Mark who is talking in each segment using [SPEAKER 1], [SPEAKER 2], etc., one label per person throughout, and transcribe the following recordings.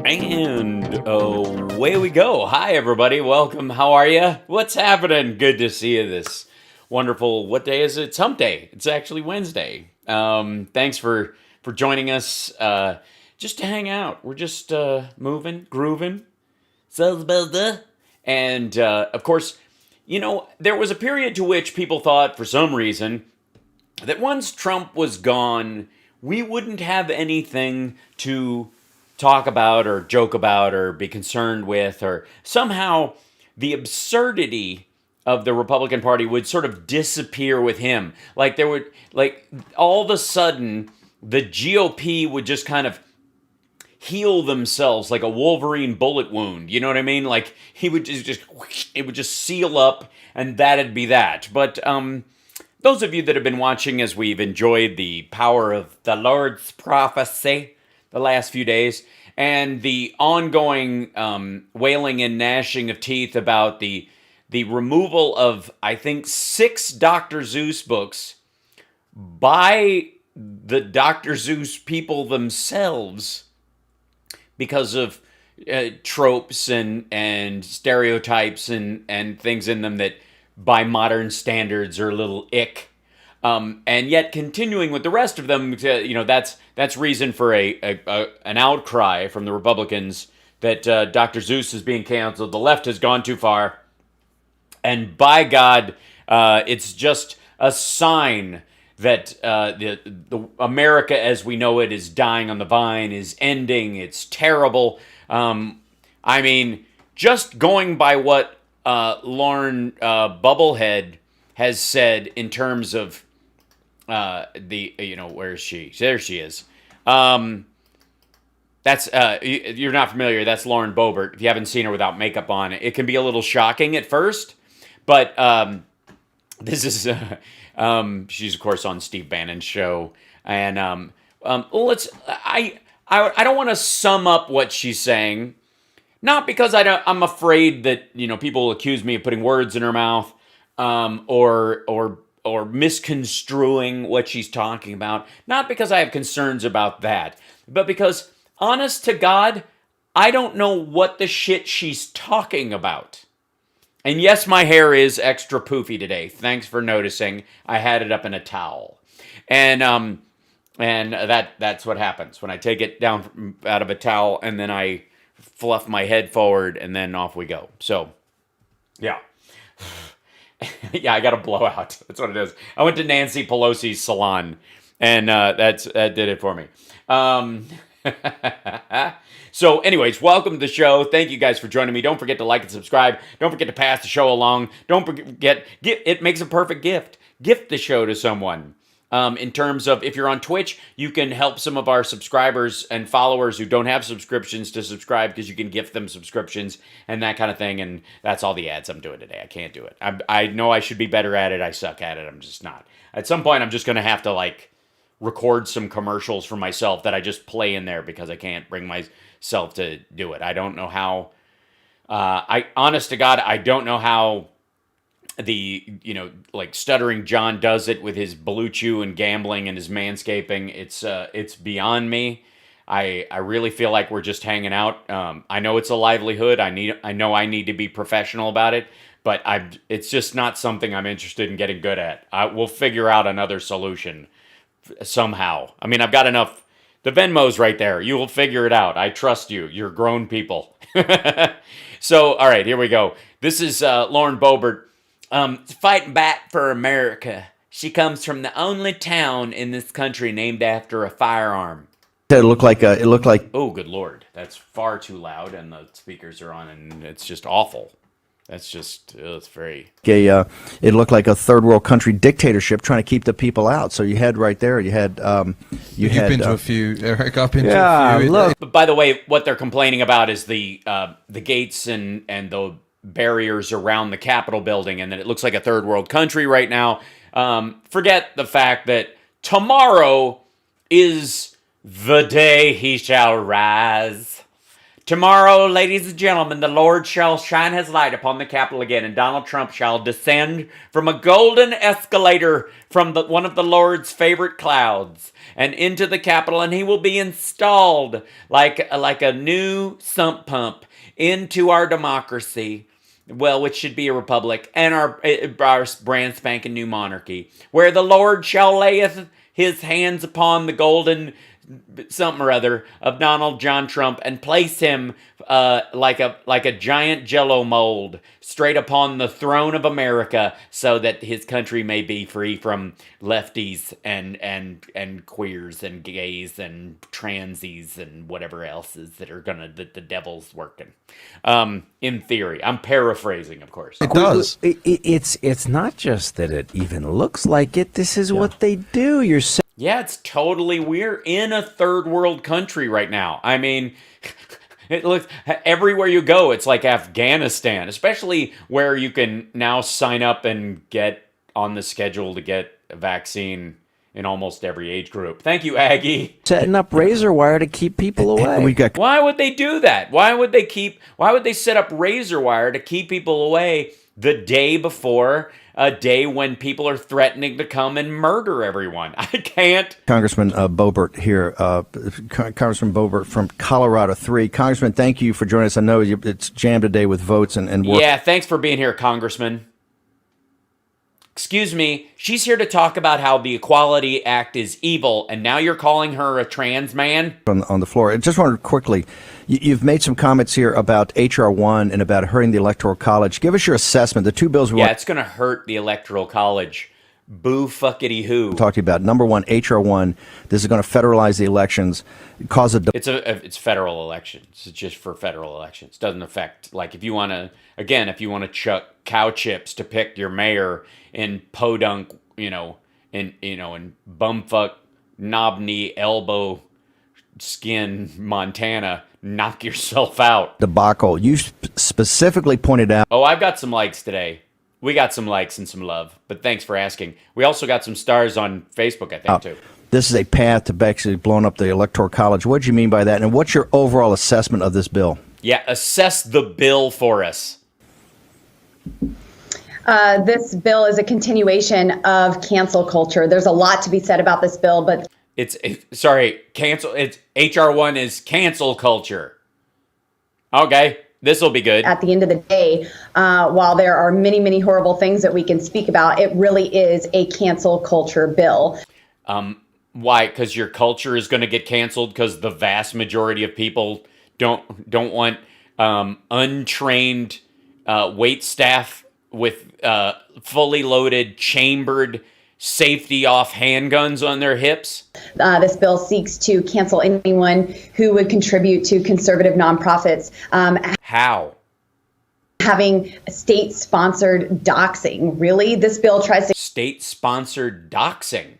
[SPEAKER 1] And away we go. Hi, everybody. Welcome. How are you? What's happening? Good to see you this wonderful, what day is it? It's hump day. It's actually Wednesday. Thanks for joining us just to hang out. We're just moving, grooving. And of course, there was a period to which people thought, for some reason, that once Trump was gone, we wouldn't have anything to talk about or joke about or be concerned with, or somehow the absurdity of the Republican Party would sort of disappear with him. Like all of a sudden the GOP would just kind of heal themselves like a Wolverine bullet wound. You know what I mean? Like he would it would just seal up and that'd be that. But those of you that have been watching as we've enjoyed the power of the Lord's prophecy the last few days, and the ongoing wailing and gnashing of teeth about the removal of, I think, 6 Dr. Seuss books by the Dr. Seuss people themselves because of tropes and stereotypes and things in them that by modern standards are a little ick. And yet continuing with the rest of them, that's reason for an outcry from the Republicans that Dr. Seuss is being canceled. The left has gone too far. And by God, it's just a sign that the America as we know it is dying on the vine, is ending. It's terrible. I mean, just going by what Lauren Bubblehead has said in terms of where is she? There she is. That's you're not familiar. That's Lauren Boebert. If you haven't seen her without makeup on, it can be a little shocking at first, but this is she's of course on Steve Bannon's show, and I don't want to sum up what she's saying, not because I'm afraid that people accuse me of putting words in her mouth, or misconstruing what she's talking about. Not because I have concerns about that, but because, honest to God, I don't know what the shit she's talking about. And yes, my hair is extra poofy today. Thanks for noticing. I had it up in a towel. And that's what happens when I take it down out of a towel and then I fluff my head forward and then off we go. So, yeah. Yeah, I got a blowout. That's what it is. I went to Nancy Pelosi's salon, and that did it for me. So anyways, welcome to the show. Thank you guys for joining me. Don't forget to like and subscribe. Don't forget to pass the show along. Don't forget, it makes a perfect gift. Gift the show to someone. In terms of, if you're on Twitch, you can help some of our subscribers and followers who don't have subscriptions to subscribe, because you can gift them subscriptions and that kind of thing. And that's all the ads I'm doing today. I can't do it. I know I should be better at it. I suck at it. I'm just not. At some point, I'm just going to have to record some commercials for myself that I just play in there because I can't bring myself to do it. I don't know how. Honest to God, I don't know how the Stuttering John does it with his Blue Chew and gambling and his manscaping. It's beyond me. I really feel like we're just hanging out. I know it's a livelihood. I know I need to be professional about it, but it's just not something I'm interested in getting good at. We'll figure out another solution somehow. I mean, I've got enough. The Venmo's right there. You will figure it out. I trust you. You're grown people. So, all right, here we go. This is Lauren Boebert. Fighting back for America. She comes from the only town in this country named after a firearm.
[SPEAKER 2] It looked like.
[SPEAKER 1] Oh, good Lord. That's far too loud, and the speakers are on, and it's just awful. That's just, it's very...
[SPEAKER 2] It looked like a third world country dictatorship trying to keep the people out. So you had right there, you've
[SPEAKER 3] been to a few, Eric. I've been to
[SPEAKER 2] a few.
[SPEAKER 3] Look.
[SPEAKER 1] But by the way, what they're complaining about is the gates and the barriers around the Capitol building, and that it looks like a third world country right now. Forget the fact that tomorrow is the day he shall rise. Tomorrow, ladies and gentlemen, the Lord shall shine his light upon the Capitol again, and Donald Trump shall descend from a golden escalator from one of the Lord's favorite clouds and into the Capitol, and he will be installed like a new sump pump into our democracy, well, which should be a republic, and our brand spanking new monarchy, where the Lord shall layeth his hands upon the golden something or other of Donald John Trump and place him like a giant jello mold straight upon the throne of America, so that his country may be free from lefties and queers and gays and transies and whatever else is that the devil's working. In theory, I'm paraphrasing, of course.
[SPEAKER 3] It does.
[SPEAKER 4] It's not just that it even looks like it. This is what they do.
[SPEAKER 1] Yeah, it's totally weird. In a third world country right now. I mean, it looks everywhere you go, it's like Afghanistan, especially where you can now sign up and get on the schedule to get a vaccine in almost every age group. Thank you, Aggie.
[SPEAKER 4] Setting up razor wire to keep people away.
[SPEAKER 1] Why would they do that? Why would they set up razor wire to keep people away the day before a day when people are threatening to come and murder everyone? I can't.
[SPEAKER 2] Congressman Boebert here, Congressman Boebert from Colorado 3. Congressman, thank you for joining us. I know it's jammed today with votes and work.
[SPEAKER 1] Yeah, thanks for being here, Congressman. Excuse me, she's here to talk about how the Equality Act is evil, and now you're calling her a trans man?
[SPEAKER 2] On the floor. I just wanted quickly, you've made some comments here about H.R. 1 and about hurting the Electoral College. Give us your assessment. The two bills we want
[SPEAKER 1] it's going to hurt the Electoral College. Boo fuckity who.
[SPEAKER 2] to talk to you about. Number one, H.R. 1. This is going to federalize the elections, cause a...
[SPEAKER 1] It's federal elections. It's just for federal elections. Doesn't affect, like, if you want to chuck cow chips to pick your mayor in podunk, in bumfuck, knob knee, elbow skin, Montana, knock yourself out.
[SPEAKER 2] Debacle. You specifically pointed out...
[SPEAKER 1] Oh, I've got some likes today. We got some likes and some love, but thanks for asking. We also got some stars on Facebook, I think, too.
[SPEAKER 2] This is a path to basically blowing up the Electoral College. What do you mean by that? And what's your overall assessment of this bill?
[SPEAKER 1] Yeah, assess the bill for us.
[SPEAKER 5] This bill is a continuation of cancel culture. There's a lot to be said about this bill, but
[SPEAKER 1] cancel. It's HR 1 is cancel culture. Okay, this will be good.
[SPEAKER 5] At the end of the day, while there are many, many horrible things that we can speak about, it really is a cancel culture bill.
[SPEAKER 1] Why? Because your culture is going to get canceled because the vast majority of people don't want untrained wait staff with fully loaded, chambered, safety-off handguns on their hips?
[SPEAKER 5] This bill seeks to cancel anyone who would contribute to conservative nonprofits.
[SPEAKER 1] How?
[SPEAKER 5] Having state-sponsored doxing. Really? This bill tries to...
[SPEAKER 1] State-sponsored doxing?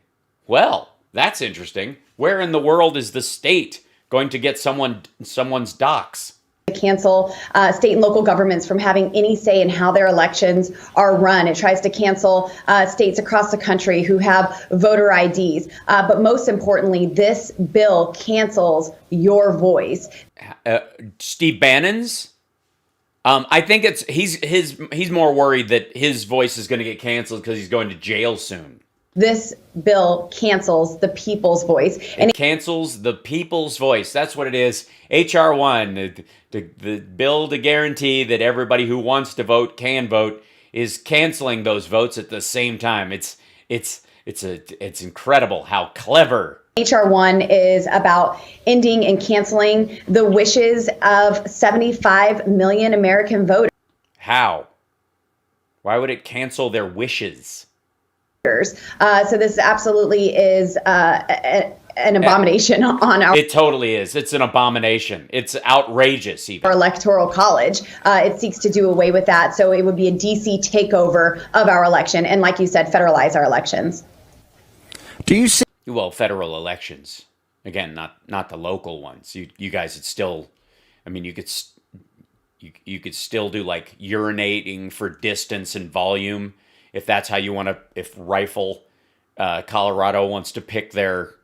[SPEAKER 1] Well, that's interesting. Where in the world is the state going to get someone's dox?
[SPEAKER 5] Cancel state and local governments from having any say in how their elections are run. It tries to cancel states across the country who have voter IDs. But most importantly, this bill cancels your voice.
[SPEAKER 1] Steve Bannon's? I think he's more worried that his voice is going to get canceled because he's going to jail soon.
[SPEAKER 5] This bill cancels the people's voice.
[SPEAKER 1] And it cancels the people's voice. That's what it is. H.R. 1, the bill to guarantee that everybody who wants to vote can vote, is canceling those votes at the same time. It's incredible how clever.
[SPEAKER 5] H.R. 1 is about ending and canceling the wishes of 75 million American voters.
[SPEAKER 1] How? Why would it cancel their wishes?
[SPEAKER 5] So this absolutely is an abomination on our...
[SPEAKER 1] It totally is. It's an abomination. It's outrageous even.
[SPEAKER 5] Our electoral college. It seeks to do away with that. So it would be a DC takeover of our election. And like you said, federalize our elections.
[SPEAKER 2] Do you see...
[SPEAKER 1] Well, federal elections. Again, not the local ones. You guys, it's still... I mean, you could still do like urinating for distance and volume. If that's how you want to, if rifle Colorado wants to pick their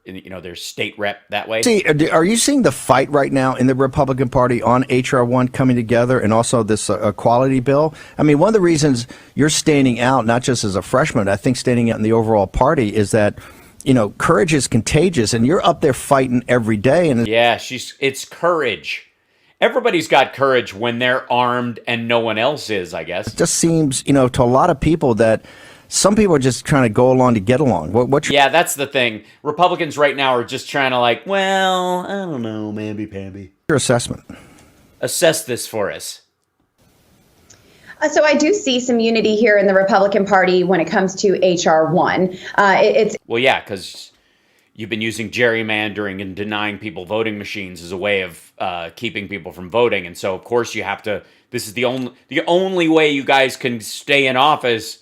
[SPEAKER 1] state rep that way.
[SPEAKER 2] See, are you seeing the fight right now in the Republican Party on H.R. 1 coming together and also this equality bill? I mean, one of the reasons you're standing out, not just as a freshman, I think standing out in the overall party, is that, courage is contagious, and you're up there fighting every day. And
[SPEAKER 1] yeah, it's courage. Everybody's got courage when they're armed and no one else is, I guess.
[SPEAKER 2] It just seems, to a lot of people that some people are just trying to go along to get along.
[SPEAKER 1] Yeah, that's the thing. Republicans right now are just trying to I don't know, mamby-pamby.
[SPEAKER 2] Your assessment.
[SPEAKER 1] Assess this for us.
[SPEAKER 5] So I do see some unity here in the Republican Party when it comes to H.R. 1.
[SPEAKER 1] Well, yeah, because you've been using gerrymandering and denying people voting machines as a way of keeping people from voting. And so, of course, you have to... This is the only way you guys can stay in office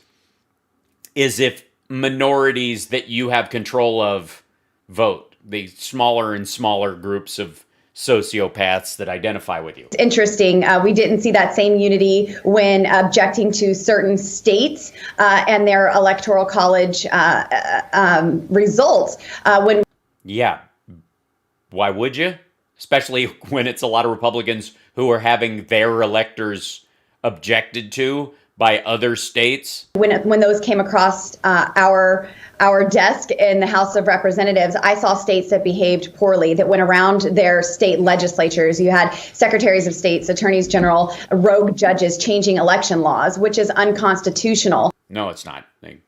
[SPEAKER 1] is if minorities that you have control of vote. The smaller and smaller groups of sociopaths that identify with you.
[SPEAKER 5] It's interesting. We didn't see that same unity when objecting to certain states and their electoral college results.
[SPEAKER 1] Yeah. Why would you? Especially when it's a lot of Republicans who are having their electors objected to by other states.
[SPEAKER 5] When those came across our desk in the House of Representatives, I saw states that behaved poorly, that went around their state legislatures. You had secretaries of states, attorneys general, rogue judges changing election laws, which is unconstitutional.
[SPEAKER 1] No, it's not. They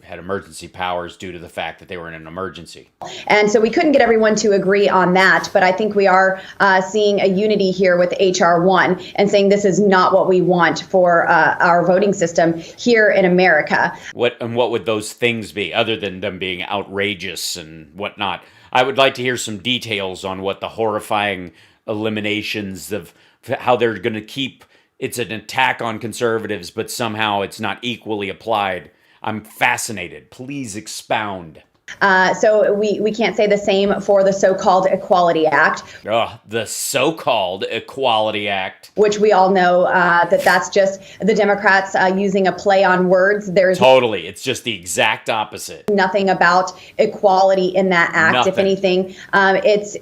[SPEAKER 1] had emergency powers due to the fact that they were in an emergency.
[SPEAKER 5] And so we couldn't get everyone to agree on that, but I think we are seeing a unity here with H.R. 1 and saying this is not what we want for our voting system here in America.
[SPEAKER 1] What would those things be, other than them being outrageous and whatnot? I would like to hear some details on what the horrifying eliminations of how they're going to keep, it's an attack on conservatives, but somehow it's not equally applied. I'm fascinated. Please expound.
[SPEAKER 5] So we can't say the same for the so-called Equality Act.
[SPEAKER 1] The so-called Equality Act.
[SPEAKER 5] Which we all know that's just the Democrats using a play on words. There's
[SPEAKER 1] totally. It's just the exact opposite.
[SPEAKER 5] Nothing about equality in that act.
[SPEAKER 1] Nothing.
[SPEAKER 5] If anything, it's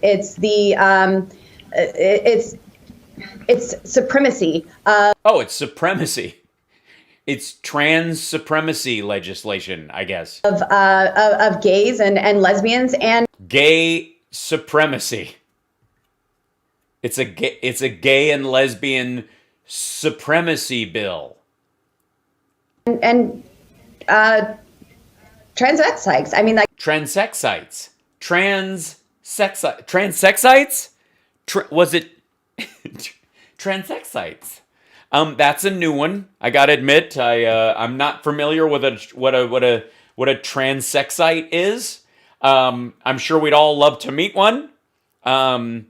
[SPEAKER 5] supremacy.
[SPEAKER 1] It's supremacy. It's trans supremacy legislation, I guess.
[SPEAKER 5] Of gays and lesbians and
[SPEAKER 1] gay supremacy. It's a gay and lesbian supremacy bill.
[SPEAKER 5] And transvestites. I mean,
[SPEAKER 1] transsexites. Transsexites? Was it transsexites? That's a new one. I gotta admit, I'm not familiar with what a transsexite is. I'm sure we'd all love to meet one. Do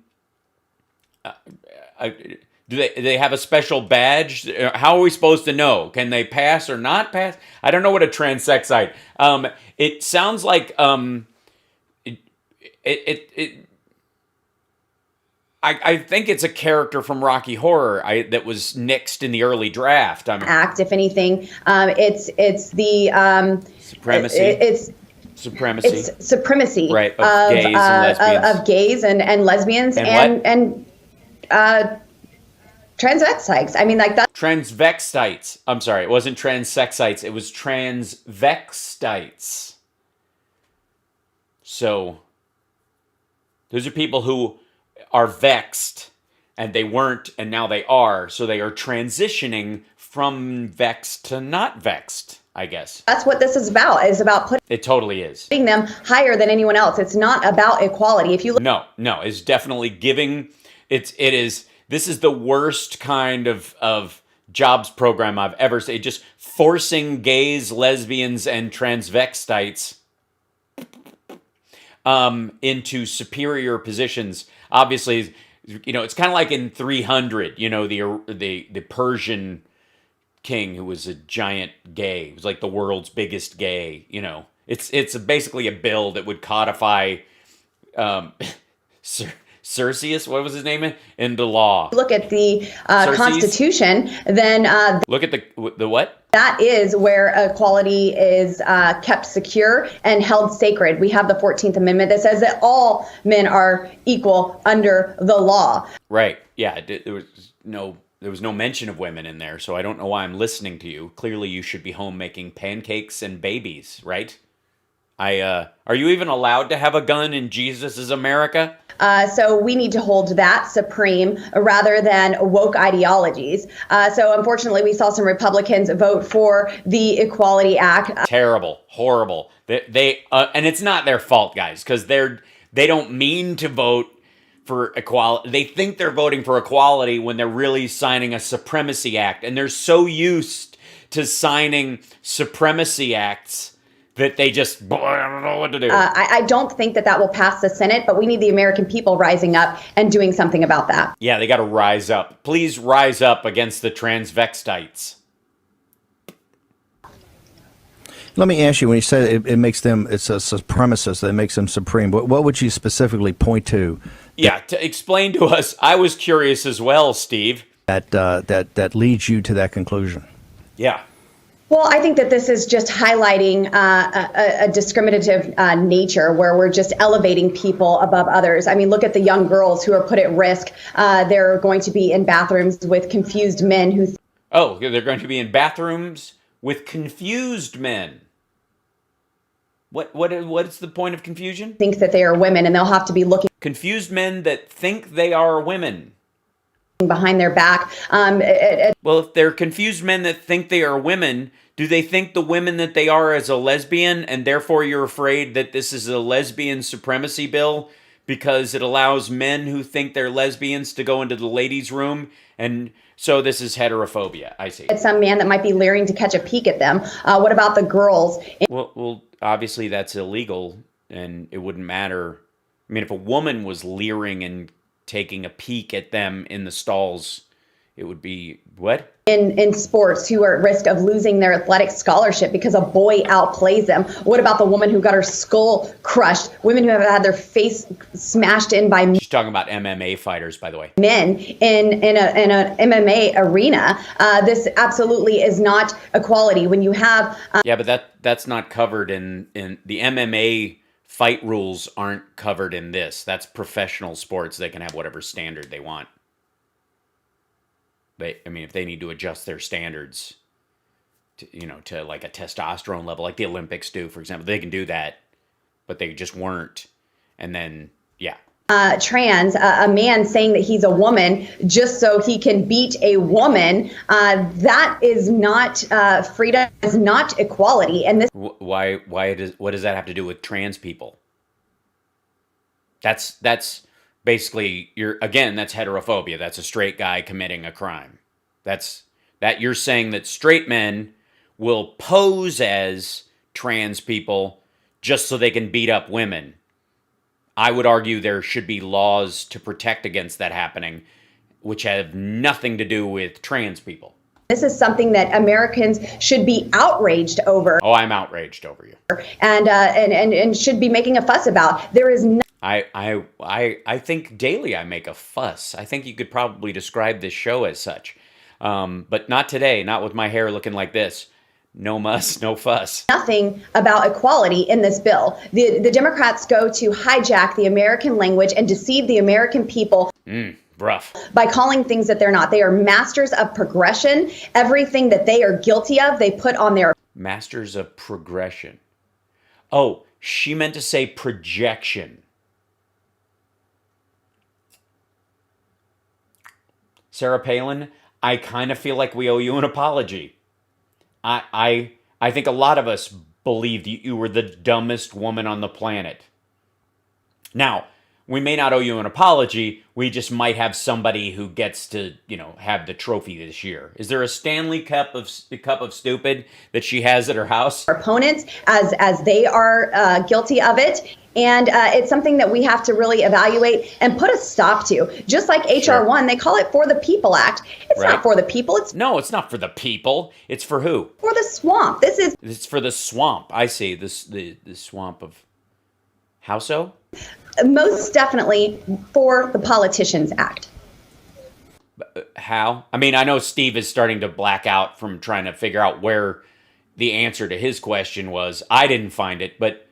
[SPEAKER 1] they have a special badge? How are we supposed to know? Can they pass or not pass? I don't know what a transsexite. It sounds like I think it's a character from Rocky Horror that was nixed in the early draft.
[SPEAKER 5] Act, if anything, it's the
[SPEAKER 1] supremacy.
[SPEAKER 5] It's
[SPEAKER 1] supremacy.
[SPEAKER 5] It's supremacy,
[SPEAKER 1] right? Of gays and lesbians,
[SPEAKER 5] and transvestites. I mean, that.
[SPEAKER 1] Transvestites. I'm sorry, it wasn't transsexites. It was transvestites. So those are people who are vexed, and they weren't, and now they are. So they are transitioning from vexed to not vexed, I guess.
[SPEAKER 5] That's what this is about. It's about
[SPEAKER 1] it totally is.
[SPEAKER 5] Putting them higher than anyone else. It's not about equality. If you look,
[SPEAKER 1] no, it's definitely giving. It is. This is the worst kind of jobs program I've ever seen. Just forcing gays, lesbians, and transvestites into superior positions. Obviously, it's kind of like in 300, the Persian king who was a giant gay. He was like the world's biggest gay, It's basically a bill that would codify Cerseus, what was his name, into law.
[SPEAKER 5] Look at the Constitution, then
[SPEAKER 1] look at the what?
[SPEAKER 5] That is where equality is kept secure and held sacred. We have the 14th Amendment that says that all men are equal under the law.
[SPEAKER 1] Right. Yeah. There was no mention of women in there, so I don't know why I'm listening to you. Clearly, you should be home making pancakes and babies, right? Are you even allowed to have a gun in Jesus' America?
[SPEAKER 5] So we need to hold that supreme rather than woke ideologies. So unfortunately, we saw some Republicans vote for the Equality Act.
[SPEAKER 1] Terrible, horrible. They and it's not their fault, guys, because they don't mean to vote for equality. They think they're voting for equality when they're really signing a supremacy act, and they're so used to signing supremacy acts that they just, I don't know what to do.
[SPEAKER 5] I don't think that will pass the Senate, but we need the American people rising up and doing something about that.
[SPEAKER 1] Yeah, they got to rise up. Please rise up against the transvestites.
[SPEAKER 2] Let me ask you, when you say it makes them, it's a supremacist that makes them supreme, what would you specifically point to?
[SPEAKER 1] Yeah, to explain to us. I was curious as well, Steve.
[SPEAKER 2] That leads you to that conclusion.
[SPEAKER 1] Yeah.
[SPEAKER 5] Well, I think that this is just highlighting a discriminative nature where we're just elevating people above others. I mean, look at the young girls who are put at risk. They're going to be in bathrooms with confused men who...
[SPEAKER 1] They're going to be in bathrooms with confused men. What's the point of confusion?
[SPEAKER 5] Think that they are women, and they'll have to be looking...
[SPEAKER 1] Confused men that think they are women.
[SPEAKER 5] Behind their back.
[SPEAKER 1] Well, if they're confused men that think they are women, do they think the women that they are as a lesbian, and therefore you're afraid that this is a lesbian supremacy bill because it allows men who think they're lesbians to go into the ladies' room? And so this is heterophobia. I see.
[SPEAKER 5] It's some man that might be leering to catch a peek at them. What about the girls?
[SPEAKER 1] Well, obviously that's illegal, and it wouldn't matter. I mean, if a woman was leering and taking a peek at them in the stalls, it would be what?
[SPEAKER 5] In sports, who are at risk of losing their athletic scholarship because a boy outplays them. What about the woman who got her skull crushed? Women who have had their face smashed in by men.
[SPEAKER 1] She's talking about MMA fighters, by the way.
[SPEAKER 5] Men in an MMA arena. This absolutely is not equality. When you have
[SPEAKER 1] yeah, but that's not covered in the MMA. Fight rules aren't covered in this. That's professional sports. They can have whatever standard they want. If they need to adjust their standards to like a testosterone level, like the Olympics do, for example, they can do that, but they just weren't. And then, yeah.
[SPEAKER 5] Trans, a man saying that he's a woman just so he can beat a woman, that is not freedom, is not equality. And this
[SPEAKER 1] what does that have to do with trans people? That's basically that's heterophobia. That's a straight guy committing a crime. You're saying that straight men will pose as trans people just so they can beat up women. I would argue there should be laws to protect against that happening, which have nothing to do with trans people.
[SPEAKER 5] This is something that Americans should be outraged over.
[SPEAKER 1] Oh, I'm outraged over you.
[SPEAKER 5] And should be making a fuss about. There is no...
[SPEAKER 1] I think daily I make a fuss. I think you could probably describe this show as such. But not today, not with my hair looking like this. No muss, no fuss.
[SPEAKER 5] Nothing about equality in this bill. The Democrats go to hijack the American language and deceive the American people.
[SPEAKER 1] Rough.
[SPEAKER 5] By calling things that they're not. They are masters of progression. Everything that they are guilty of, they put on their...
[SPEAKER 1] Masters of progression. Oh, she meant to say projection. Sarah Palin, I kind of feel like we owe you an apology. I think a lot of us believed you were the dumbest woman on the planet. Now, we may not owe you an apology. We just might have somebody who gets to, have the trophy this year. Is there a Stanley Cup of stupid that she has at her house?
[SPEAKER 5] Opponents, as they are guilty of it. And it's something that we have to really evaluate and put a stop to. Just like H.R. 1, they call it For the People Act. It's not for the people.
[SPEAKER 1] No, it's not for the people. It's for who?
[SPEAKER 5] For the swamp. It's for
[SPEAKER 1] the swamp. I see. The swamp of Houso?
[SPEAKER 5] Most definitely for the Politicians Act.
[SPEAKER 1] How? I mean, I know Steve is starting to black out from trying to figure out where the answer to his question was. I didn't find it, but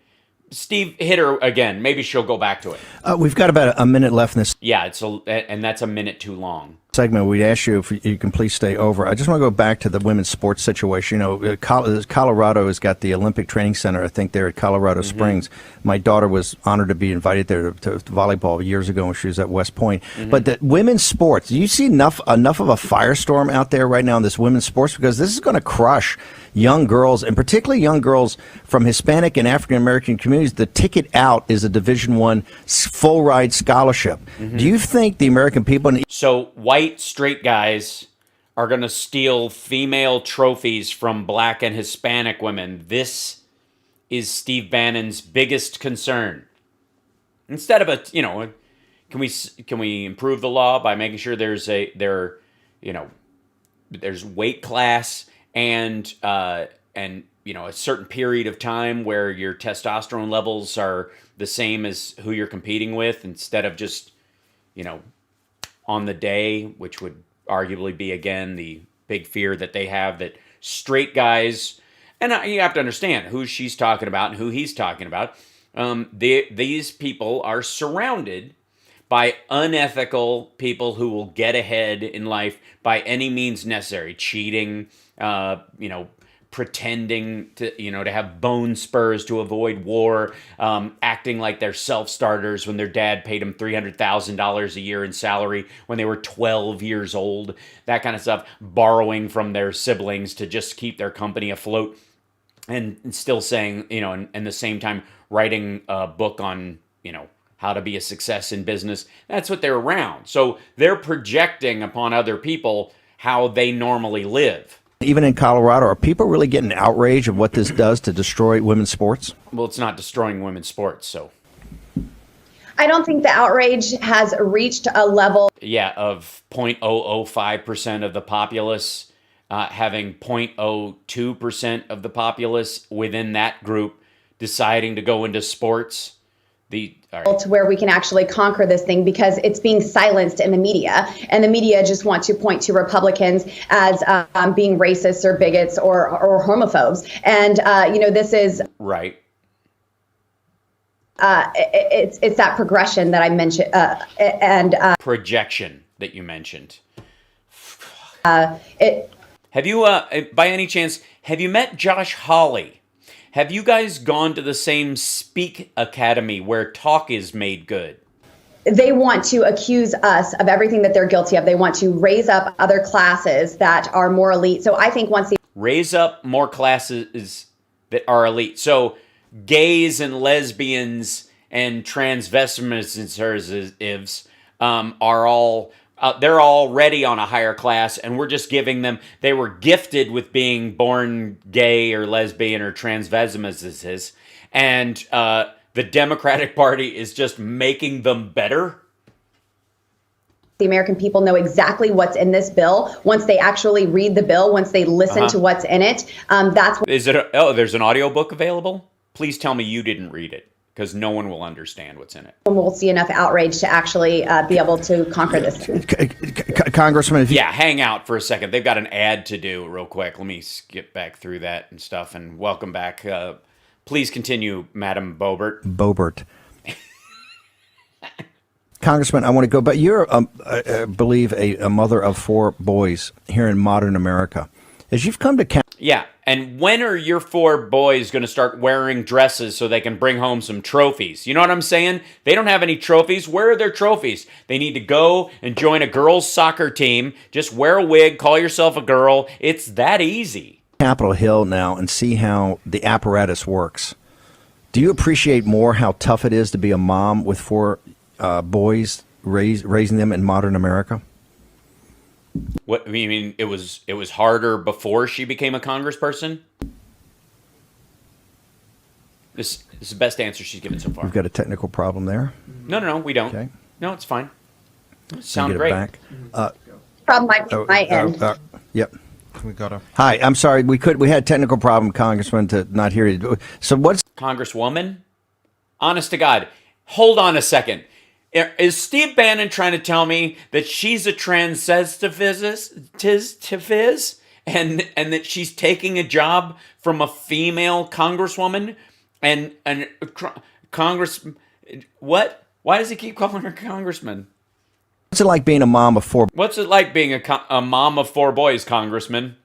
[SPEAKER 1] Steve, hit her again. Maybe she'll go back to it.
[SPEAKER 2] We've got about a minute left in this.
[SPEAKER 1] Yeah, and that's a minute too long.
[SPEAKER 2] Segment. We'd ask you if you can please stay over. I just want to go back to the women's sports situation. You know, Colorado has got the Olympic Training Center, I think, there at Colorado Springs. My daughter was honored to be invited there to volleyball years ago when she was at West Point. But the women's sports, do you see enough of a firestorm out there right now in this women's sports? Because this is going to crush young girls, and particularly young girls from Hispanic and African American communities. The ticket out is a Division I full ride scholarship. Do you think the American people?
[SPEAKER 1] So white straight guys are going to steal female trophies from black and Hispanic women. This is Steve Bannon's biggest concern. Instead of can we improve the law by making sure there's weight class and a certain period of time where your testosterone levels are the same as who you're competing with, instead of just on the day, which would arguably be, again, the big fear that they have that straight guys, and you have to understand who she's talking about and who he's talking about. These people are surrounded by unethical people who will get ahead in life by any means necessary, cheating, pretending to have bone spurs to avoid war, acting like they're self-starters when their dad paid them $300,000 a year in salary when they were 12 years old, that kind of stuff, borrowing from their siblings to just keep their company afloat, and still saying, and the same time writing a book on, how to be a success in business. That's what they're around. So they're projecting upon other people how they normally live.
[SPEAKER 2] Even in Colorado, are people really getting outraged of what this does to destroy women's sports?
[SPEAKER 1] Well, it's not destroying women's sports, so.
[SPEAKER 5] I don't think the outrage has reached a level.
[SPEAKER 1] Yeah, of 0.005% of the populace, having 0.02% of the populace within that group deciding to go into sports. To where we can actually conquer this thing, because it's being silenced in the media, and the media just want to point to Republicans as being racists or bigots or homophobes, and this is right.
[SPEAKER 5] It's that progression that I mentioned, and
[SPEAKER 1] projection that you mentioned. Have you, by any chance, have you met Josh Hawley? Have you guys gone to the same Speak Academy where talk is made good?
[SPEAKER 5] They want to accuse us of everything that they're guilty of. They want to raise up other classes that are more elite. So I think once they
[SPEAKER 1] raise up more classes that are elite. So gays and lesbians and transvestites are all they're already on a higher class, and we're just giving them, they were gifted with being born gay or lesbian or transvestites, and the Democratic Party is just making them better.
[SPEAKER 5] The American people know exactly what's in this bill. Once they actually read the bill, once they listen to what's in it, that's what.
[SPEAKER 1] Is it? There's an audiobook available? Please tell me you didn't read it, because no one will understand what's in it.
[SPEAKER 5] We'll see enough outrage to actually be able to conquer this.
[SPEAKER 2] Congressman,
[SPEAKER 1] hang out for a second. They've got an ad to do real quick. Let me skip back through that and stuff, and welcome back. Please continue, Madam
[SPEAKER 2] Boebert. Congressman, I want to go, but you're, I believe, a mother of 4 boys here in modern America. As you've come to
[SPEAKER 1] yeah, and when are your 4 boys going to start wearing dresses so they can bring home some trophies? You know what I'm saying? They don't have any trophies. Where are their trophies? They need to go and join a girls' soccer team. Just wear a wig, call yourself a girl. It's that easy.
[SPEAKER 2] Capitol Hill now and see how the apparatus works. Do you appreciate more how tough it is to be a mom with 4 boys, raising them in modern America?
[SPEAKER 1] What, you mean it was harder before she became a congressperson? This is the best answer she's given so far.
[SPEAKER 2] We've got a technical problem there.
[SPEAKER 1] No, we don't. Okay. No, it's fine. Sound great.
[SPEAKER 2] Back.
[SPEAKER 5] Problem might be my end.
[SPEAKER 2] Yep.
[SPEAKER 3] We got a.
[SPEAKER 2] Hi, I'm sorry. We had a technical problem, Congressman, to not hear you. So what's
[SPEAKER 1] Congresswoman? Honest to God, Hold on a second. Is Steve Bannon trying to tell me that she's a transsextifiz and that she's taking a job from a female congresswoman and Congress? What? Why does he keep calling her congressman?
[SPEAKER 2] What's it like being a mom of four?
[SPEAKER 1] What's it like being a mom of 4 boys, congressman?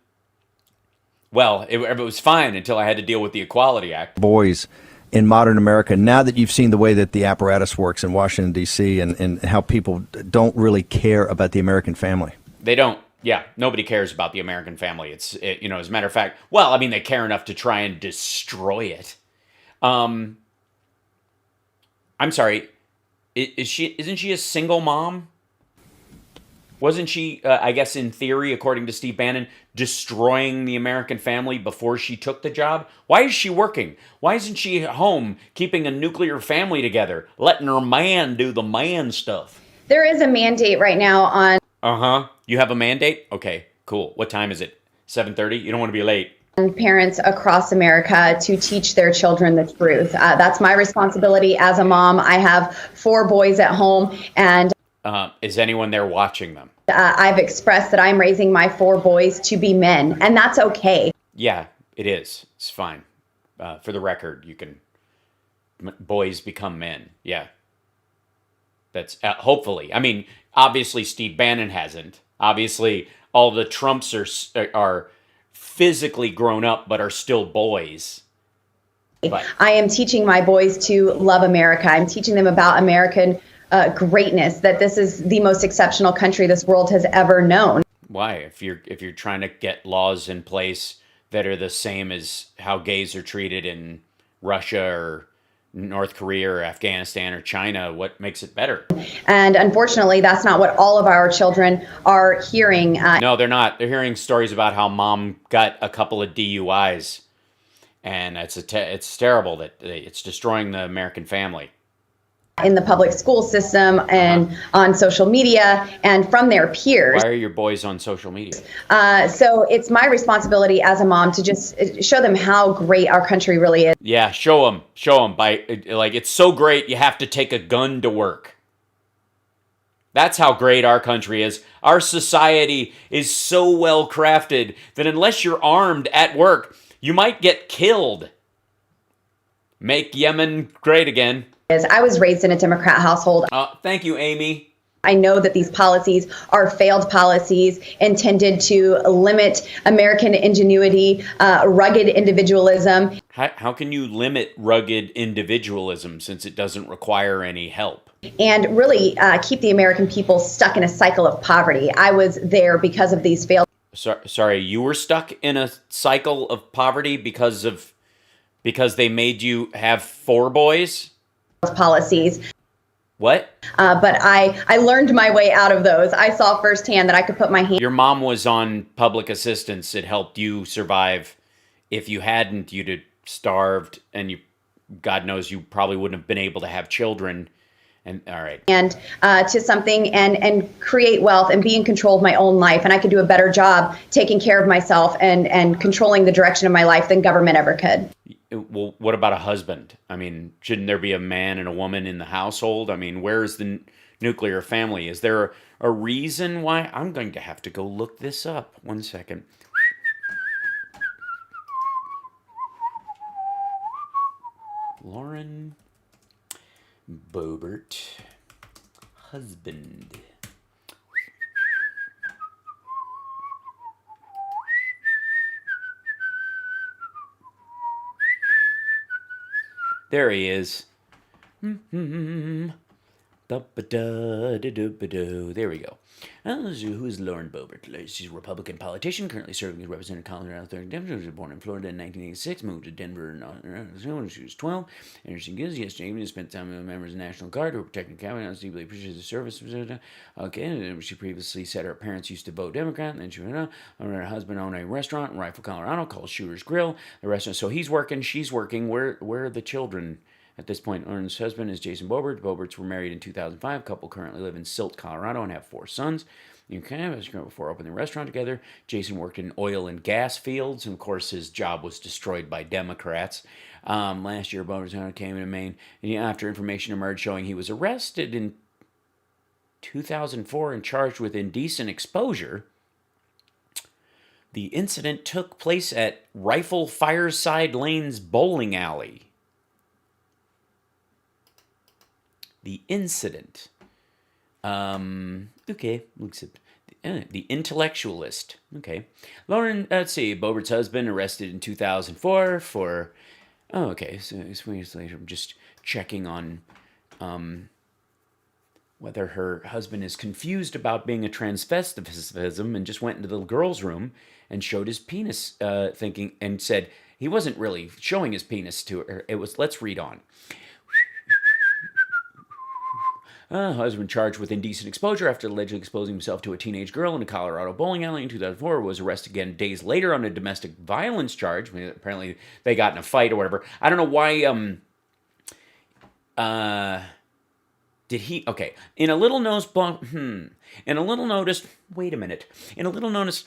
[SPEAKER 1] Well, it was fine until I had to deal with the Equality Act.
[SPEAKER 2] Boys in modern America, now that you've seen the way that the apparatus works in Washington, D.C., and how people don't really care about the American family.
[SPEAKER 1] They don't. Yeah, nobody cares about the American family. As a matter of fact, well, I mean, they care enough to try and destroy it. I'm sorry. Isn't she a single mom? Wasn't she, I guess in theory, according to Steve Bannon, destroying the American family before she took the job? Why is she working? Why isn't she at home keeping a nuclear family together, letting her man do the man stuff?
[SPEAKER 5] There is a mandate right now on...
[SPEAKER 1] Uh-huh. You have a mandate? Okay, cool. What time is it? 7:30? You don't want to be late.
[SPEAKER 5] Parents across America to teach their children the truth. That's my responsibility as a mom. I have 4 boys at home, and...
[SPEAKER 1] Is anyone there watching them?
[SPEAKER 5] I've expressed that I'm raising my 4 boys to be men, and that's okay.
[SPEAKER 1] Yeah, it is. It's fine. For the record, you can... Boys become men. Yeah. That's hopefully. I mean, obviously Steve Bannon hasn't. Obviously, all the Trumps are physically grown up, but are still boys. But
[SPEAKER 5] I am teaching my boys to love America. I'm teaching them about American greatness, that this is the most exceptional country this world has ever known.
[SPEAKER 1] Why? If you're trying to get laws in place that are the same as how gays are treated in Russia or North Korea or Afghanistan or China, what makes it better?
[SPEAKER 5] And unfortunately, that's not what all of our children are hearing.
[SPEAKER 1] No, they're not. They're hearing stories about how mom got a couple of DUIs, and it's terrible that it's destroying the American family.
[SPEAKER 5] In the public school system and on social media and from their peers.
[SPEAKER 1] Why are your boys on social media?
[SPEAKER 5] So it's my responsibility as a mom to just show them how great our country really is.
[SPEAKER 1] Yeah, show them. It's so great you have to take a gun to work. That's how great our country is. Our society is so well crafted that unless you're armed at work, you might get killed. Make Yemen great again.
[SPEAKER 5] I was raised in a Democrat household.
[SPEAKER 1] Thank you, Amy.
[SPEAKER 5] I know that these policies are failed policies intended to limit American ingenuity, rugged individualism.
[SPEAKER 1] How can you limit rugged individualism since it doesn't require any help?
[SPEAKER 5] And really keep the American people stuck in a cycle of poverty. I was there because of these failed...
[SPEAKER 1] Sorry, you were stuck in a cycle of poverty because they made you have 4 boys?
[SPEAKER 5] Policies.
[SPEAKER 1] What?
[SPEAKER 5] But I learned my way out of those. I saw firsthand that I could put my hand...
[SPEAKER 1] Your mom was on public assistance. It helped you survive. If you hadn't, you'd have starved, and God knows you probably wouldn't have been able to have children. And all right.
[SPEAKER 5] And to something and create wealth and be in control of my own life. And I could do a better job taking care of myself and controlling the direction of my life than government ever could.
[SPEAKER 1] Well, what about a husband? I mean, shouldn't there be a man and a woman in the household? I mean, where is the nuclear family? Is there a reason why? I'm going to have to go look this up. 1 second. Lauren Boebert, husband. There he is. There we go. Who's Lauren Boebert? She's a Republican politician, currently serving as representative of Colorado 3rd District. She was born in Florida in 1986, moved to Denver when she was 12. And she gives yesterday evening spent time with members of the National Guard who were protecting Cabinet. I deeply appreciates the service. Okay, she previously said her parents used to vote Democrat, and then she went on. Her husband owned a restaurant in Rifle, Colorado called Shooter's Grill. The restaurant, so he's working, she's working. Where are the children? At this point, Lauren's husband is Jason Boebert. The Boeberts were married in 2005. Couple currently live in Silt, Colorado, and have 4 sons. Before opening the restaurant together, Jason worked in oil and gas fields, and of course his job was destroyed by Democrats. Last year, Boebert came into Maine after information emerged showing he was arrested in 2004 and charged with indecent exposure. The incident took place at Rifle Fireside Lanes Bowling Alley. The incident. Okay, looks at the intellectualist. Okay. Lauren, let's see, Boebert's husband arrested in 2004 for, so I'm just checking on whether her husband is confused about being a transvestitism and just went into the girl's room and showed his penis, thinking, and said he wasn't really showing his penis to her. It was, let's read on. Husband charged with indecent exposure after allegedly exposing himself to a teenage girl in a Colorado bowling alley in 2004. Was arrested again days later on a domestic violence charge. Apparently they got in a fight or whatever. I don't know why. Did he? Okay. In a little notice. In a little notice. Wait a minute. In a little notice.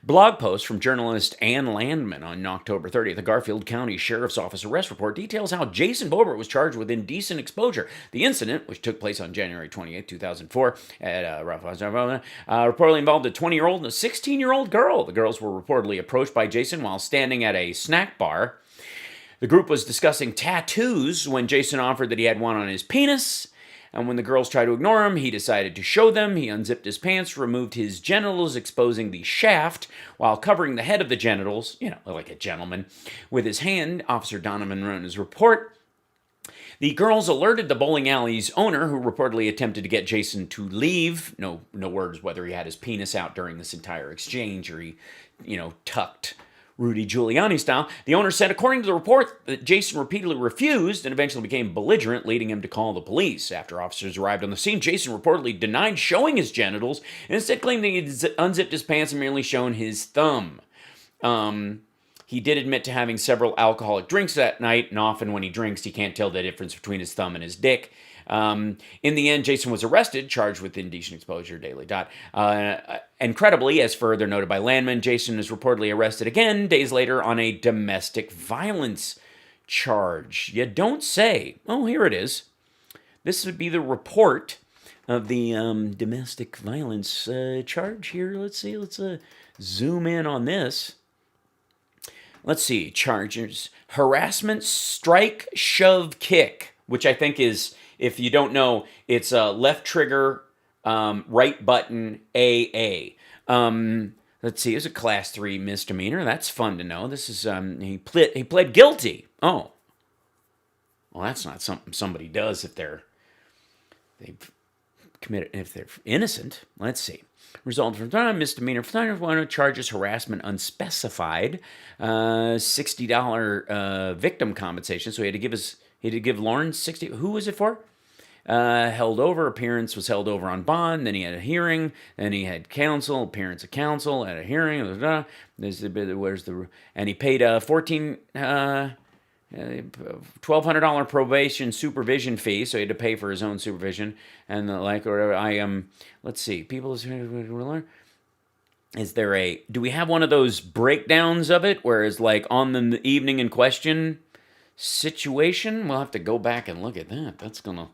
[SPEAKER 1] Blog post from journalist Ann Landman on October 30th, the Garfield County Sheriff's Office arrest report details how Jason Boebert was charged with indecent exposure. The incident, which took place on January 28, 2004, at reportedly involved a 20-year-old and a 16-year-old girl. The girls were reportedly approached by Jason while standing at a snack bar. The group was discussing tattoos when Jason offered that he had one on his penis. And when the girls tried to ignore him, he decided to show them. He unzipped his pants, removed his genitals, exposing the shaft, while covering the head of the genitals, like a gentleman, with his hand. Officer Donovan wrote in his report. The girls alerted the bowling alley's owner, who reportedly attempted to get Jason to leave. No words whether he had his penis out during this entire exchange or he, tucked Rudy Giuliani style. The owner said, according to the report, that Jason repeatedly refused and eventually became belligerent, leading him to call the police. After officers arrived on the scene, Jason reportedly denied showing his genitals and instead claimed that he had unzipped his pants and merely shown his thumb. He did admit to having several alcoholic drinks that night, and often when he drinks, he can't tell the difference between his thumb and his dick. In the end, Jason was arrested, charged with indecent exposure, Daily Dot. Incredibly, as further noted by Landman, Jason is reportedly arrested again days later on a domestic violence charge. You don't say. Oh, here it is. This would be the report of the domestic violence charge here. Let's see. Let's zoom in on this. Let's see. Charges. Harassment, strike, shove, kick, which I think is, if you don't know, it's left trigger, right button, AA. Let's see, it's a class 3 misdemeanor. That's fun to know. This is, he pled guilty. Oh. Well, that's not something somebody does if they've committed, if they're innocent. Let's see. Result from misdemeanor for charges harassment unspecified, $60 victim compensation. So he had to give Lauren 60. Who was it for? Held over. Appearance was held over on bond. Then he had a hearing. Then he had counsel. Appearance of counsel at a hearing. And he paid $1,200 probation supervision fee, so he had to pay for his own supervision and the like. Or let's see. Is there do we have one of those breakdowns of it, where it's like on the evening in question situation? We'll have to go back and look at that. That's gonna.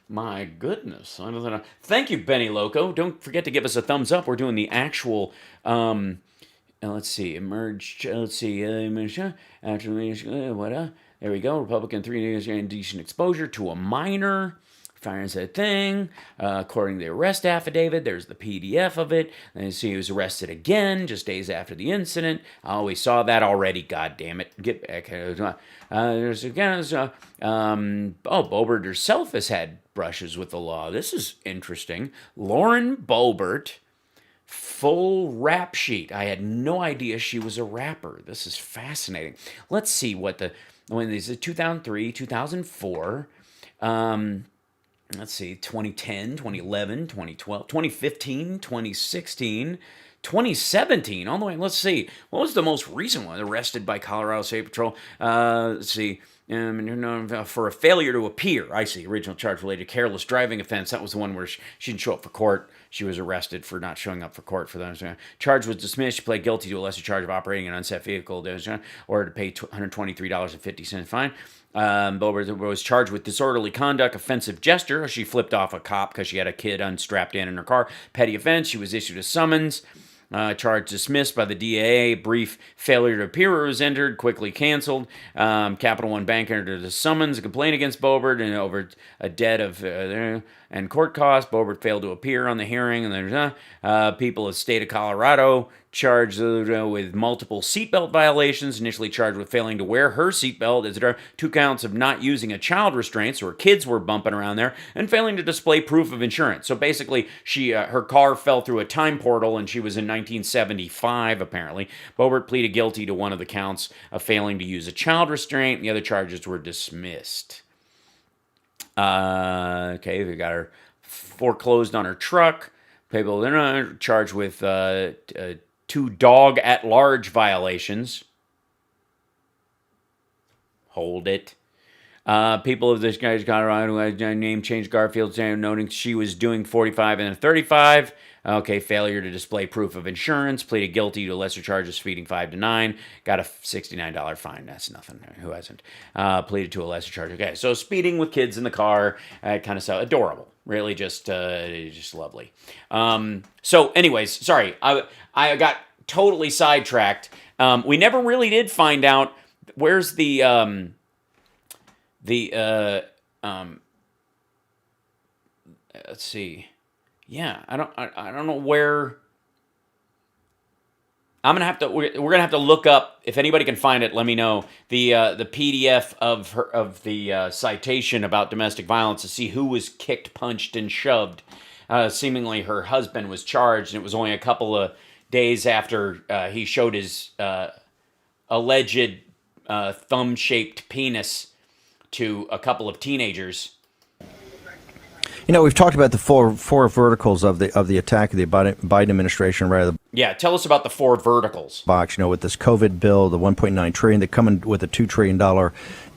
[SPEAKER 1] My goodness. I don't know. Thank you, Benny Loco. Don't forget to give us a thumbs up. We're doing the actual, let's see, emerged, let's see, there we go. Republican 3 years indecent exposure to a minor. Finds a thing. According to the arrest affidavit, there's the PDF of it. And you see he was arrested again just days after the incident. Oh, we saw that already. God damn it. Get back. There's again. Boebert herself has had brushes with the law. This is interesting. Lauren Boebert, full rap sheet. I had no idea she was a rapper. This is fascinating. Let's see what when this is 2003, 2004. Let's see, 2010, 2011, 2012, 2015, 2016, 2017, all the way. Let's see. What was the most recent one? Arrested by Colorado State Patrol. Let's see. For a failure to appear. I see. Original charge related to careless driving offense. That was the one where she didn't show up for court. She was arrested for not showing up for court for that. Charge was dismissed. She pled guilty to a lesser charge of operating an unsafe vehicle, or to pay $123.50 fine. Boebert was charged with disorderly conduct, offensive gesture. She flipped off a cop because she had a kid unstrapped in her car. Petty offense. She was issued a summons. Charge dismissed by the DA. Brief failure to appear was entered, quickly canceled. Capital One Bank entered a summons, a complaint against Boebert and over a debt of and court costs. Boebert failed to appear on the hearing, and there's people of the state of Colorado charged with multiple seatbelt violations. Initially charged with failing to wear her seatbelt. As 2 counts of not using a child restraint, so her kids were bumping around there, and failing to display proof of insurance. So basically, her car fell through a time portal, and she was in 1975 apparently. Boebert pleaded guilty to one of the counts of failing to use a child restraint. The other charges were dismissed. Okay, they got her foreclosed on her truck. People they're charged with 2 dog at large violations. Hold it. People of this guy's Colorado who had name changed Garfield, noting she was doing 45 and a 35. Okay, failure to display proof of insurance. Pleaded guilty to lesser charges, speeding 5 to 9. Got a $69 fine. That's nothing. Who hasn't? Pleaded to a lesser charge. Okay, so speeding with kids in the car, kind of so adorable. Really, just lovely. So, anyways, sorry, I got totally sidetracked. We never really did find out where's the let's see. Yeah, I don't know where. We're gonna have to look up, if anybody can find it, let me know, the PDF of the citation about domestic violence to see who was kicked, punched, and shoved. Seemingly her husband was charged, and it was only a couple of days after he showed his alleged thumb-shaped penis to a couple of teenagers.
[SPEAKER 2] You know, we've talked about the four verticals of the attack of the Biden administration, right?
[SPEAKER 1] Yeah, tell us about the 4 verticals.
[SPEAKER 2] Box, with this COVID bill, the $1.9 trillion, they come in with a $2 trillion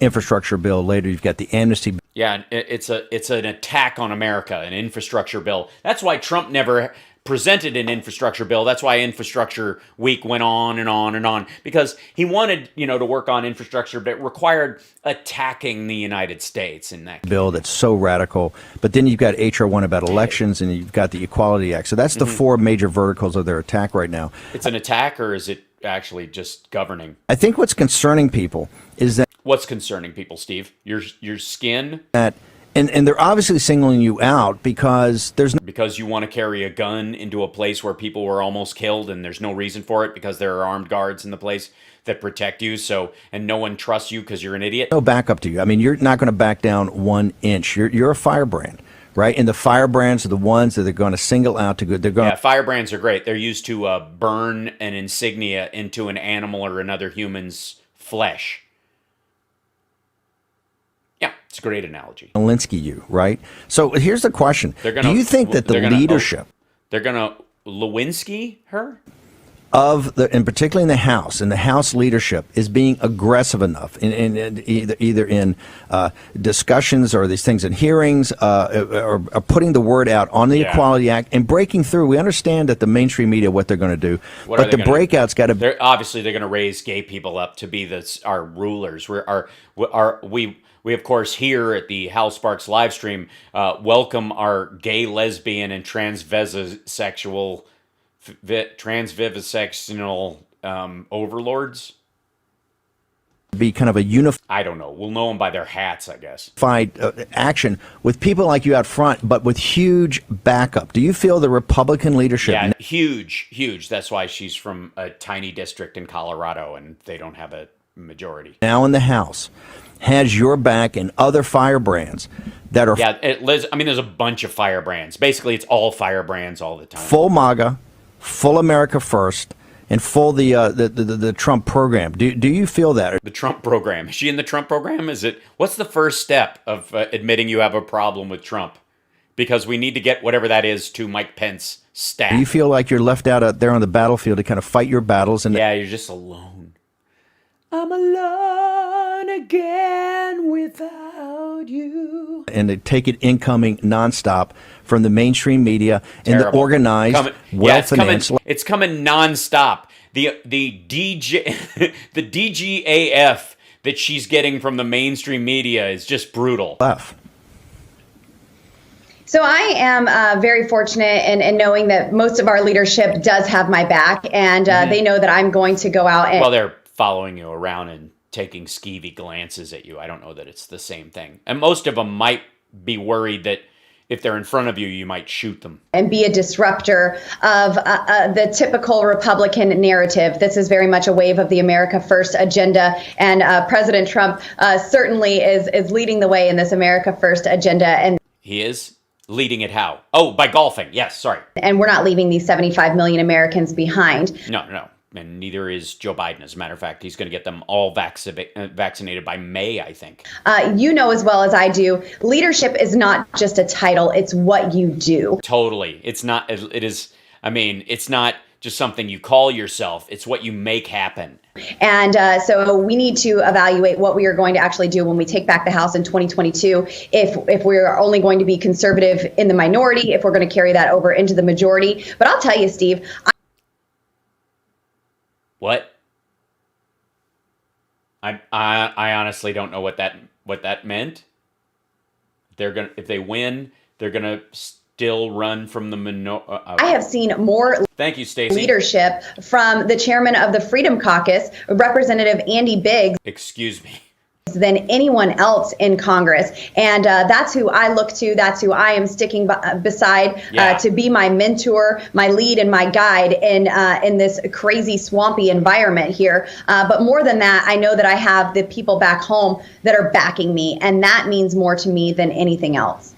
[SPEAKER 2] infrastructure bill. Later, you've got the amnesty.
[SPEAKER 1] Yeah, it's an attack on America, an infrastructure bill. That's why Trump never presented an infrastructure bill. That's why Infrastructure Week went on and on and on, because he wanted, to work on infrastructure, but it required attacking the United States in that
[SPEAKER 2] bill that's so radical. But then you've got HR 1 about elections, and you've got the Equality Act. So that's the 4 major verticals of their attack right now.
[SPEAKER 1] It's an attack, or is it actually just governing?
[SPEAKER 2] I think what's concerning people is that...
[SPEAKER 1] What's concerning people, Steve? Your skin?
[SPEAKER 2] That... And they're obviously singling you out because
[SPEAKER 1] because you want to carry a gun into a place where people were almost killed, and there's no reason for it because there are armed guards in the place that protect you. And no one trusts you because you're an idiot.
[SPEAKER 2] No backup to you. I mean, you're not going to back down 1 inch. You're a firebrand, right? And the firebrands are the ones that they're going to single out to good.
[SPEAKER 1] Yeah, firebrands are great. They're used to burn an insignia into an animal or another human's flesh. Yeah, it's a great analogy.
[SPEAKER 2] Alinsky you, right? So here's the question. Do you think that the leadership...
[SPEAKER 1] They're going to Lewinsky her?
[SPEAKER 2] And particularly in the House leadership is being aggressive enough in either in discussions or these things in hearings or putting the word out on the Equality Act and breaking through. We understand that the mainstream media, what they're going to do, but the breakout's got to...
[SPEAKER 1] Obviously, they're going to raise gay people up to be our rulers. We, of course, here at the Hal Sparks live stream, welcome our gay, lesbian, and transvivisexual overlords.
[SPEAKER 2] Be kind of a unified...
[SPEAKER 1] I don't know. We'll know them by their hats, I guess.
[SPEAKER 2] Action with people like you out front, but with huge backup. Do you feel the Republican leadership...
[SPEAKER 1] Yeah, huge. That's why she's from a tiny district in Colorado, and they don't have a majority.
[SPEAKER 2] Now in the House... has your back and other firebrands that are...
[SPEAKER 1] Yeah, there's a bunch of firebrands. Basically, it's all firebrands all the time.
[SPEAKER 2] Full MAGA, full America First, and full the Trump program. Do you feel that?
[SPEAKER 1] The Trump program. Is she in the Trump program? What's the first step of admitting you have a problem with Trump? because we need to get whatever that is to Mike Pence staff.
[SPEAKER 2] Do you feel like you're left out there on the battlefield to kind of fight your battles? And
[SPEAKER 1] yeah, you're just alone. I'm alone again without you.
[SPEAKER 2] And to take it incoming nonstop from the mainstream media and the organized, well-financed.
[SPEAKER 1] It's coming nonstop. The DJ the DGAF that she's getting from the mainstream media is just brutal.
[SPEAKER 5] So I am very fortunate in knowing that most of our leadership does have my back, and they know that I'm going to go out and...
[SPEAKER 1] Well, they're following you around and taking skeevy glances at you. I don't know that it's the same thing. And most of them might be worried that if they're in front of you, you might shoot them. And
[SPEAKER 5] be a disruptor of the typical Republican narrative. This is very much a wave of the America First agenda. And President Trump certainly is leading the way in this America First agenda. And
[SPEAKER 1] he is leading it how? Oh, by golfing. Yes, sorry.
[SPEAKER 5] And we're not leaving these 75 million Americans behind.
[SPEAKER 1] No. And neither is Joe Biden. As a matter of fact, he's going to get them all vaccinated by May, I think.
[SPEAKER 5] You know as well as I do, leadership is not just a title. It's what you do.
[SPEAKER 1] Totally. It's not. It is. I mean, it's not just something you call yourself. It's what you make happen.
[SPEAKER 5] And so we need to evaluate what we are going to actually do when we take back the House in 2022. If we're only going to be conservative in the minority, if we're going to carry that over into the majority. But I'll tell you, Steve.
[SPEAKER 1] What? I honestly don't know what that meant. If they win, they're gonna still run from the
[SPEAKER 5] I have seen more.
[SPEAKER 1] Thank you, Stacey.
[SPEAKER 5] Leadership from the chairman of the Freedom Caucus, Representative Andy Biggs.
[SPEAKER 1] Excuse me.
[SPEAKER 5] Than anyone else in Congress. And that's who I look to. That's who I am sticking beside to be my mentor, my lead, and my guide in this crazy, swampy environment here. But more than that, I know that I have the people back home that are backing me. And that means more to me than anything else.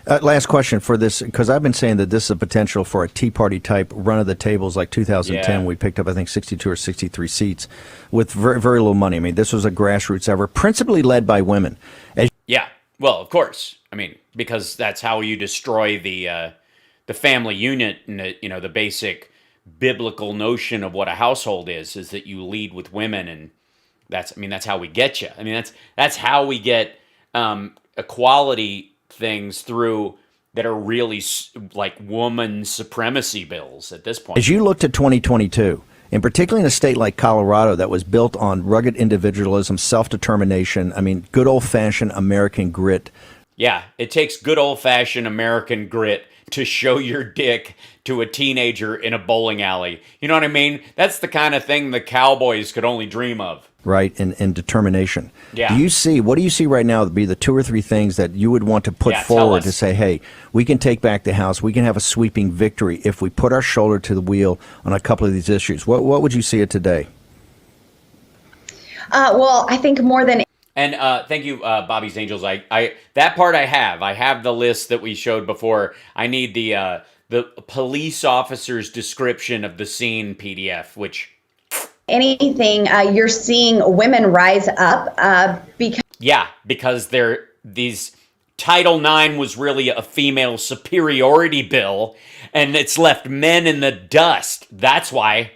[SPEAKER 2] Last question for this, because I've been saying that this is a potential for a Tea Party type run of the tables like 2010. Yeah. We picked up, I think, 62 or 63 seats with very, very little money. I mean, this was a grassroots effort, principally led by women.
[SPEAKER 1] Yeah, well, of course. I mean, because that's how you destroy the family unit and the basic biblical notion of what a household is that you lead with women, and that's how we get you. I mean, that's how we get equality things through that are really like woman supremacy bills at this point.
[SPEAKER 2] As you look to 2022, and particularly in a state like Colorado that was built on rugged individualism, self-determination, I mean, good old-fashioned American grit.
[SPEAKER 1] Yeah, it takes good old-fashioned American grit to show your dick to a teenager in a bowling alley. You know what I mean? That's the kind of thing the cowboys could only dream of.
[SPEAKER 2] Right, and determination.
[SPEAKER 1] Yeah.
[SPEAKER 2] What do you see right now to be the 2 or 3 things that you would want to put forward to say, hey, we can take back the House, we can have a sweeping victory if we put our shoulder to the wheel on a couple of these issues? What would you see it today?
[SPEAKER 5] Well, I think more than...
[SPEAKER 1] And thank you, Bobby's Angels. I that part I have the list that we showed before. I need the police officer's description of the scene PDF, which...
[SPEAKER 5] Anything you're seeing women rise up
[SPEAKER 1] because these Title IX was really a female superiority bill, and it's left men in the dust. That's why.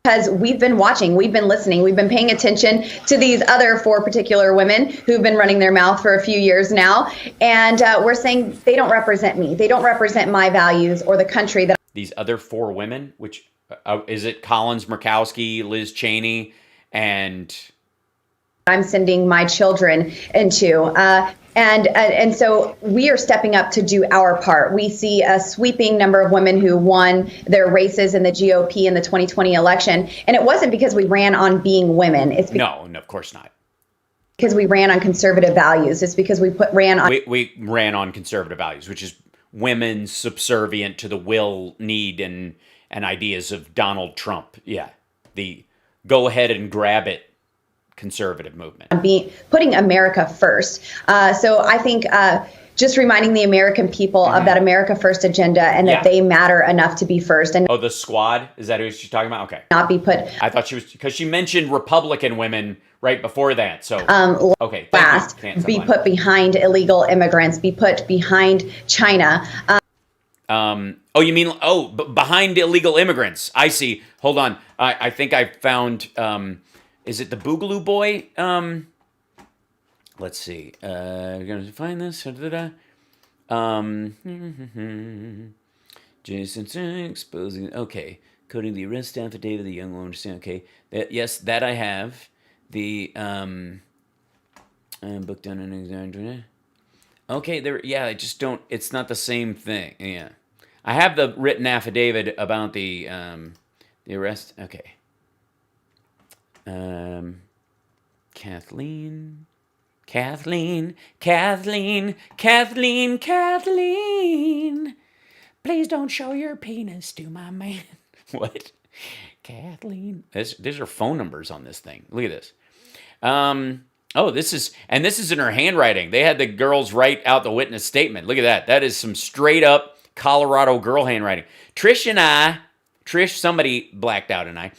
[SPEAKER 5] Because we've been watching, we've been listening, we've been paying attention to these other 4 particular women who've been running their mouth for a few years now, and we're saying they don't represent me. They don't represent my values or the country that. These
[SPEAKER 1] other 4 women, which. Is it Collins, Murkowski, Liz Cheney, and
[SPEAKER 5] I'm sending my children into, and so we are stepping up to do our part. We see a sweeping number of women who won their races in the GOP in the 2020 election, and it wasn't because we ran on being women. It's
[SPEAKER 1] no, of course not.
[SPEAKER 5] Because we ran on conservative values. It's because we ran
[SPEAKER 1] ran on conservative values, which is women subservient to the will, need, and ideas of Donald Trump. Yeah, the go ahead and grab it conservative movement.
[SPEAKER 5] Putting America first. So I think just reminding the American people of that America First agenda and that they matter enough to be first and
[SPEAKER 1] the squad? Is that who she's talking about? Okay.
[SPEAKER 5] not be put
[SPEAKER 1] I thought she was, because she mentioned Republican women right before that. So, okay.
[SPEAKER 5] last, be put behind illegal immigrants, be put behind China.
[SPEAKER 1] You mean, behind illegal immigrants. I see. Hold on. I think I found, is it the Boogaloo Boy? Let's see. We're going to find this. Jason exposing. Okay. Coding the arrest affidavit of the young woman. Okay. Yes, that I have. The, book done in exam. Okay, I just don't, it's not the same thing. Yeah. I have the written affidavit about the arrest. Okay. Kathleen. Please don't show your penis to my man. What? Kathleen. These are phone numbers on this thing. Look at this. This is in her handwriting. They had the girls write out the witness statement. Look at that. That is some straight up Colorado girl handwriting. Somebody blacked out and I.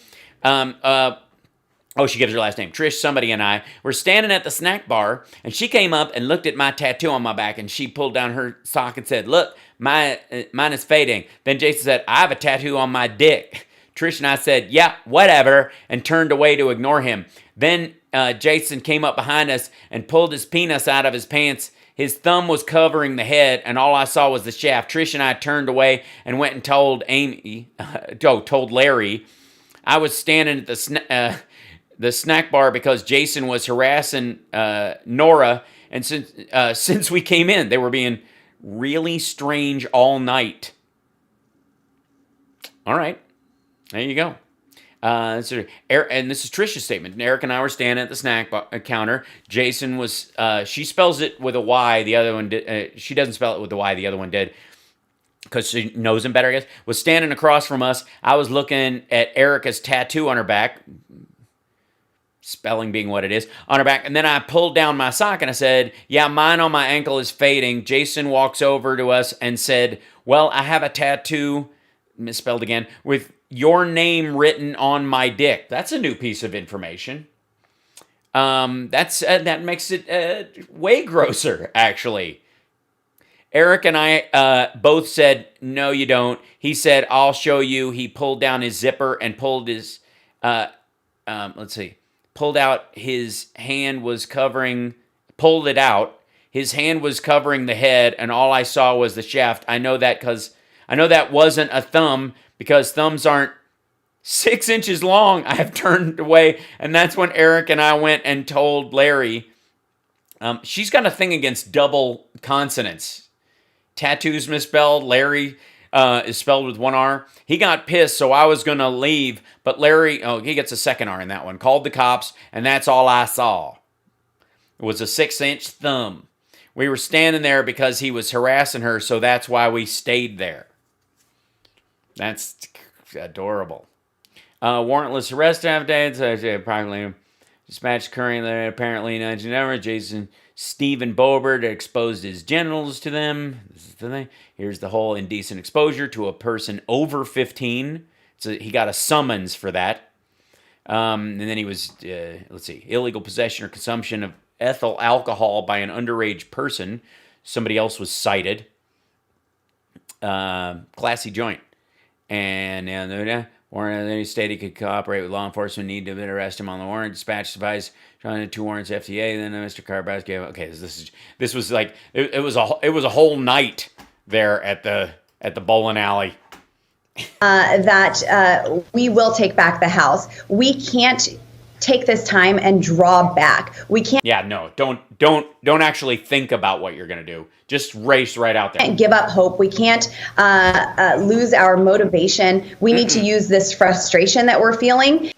[SPEAKER 1] She gives her last name. Trish, somebody, and I were standing at the snack bar, and she came up and looked at my tattoo on my back, and she pulled down her sock and said, "Look, mine is fading." Then Jason said, "I have a tattoo on my dick." Trish and I said, "Yeah, whatever," and turned away to ignore him. Then Jason came up behind us and pulled his penis out of his pants. His thumb was covering the head, and all I saw was the shaft. Trish and I turned away and went and told Larry. I was standing at the snack bar because Jason was harassing Nora, and since we came in, they were being really strange all night. All right, there you go. And this is Trisha's statement. Eric and I were standing at the snack counter. Jason was, she spells it with a Y. The other one did. She doesn't spell it with a Y. The other one did, because she knows him better, I guess. Was standing across from us. I was looking at Erica's tattoo on her back. Spelling being what it is, on her back. And then I pulled down my sock and I said, "Yeah, mine on my ankle is fading." Jason walks over to us and said, "Well, I have a tattoo," misspelled again, "with your name written on my dick." That's a new piece of information. That makes it way grosser, actually. Eric and I both said, "No, you don't." He said, "I'll show you." He pulled down his zipper and pulled his, pulled out his hand was covering, pulled it out. His hand was covering the head, and all I saw was the shaft. I know that wasn't a thumb, because thumbs aren't 6 inches long. I have turned away, and that's when Eric and I went and told Larry. She's got a thing against double consonants. Tattoos misspelled. Larry is spelled with one R. He got pissed, so I was going to leave, but Larry, he gets a second R in that one, called the cops, and that's all I saw. It was a 6-inch thumb. We were standing there because he was harassing her, so that's why we stayed there. That's adorable. Warrantless arrest affidavits, apparently dispatched currently, apparently 19 Jason Stephen Boebert exposed his genitals to them. This is the thing. Here's the whole indecent exposure to a person over 15. So he got a summons for that. And then he was, illegal possession or consumption of ethyl alcohol by an underage person. Somebody else was cited. Classy joint. And warrant, then he stated he could cooperate with law enforcement, need to arrest him on the warrant, dispatch device, trying to 2 warrants FTA, then Mr. Carbaz gave, okay, this was like, it was a whole night there at the bowling alley.
[SPEAKER 5] That we will take back the house. We can't take this time and draw back. We can't.
[SPEAKER 1] Yeah, no, don't actually think about what you're going to do. Just race right out there.
[SPEAKER 5] Can't give up hope. We can't lose our motivation. We need to use this frustration that we're feeling.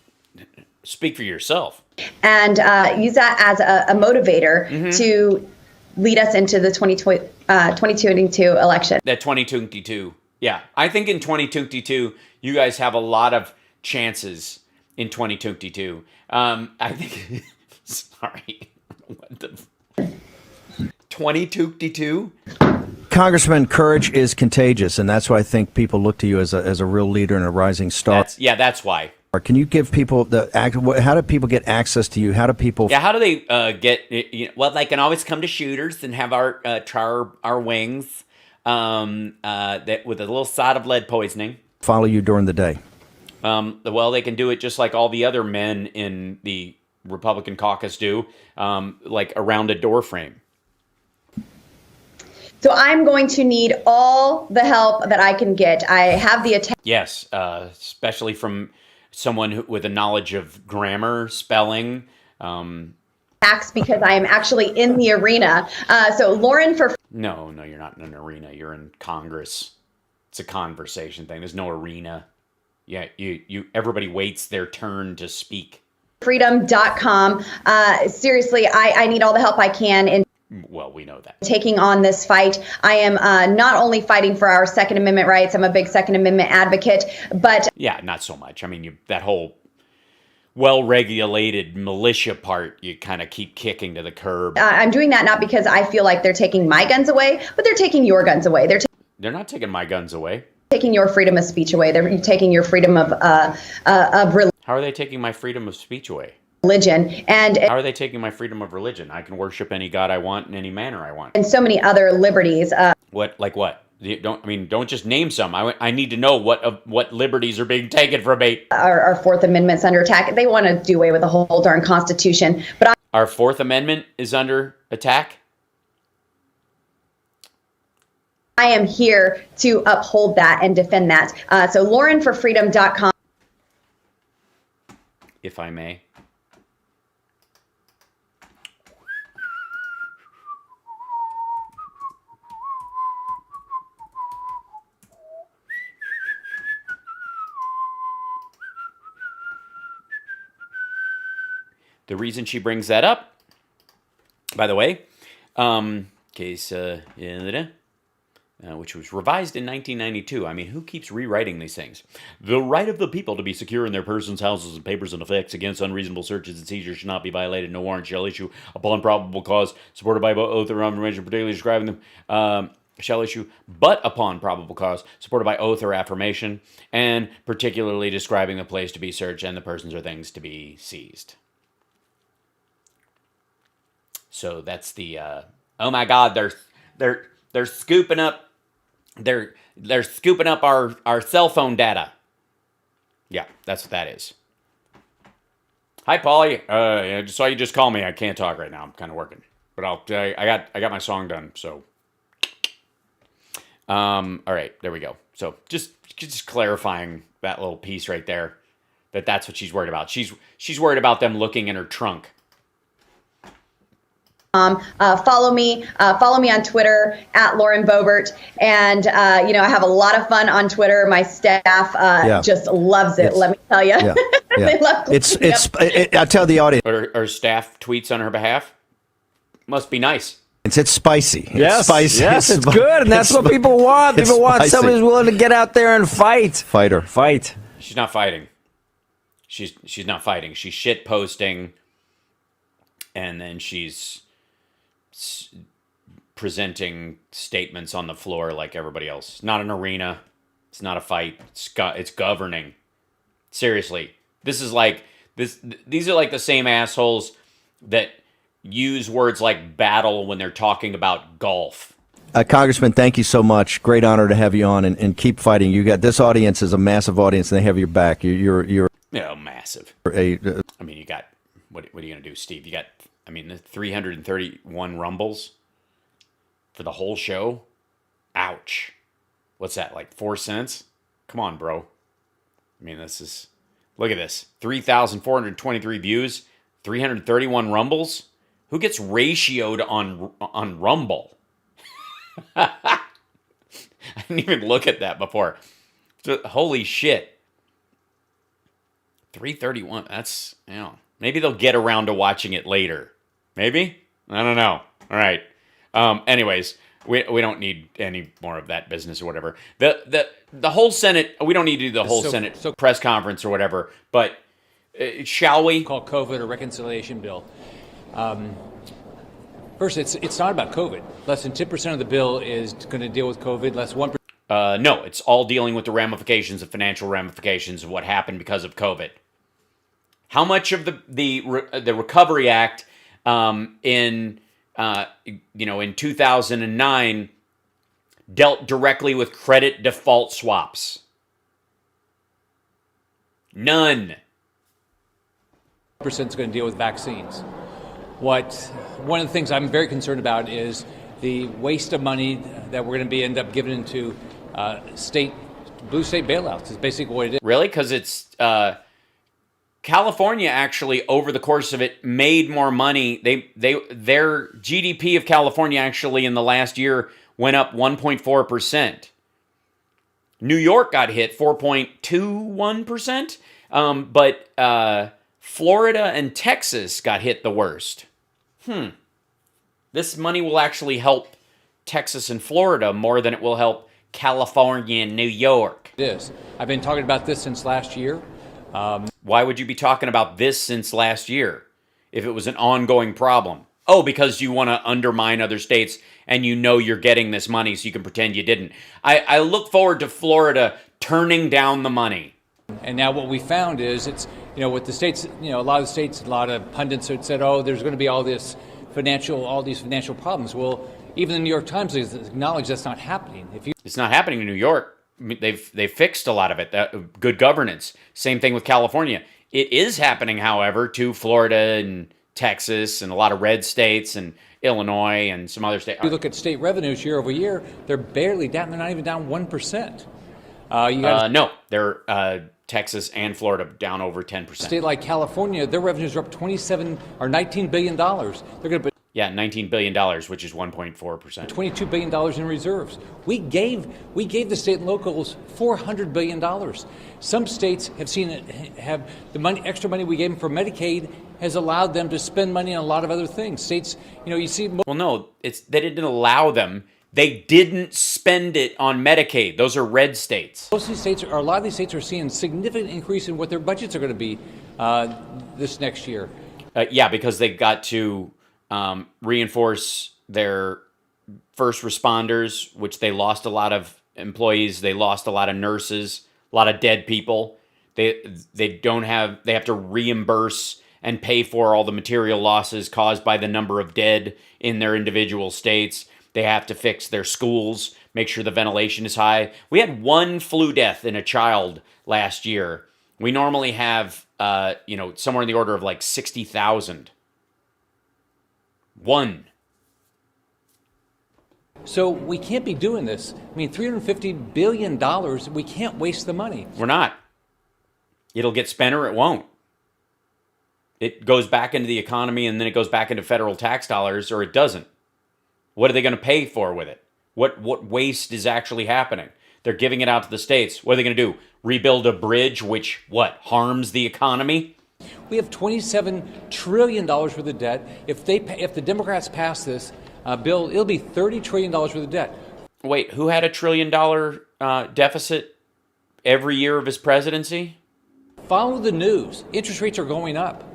[SPEAKER 1] Speak for yourself.
[SPEAKER 5] And use that as a motivator to lead us into the 2022 election.
[SPEAKER 1] That 2022. Yeah, I think in 2022, you guys have a lot of chances in 2022. I think, sorry, what the 2022?
[SPEAKER 2] Congressman, courage is contagious, and that's why I think people look to you as a real leader and a rising star.
[SPEAKER 1] That's why.
[SPEAKER 2] Can you give people how do people get access to you? How do people?
[SPEAKER 1] Yeah, how do they get? Well, they can always come to Shooters and have try our wings, that with a little side of lead poisoning.
[SPEAKER 2] Follow you during the day.
[SPEAKER 1] Well, they can do it just like all the other men in the Republican caucus do, like around a door frame.
[SPEAKER 5] So I'm going to need all the help that I can get. I have the attention.
[SPEAKER 1] Yes, especially from someone with a knowledge of grammar, spelling.
[SPEAKER 5] Because I am actually in the arena. So Lauren for.
[SPEAKER 1] No, you're not in an arena. You're in Congress. It's a conversation thing. There's no arena. Yeah, everybody waits their turn to speak.
[SPEAKER 5] Freedom.com. Seriously, I need all the help I can in.
[SPEAKER 1] Well, we know that.
[SPEAKER 5] Taking on this fight. I am not only fighting for our Second Amendment rights. I'm a big Second Amendment advocate, but.
[SPEAKER 1] Yeah, not so much. I mean, that whole well-regulated militia part, you kind of keep kicking to the curb.
[SPEAKER 5] I'm doing that not because I feel like they're taking my guns away, but they're taking your guns away.
[SPEAKER 1] They're not taking my guns away.
[SPEAKER 5] Taking your freedom of speech away. They're taking your freedom of religion.
[SPEAKER 1] How are they taking my freedom of speech away?
[SPEAKER 5] And
[SPEAKER 1] how are they taking my freedom of religion? I can worship any god I want in any manner I want.
[SPEAKER 5] And so many other liberties.
[SPEAKER 1] What? Like what? Don't just name some. I need to know what liberties are being taken from me.
[SPEAKER 5] Our Fourth Amendment's under attack. They want to do away with the whole darn Constitution. But
[SPEAKER 1] our Fourth Amendment is under attack?
[SPEAKER 5] I am here to uphold that and defend that. So LaurenForFreedom.com.
[SPEAKER 1] If I may. The reason she brings that up, by the way, which was revised in 1992. I mean, who keeps rewriting these things? The right of the people to be secure in their persons, houses, and papers and effects against unreasonable searches and seizures should not be violated. No warrant shall issue upon probable cause, supported by oath or affirmation, particularly describing them, shall issue but upon probable cause, supported by oath or affirmation, and particularly describing the place to be searched and the persons or things to be seized. So that's the oh my God, they're scooping up they're scooping up our cell phone data. Yeah, that's what that is. Hi, Paulie. I just saw you just call me. I can't talk right now. I'm kind of working, but I got my song done. So, all right, there we go. So just clarifying that little piece right there, that's what she's worried about. She's worried about them looking in her trunk.
[SPEAKER 5] Follow me on Twitter at Lauren Boebert. And, I have a lot of fun on Twitter. My staff just loves it. Let me tell you.
[SPEAKER 2] Yeah, yeah.
[SPEAKER 5] They love
[SPEAKER 2] I tell the audience.
[SPEAKER 1] Her staff tweets on her behalf. Must be nice.
[SPEAKER 2] It's spicy.
[SPEAKER 4] Yes,
[SPEAKER 2] spicy.
[SPEAKER 4] Yes, it's good. And that's what people want. People want somebody who's willing to get out there and fight. Fight.
[SPEAKER 1] She's not fighting. She's not fighting. She's shit posting. And then she's presenting statements on the floor like everybody else. It's not an arena. It's not a fight. It's governing. Seriously. These are like the same assholes that use words like battle when they're talking about golf.
[SPEAKER 2] Congressman, thank you so much. Great honor to have you on, and keep fighting. You got this audience is a massive audience, and they have your back. You're
[SPEAKER 1] massive.
[SPEAKER 2] You
[SPEAKER 1] got what are you gonna do, Steve? You got the 331 rumbles for the whole show. Ouch. What's that, like 4 cents? Come on, bro. Look at this. 3,423 views, 331 rumbles. Who gets ratioed on Rumble? I didn't even look at that before. Holy shit. 331. That's, maybe they'll get around to watching it later. Maybe? I don't know. All right. Anyways, we don't need any more of that business or whatever. The whole Senate, we don't need to do the whole Senate press conference or whatever, but shall we?
[SPEAKER 6] Called COVID a reconciliation bill. First, it's not about COVID. Less than 10% of the bill is going to deal with COVID. Less 1%.
[SPEAKER 1] No, it's all dealing with the ramifications, the financial ramifications of what happened because of COVID. How much of the Recovery Act in 2009 dealt directly with credit default swaps? None.
[SPEAKER 6] Percent is going to deal with vaccines. One of the things I'm very concerned about is the waste of money that we're going to end up giving into blue state bailouts. Is basically what it is.
[SPEAKER 1] Really? Because it's California actually over the course of it made more money. Their GDP of California actually in the last year went up 1.4%. New York got hit 4.21%, but Florida and Texas got hit the worst. This money will actually help Texas and Florida more than it will help California and New York.
[SPEAKER 6] It is. I've been talking about this since last year.
[SPEAKER 1] Why would you be talking about this since last year if it was an ongoing problem? Oh, because you want to undermine other states and you know you're getting this money so you can pretend you didn't. I look forward to Florida turning down the money.
[SPEAKER 6] And now what we found is with the states, a lot of the states, a lot of pundits had said, oh, there's going to be all these financial problems. Well, even the New York Times has acknowledged that's not happening.
[SPEAKER 1] It's not happening in New York. I mean, they've fixed a lot of it. Good governance. Same thing with California. It is happening, however, to Florida and Texas and a lot of red states and Illinois and some other states.
[SPEAKER 6] If you look at state revenues year over year, they're barely down. They're not even down 1%.
[SPEAKER 1] No, they're Texas and Florida down over 10%.
[SPEAKER 6] A state like California, their revenues are up $19 billion. They're going to put
[SPEAKER 1] $19 billion, which is 1.4%.
[SPEAKER 6] $22 billion in reserves. We gave the state and locals $400 billion. Some states have the extra money we gave them for Medicaid has allowed them to spend money on a lot of other things. States, you see.
[SPEAKER 1] Well, no, they didn't allow them. They didn't spend it on Medicaid. Those are red states.
[SPEAKER 6] Most of these states, or a lot of these states, are seeing a significant increase in what their budgets are going to be this next year.
[SPEAKER 1] Because they got to reinforce their first responders, which they lost a lot of employees. They lost a lot of nurses, a lot of dead people. They have to reimburse and pay for all the material losses caused by the number of dead in their individual states. They have to fix their schools, make sure the ventilation is high. We had one flu death in a child last year. We normally have, somewhere in the order of like 60,000. One.
[SPEAKER 6] So we can't be doing this. I mean, $350 billion, we can't waste the money.
[SPEAKER 1] We're not. It'll get spent or it won't. It goes back into the economy and then it goes back into federal tax dollars or it doesn't. What are they going to pay for with it? What waste is actually happening? They're giving it out to the states. What are they going to do? Rebuild a bridge which, harms the economy?
[SPEAKER 6] We have $27 trillion worth of debt. If the Democrats pass this bill, it'll be $30 trillion worth of debt.
[SPEAKER 1] Wait, who had $1 trillion deficit every year of his presidency?
[SPEAKER 6] Follow the news. Interest rates are going up.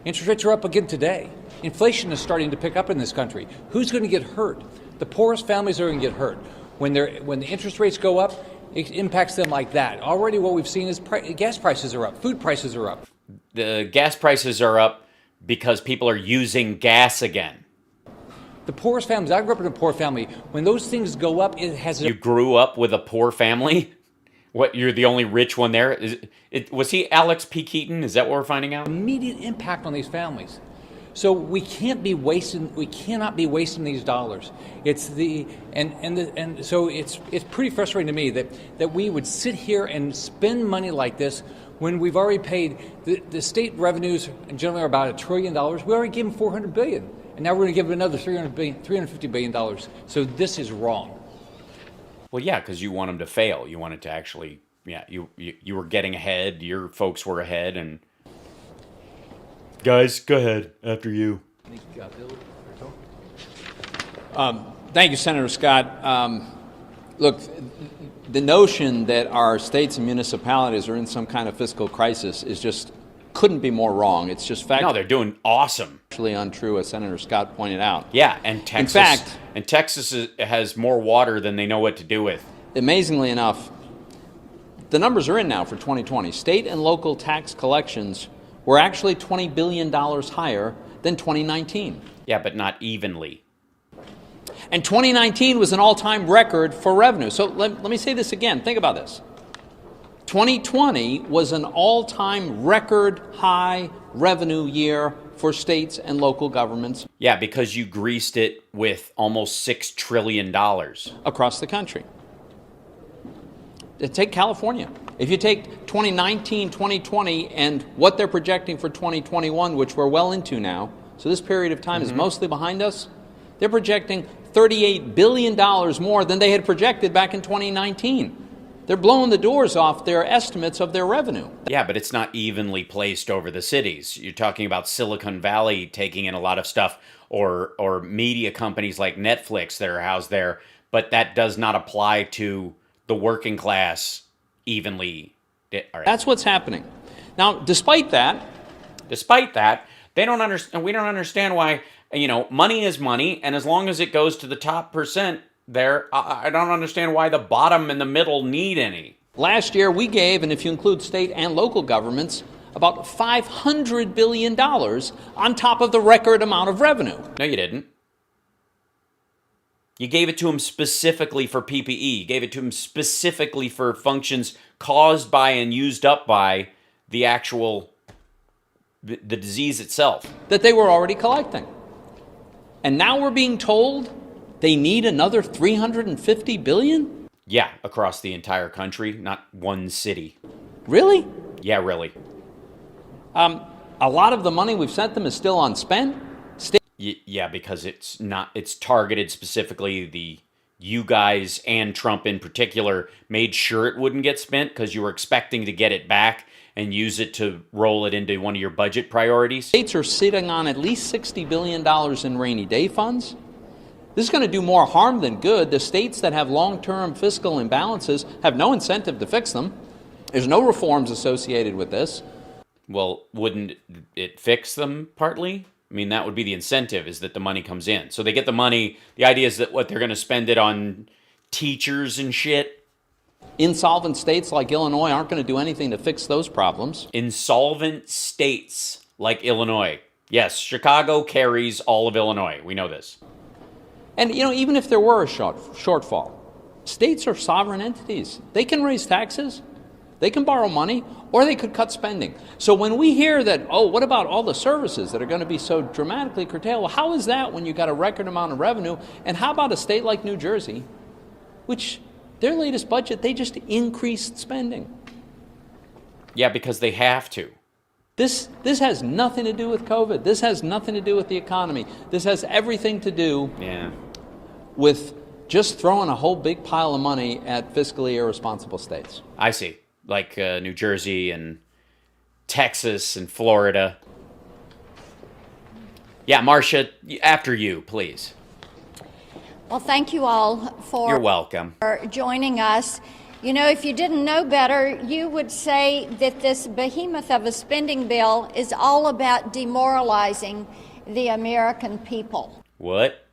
[SPEAKER 6] Interest rates are up again today. Inflation is starting to pick up in this country. Who's going to get hurt? The poorest families are going to get hurt. When the interest rates go up, it impacts them like that. Already what we've seen is gas prices are up. Food prices are up.
[SPEAKER 1] The gas prices are up because people are using gas again.
[SPEAKER 6] The poorest families, I grew up in a poor family. When those things go up, it has...
[SPEAKER 1] You grew up with a poor family? What, you're the only rich one there? Was he Alex P. Keaton? Is that what we're finding out?
[SPEAKER 6] Immediate impact on these families. So we cannot be wasting these dollars. So it's pretty frustrating to me that we would sit here and spend money like this when we've already paid the state revenues generally are about $1 trillion. We already gave them $400 billion, and now we're going to give them another $350 billion. So this is wrong.
[SPEAKER 1] Well, yeah, because you want them to fail. You want it to actually, you were getting ahead. Your folks were ahead, and guys, go ahead after you.
[SPEAKER 7] Thank you, Senator Scott. Look, the notion that our states and municipalities are in some kind of fiscal crisis is just couldn't be more wrong. It's just
[SPEAKER 1] No, they're doing awesome.
[SPEAKER 7] Factually untrue, as Senator Scott pointed out.
[SPEAKER 1] Yeah, and Texas has more water than they know what to do with.
[SPEAKER 7] Amazingly enough, the numbers are in now for 2020. State and local tax collections were actually $20 billion higher than 2019.
[SPEAKER 1] Yeah, but not evenly.
[SPEAKER 7] And 2019 was an all-time record for revenue. So let me say this again. Think about this. 2020 was an all-time record high revenue year for states and local governments.
[SPEAKER 1] Yeah, because you greased it with almost $6 trillion.
[SPEAKER 7] Across the country. Take California. If you take 2019, 2020, and what they're projecting for 2021, which we're well into now, so this period of time is mostly behind us, they're projecting $38 billion more than they had projected back in 2019. They're blowing the doors off their estimates of their revenue.
[SPEAKER 1] Yeah, but it's not evenly placed over the cities. You're talking about Silicon Valley taking in a lot of stuff, or media companies like Netflix that are housed there, but that does not apply to the working class evenly. Right.
[SPEAKER 7] That's what's happening. Now, despite that,
[SPEAKER 1] they don't understand. We don't understand why. Money is money, and as long as it goes to the top percent, I don't understand why the bottom and the middle need any.
[SPEAKER 7] Last year we gave, and if you include state and local governments, about $500 billion on top of the record amount of revenue.
[SPEAKER 1] No, you didn't. You gave it to them specifically for PPE. You gave it to them specifically for functions caused by and used up by the actual the disease itself.
[SPEAKER 7] That they were already collecting. And now we're being told they need another $350 billion?
[SPEAKER 1] Yeah, across the entire country, not one city.
[SPEAKER 7] Really?
[SPEAKER 1] Yeah, really.
[SPEAKER 7] A lot of the money we've sent them is still unspent?
[SPEAKER 1] Yeah, because it's targeted specifically. You guys and Trump in particular made sure it wouldn't get spent because you were expecting to get it back and use it to roll it into one of your budget priorities.
[SPEAKER 7] States are sitting on at least $60 billion in rainy day funds. This is going to do more harm than good. The states that have long-term fiscal imbalances have no incentive to fix them. There's no reforms associated with this.
[SPEAKER 1] Well, wouldn't it fix them partly? I mean, that would be the incentive, is that the money comes in. So they get the money. The idea is that what they're going to spend it on teachers and shit.
[SPEAKER 7] Insolvent states like Illinois aren't going to do anything to fix those problems.
[SPEAKER 1] Insolvent states like Illinois. Yes, Chicago carries all of Illinois. We know this.
[SPEAKER 7] And, even if there were a shortfall, states are sovereign entities. They can raise taxes, they can borrow money, or they could cut spending. So when we hear that, what about all the services that are going to be so dramatically curtailed? Well, how is that when you got a record amount of revenue? And how about a state like New Jersey, which their latest budget, they just increased spending?
[SPEAKER 1] Yeah, because they have to.
[SPEAKER 7] This has nothing to do with COVID. This has nothing to do with the economy. This has everything to do with just throwing a whole big pile of money at fiscally irresponsible states.
[SPEAKER 1] I see. Like New Jersey and Texas and Florida. Yeah, Marcia, after you, please.
[SPEAKER 8] Well, thank you all for
[SPEAKER 1] You're welcome.
[SPEAKER 8] Joining us. If you didn't know better, you would say that this behemoth of a spending bill is all about demoralizing the American people.
[SPEAKER 1] What?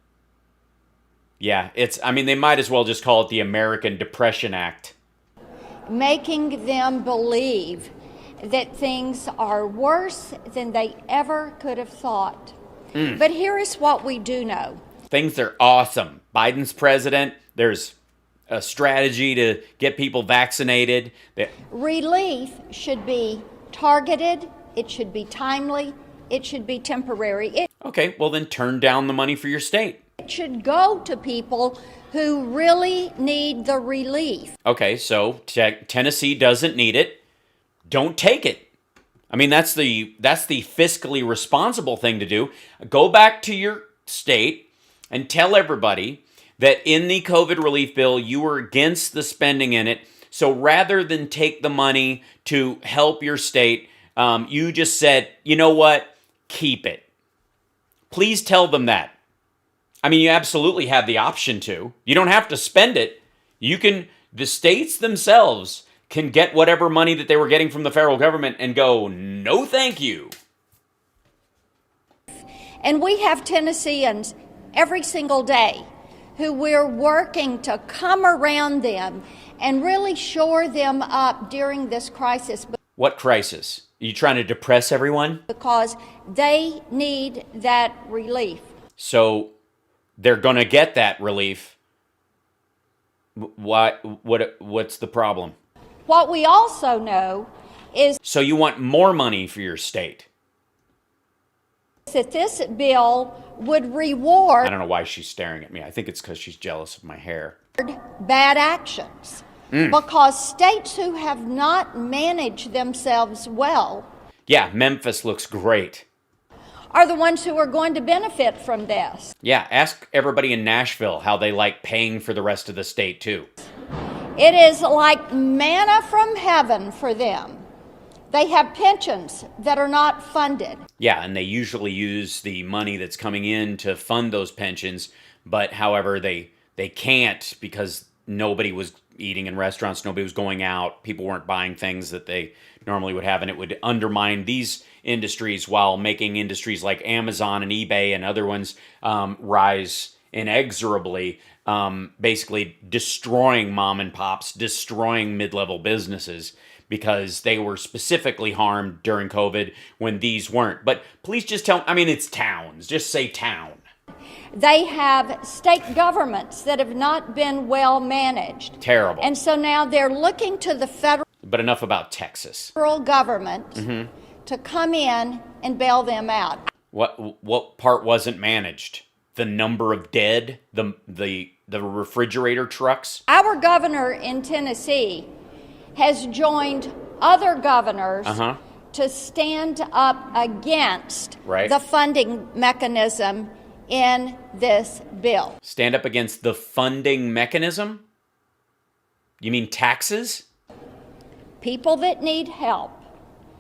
[SPEAKER 1] Yeah, they might as well just call it the American Depression Act.
[SPEAKER 8] Making them believe that things are worse than they ever could have thought. But here is what we do know.
[SPEAKER 1] Things are awesome. Biden's president. There's a strategy to get people vaccinated.
[SPEAKER 8] Relief should be targeted. It should be timely. It should be temporary.
[SPEAKER 1] Okay, well then turn down the money for your state.
[SPEAKER 8] It should go to people who really need the relief.
[SPEAKER 1] Okay, so Tennessee doesn't need it. Don't take it. I mean, that's the fiscally responsible thing to do. Go back to your state and tell everybody that in the COVID relief bill, you were against the spending in it. So rather than take the money to help your state, you just said, you know what? Keep it. Please tell them that. I mean, you absolutely have the option to. You don't have to spend it. The states themselves can get whatever money that they were getting from the federal government and go, no thank you.
[SPEAKER 8] And we have Tennesseans every single day who we're working to come around them and really shore them up during this crisis.
[SPEAKER 1] What crisis? Are you trying to depress everyone?
[SPEAKER 8] Because they need that relief.
[SPEAKER 1] So they're going to get that relief. What's the problem?
[SPEAKER 8] What we also know is...
[SPEAKER 1] So you want more money for your state?
[SPEAKER 8] That this bill would reward...
[SPEAKER 1] I don't know why she's staring at me. I think it's because she's jealous of my hair.
[SPEAKER 8] ...bad actions. Because states who have not managed themselves well...
[SPEAKER 1] Yeah, Memphis looks great.
[SPEAKER 8] ...are the ones who are going to benefit from this.
[SPEAKER 1] Yeah, ask everybody in Nashville how they like paying for the rest of the state, too.
[SPEAKER 8] It is like manna from heaven for them. They have pensions that are not funded.
[SPEAKER 1] Yeah, and they usually use the money that's coming in to fund those pensions, but however, they can't because nobody was eating in restaurants, nobody was going out, people weren't buying things that they normally would have, and it would undermine these industries while making industries like Amazon and eBay and other ones rise inexorably, basically destroying mom and pops, destroying mid-level businesses because they were specifically harmed during COVID when these weren't. But please just it's towns. Just say town.
[SPEAKER 8] They have state governments that have not been well managed.
[SPEAKER 1] Terrible.
[SPEAKER 8] And so now they're looking to the federal...
[SPEAKER 1] But enough about Texas.
[SPEAKER 8] ...federal government to come in and bail them out.
[SPEAKER 1] What part wasn't managed? The number of dead? The refrigerator trucks?
[SPEAKER 8] Our governor in Tennessee has joined other governors to stand up against the funding mechanism in this bill.
[SPEAKER 1] Stand up against the funding mechanism? You mean taxes?
[SPEAKER 8] People that need help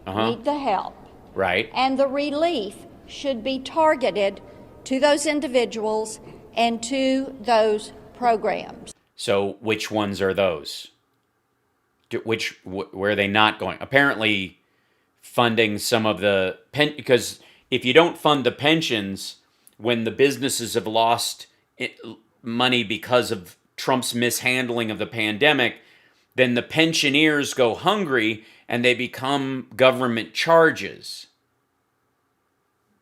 [SPEAKER 8] need the help.
[SPEAKER 1] Right.
[SPEAKER 8] And the relief should be targeted to those individuals and to those programs.
[SPEAKER 1] So which ones are those? Where are they not going? Apparently funding some of the because if you don't fund the pensions when the businesses have lost money because of Trump's mishandling of the pandemic, then the pensioners go hungry and they become government charges.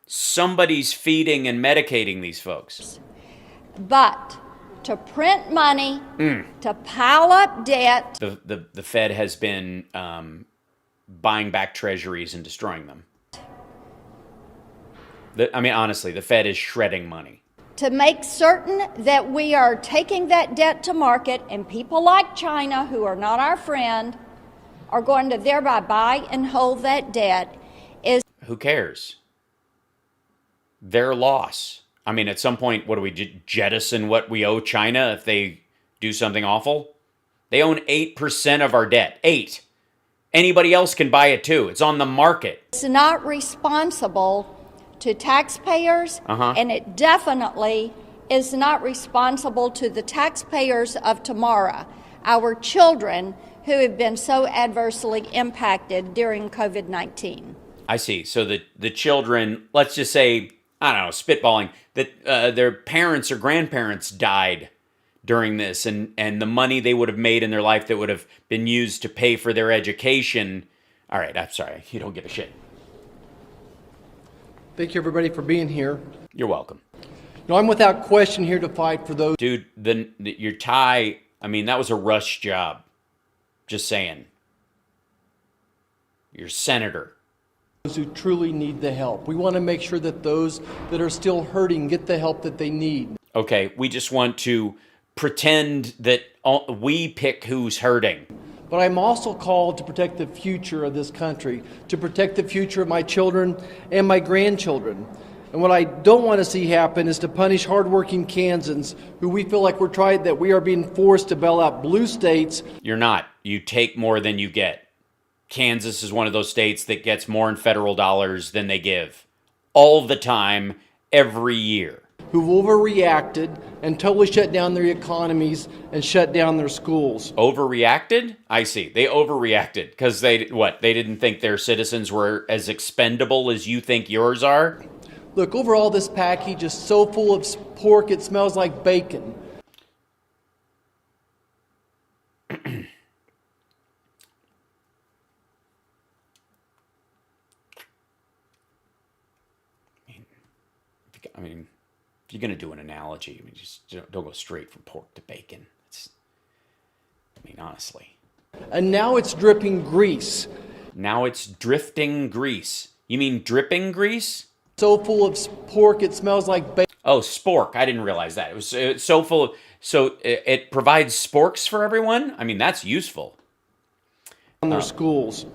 [SPEAKER 1] Somebody's feeding and medicating these folks.
[SPEAKER 8] But to print money, to pile up debt.
[SPEAKER 1] The Fed has been buying back treasuries and destroying them. Honestly, the Fed is shredding money.
[SPEAKER 8] To make certain that we are taking that debt to market, and people like China, who are not our friend, are going to thereby buy and hold that debt is...
[SPEAKER 1] Who cares? Their loss. At some point, what do we jettison what we owe China if they do something awful? They own 8% of our debt. 8. Anybody else can buy it too. It's on the market.
[SPEAKER 8] It's not responsible to taxpayers, and it definitely is not responsible to the taxpayers of tomorrow, our children who have been so adversely impacted during COVID-19.
[SPEAKER 1] I see. So the children, let's just say, I don't know, spitballing, that their parents or grandparents died during this, and the money they would have made in their life that would have been used to pay for their education. All right, I'm sorry. You don't give a shit.
[SPEAKER 9] Thank you, everybody, for being here.
[SPEAKER 1] You're welcome.
[SPEAKER 9] I'm without question here to fight for those...
[SPEAKER 1] Dude, your tie, that was a rush job. Just saying. You're senator.
[SPEAKER 9] Those who truly need the help. We want to make sure that those that are still hurting get the help that they need.
[SPEAKER 1] Okay, we just want to pretend that we pick who's hurting.
[SPEAKER 9] But I'm also called to protect the future of this country, to protect the future of my children and my grandchildren. And what I don't want to see happen is to punish hardworking Kansans who we feel like we are being forced to bail out blue states.
[SPEAKER 1] You're not. You take more than you get. Kansas is one of those states that gets more in federal dollars than they give. All the time, every year.
[SPEAKER 9] who've overreacted and totally shut down their economies and shut down their schools.
[SPEAKER 1] Overreacted? I see. They overreacted because they didn't think their citizens were as expendable as you think yours are?
[SPEAKER 9] Look, overall, this package is so full of pork it smells like bacon.
[SPEAKER 1] I mean, if you're going to do an analogy, I mean, just don't go straight from pork to bacon. Honestly.
[SPEAKER 9] And now it's dripping grease.
[SPEAKER 1] Now it's drifting grease. You mean dripping grease?
[SPEAKER 9] So full of pork it smells like bacon.
[SPEAKER 1] Oh, spork. I didn't realize that. It's so full of... So it provides sporks for everyone? I mean, that's useful.
[SPEAKER 9] On their schools.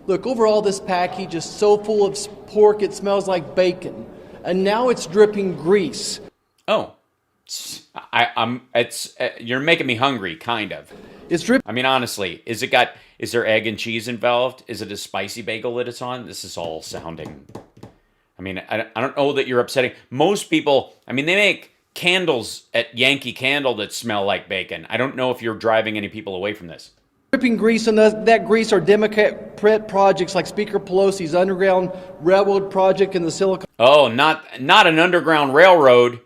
[SPEAKER 9] Look, overall, this package is so full of pork it smells like bacon. And now it's dripping grease.
[SPEAKER 1] Oh, you're making me hungry, kind of.
[SPEAKER 9] It's dripping.
[SPEAKER 1] I mean, honestly, is there egg and cheese involved? Is it a spicy bagel that it's on? This is all sounding. I mean, I don't know that you're upsetting most people. I mean, they make candles at Yankee Candle that smell like bacon. I don't know if you're driving any people away from this.
[SPEAKER 9] Dripping grease, and that grease are Democrat projects like Speaker Pelosi's Underground Railroad project in the Silicon.
[SPEAKER 1] Oh, not an underground railroad.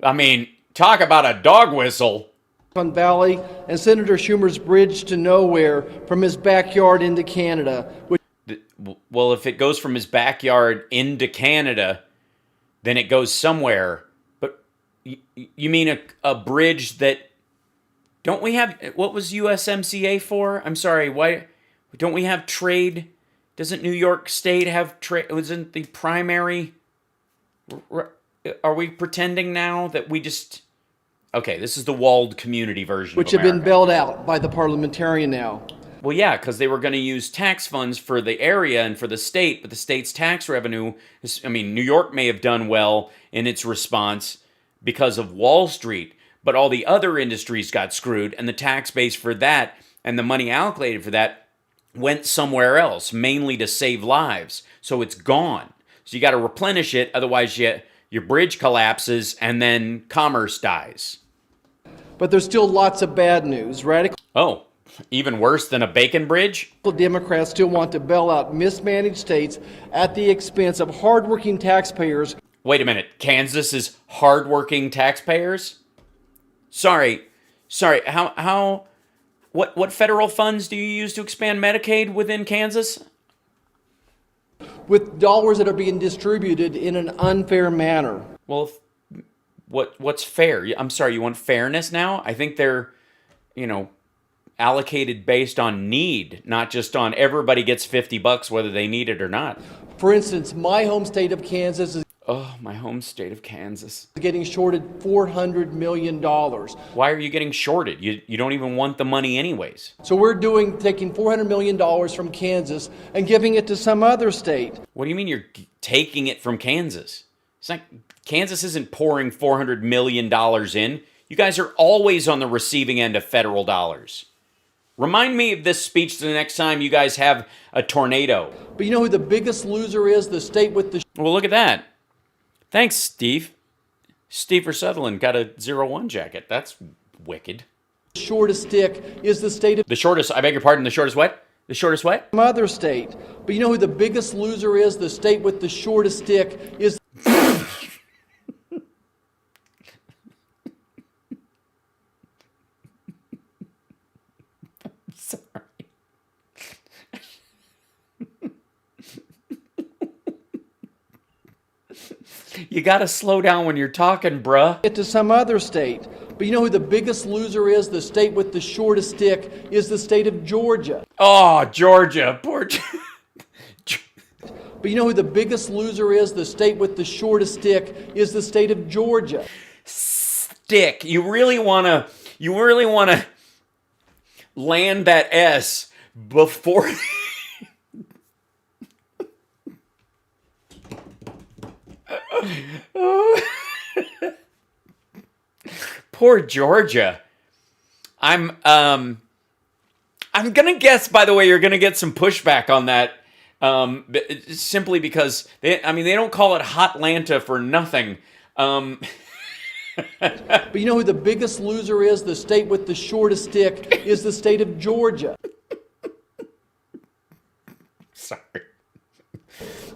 [SPEAKER 1] I mean, talk about a dog whistle.
[SPEAKER 9] Valley and Senator Schumer's bridge to nowhere from his backyard into Canada.
[SPEAKER 1] Well, if it goes from his backyard into Canada, then it goes somewhere. But you mean a bridge that... Don't we have... What was USMCA for? I'm sorry, why... Don't we have trade? Doesn't New York State have trade? Wasn't the primary... Are we pretending now that we just... Okay, this is the walled community version
[SPEAKER 9] which
[SPEAKER 1] of
[SPEAKER 9] have
[SPEAKER 1] America.
[SPEAKER 9] been bailed out by the parliamentarian now.
[SPEAKER 1] Well, yeah, because they were going to use tax funds for the area and for the state, but the state's tax revenue... I mean, New York may have done well in its response because of Wall Street, but all the other industries got screwed, and the tax base for that and the money allocated for that went somewhere else, mainly to save lives. So it's gone. So you got to replenish it, otherwise your bridge collapses and then commerce dies.
[SPEAKER 9] But there's still lots of bad news. Radical
[SPEAKER 1] even worse than a bacon bridge?
[SPEAKER 9] Democrats still want to bail out mismanaged states at the expense of hardworking taxpayers.
[SPEAKER 1] Wait a minute. Kansas is hardworking taxpayers? Sorry. What federal funds do you use to expand Medicaid within Kansas?
[SPEAKER 9] With dollars that are being distributed in an unfair manner.
[SPEAKER 1] Well, what's fair? I'm sorry, you want fairness now? I think they're, allocated based on need, not just on everybody gets $50 whether they need it or not.
[SPEAKER 9] For instance, my home state of Kansas is...
[SPEAKER 1] Oh, my home state of Kansas.
[SPEAKER 9] Getting shorted $400 million.
[SPEAKER 1] Why are you getting shorted? You don't even want the money anyways.
[SPEAKER 9] So we're taking $400 million from Kansas and giving it to some other state.
[SPEAKER 1] What do you mean you're taking it from Kansas? It's like Kansas isn't pouring $400 million in. You guys are always on the receiving end of federal dollars. Remind me of this speech the next time you guys have a tornado.
[SPEAKER 9] But you know who the biggest loser is? The state with the...
[SPEAKER 1] Well, look at that. Thanks, Steve. Steve Sutherland got a 01 jacket. That's wicked.
[SPEAKER 9] Shortest stick is the state of...
[SPEAKER 1] The shortest, I beg your pardon, the shortest what? The shortest what?
[SPEAKER 9] Some other state. But you know who the biggest loser is? The state with the shortest stick is...
[SPEAKER 1] You gotta slow down when you're talking, bruh.
[SPEAKER 9] Get to some other state. But you know who the biggest loser is? The state with the shortest stick is the state of Georgia.
[SPEAKER 1] Oh, Georgia. Poor
[SPEAKER 9] But you know who the biggest loser is? The state with the shortest stick is the state of Georgia.
[SPEAKER 1] Stick. You really wanna land that S before... Poor Georgia. I'm gonna guess, by the way, you're gonna get some pushback on that, simply because they don't call it Hotlanta for nothing.
[SPEAKER 9] But you know who the biggest loser is? The state with the shortest stick is the state of Georgia.
[SPEAKER 1] Sorry.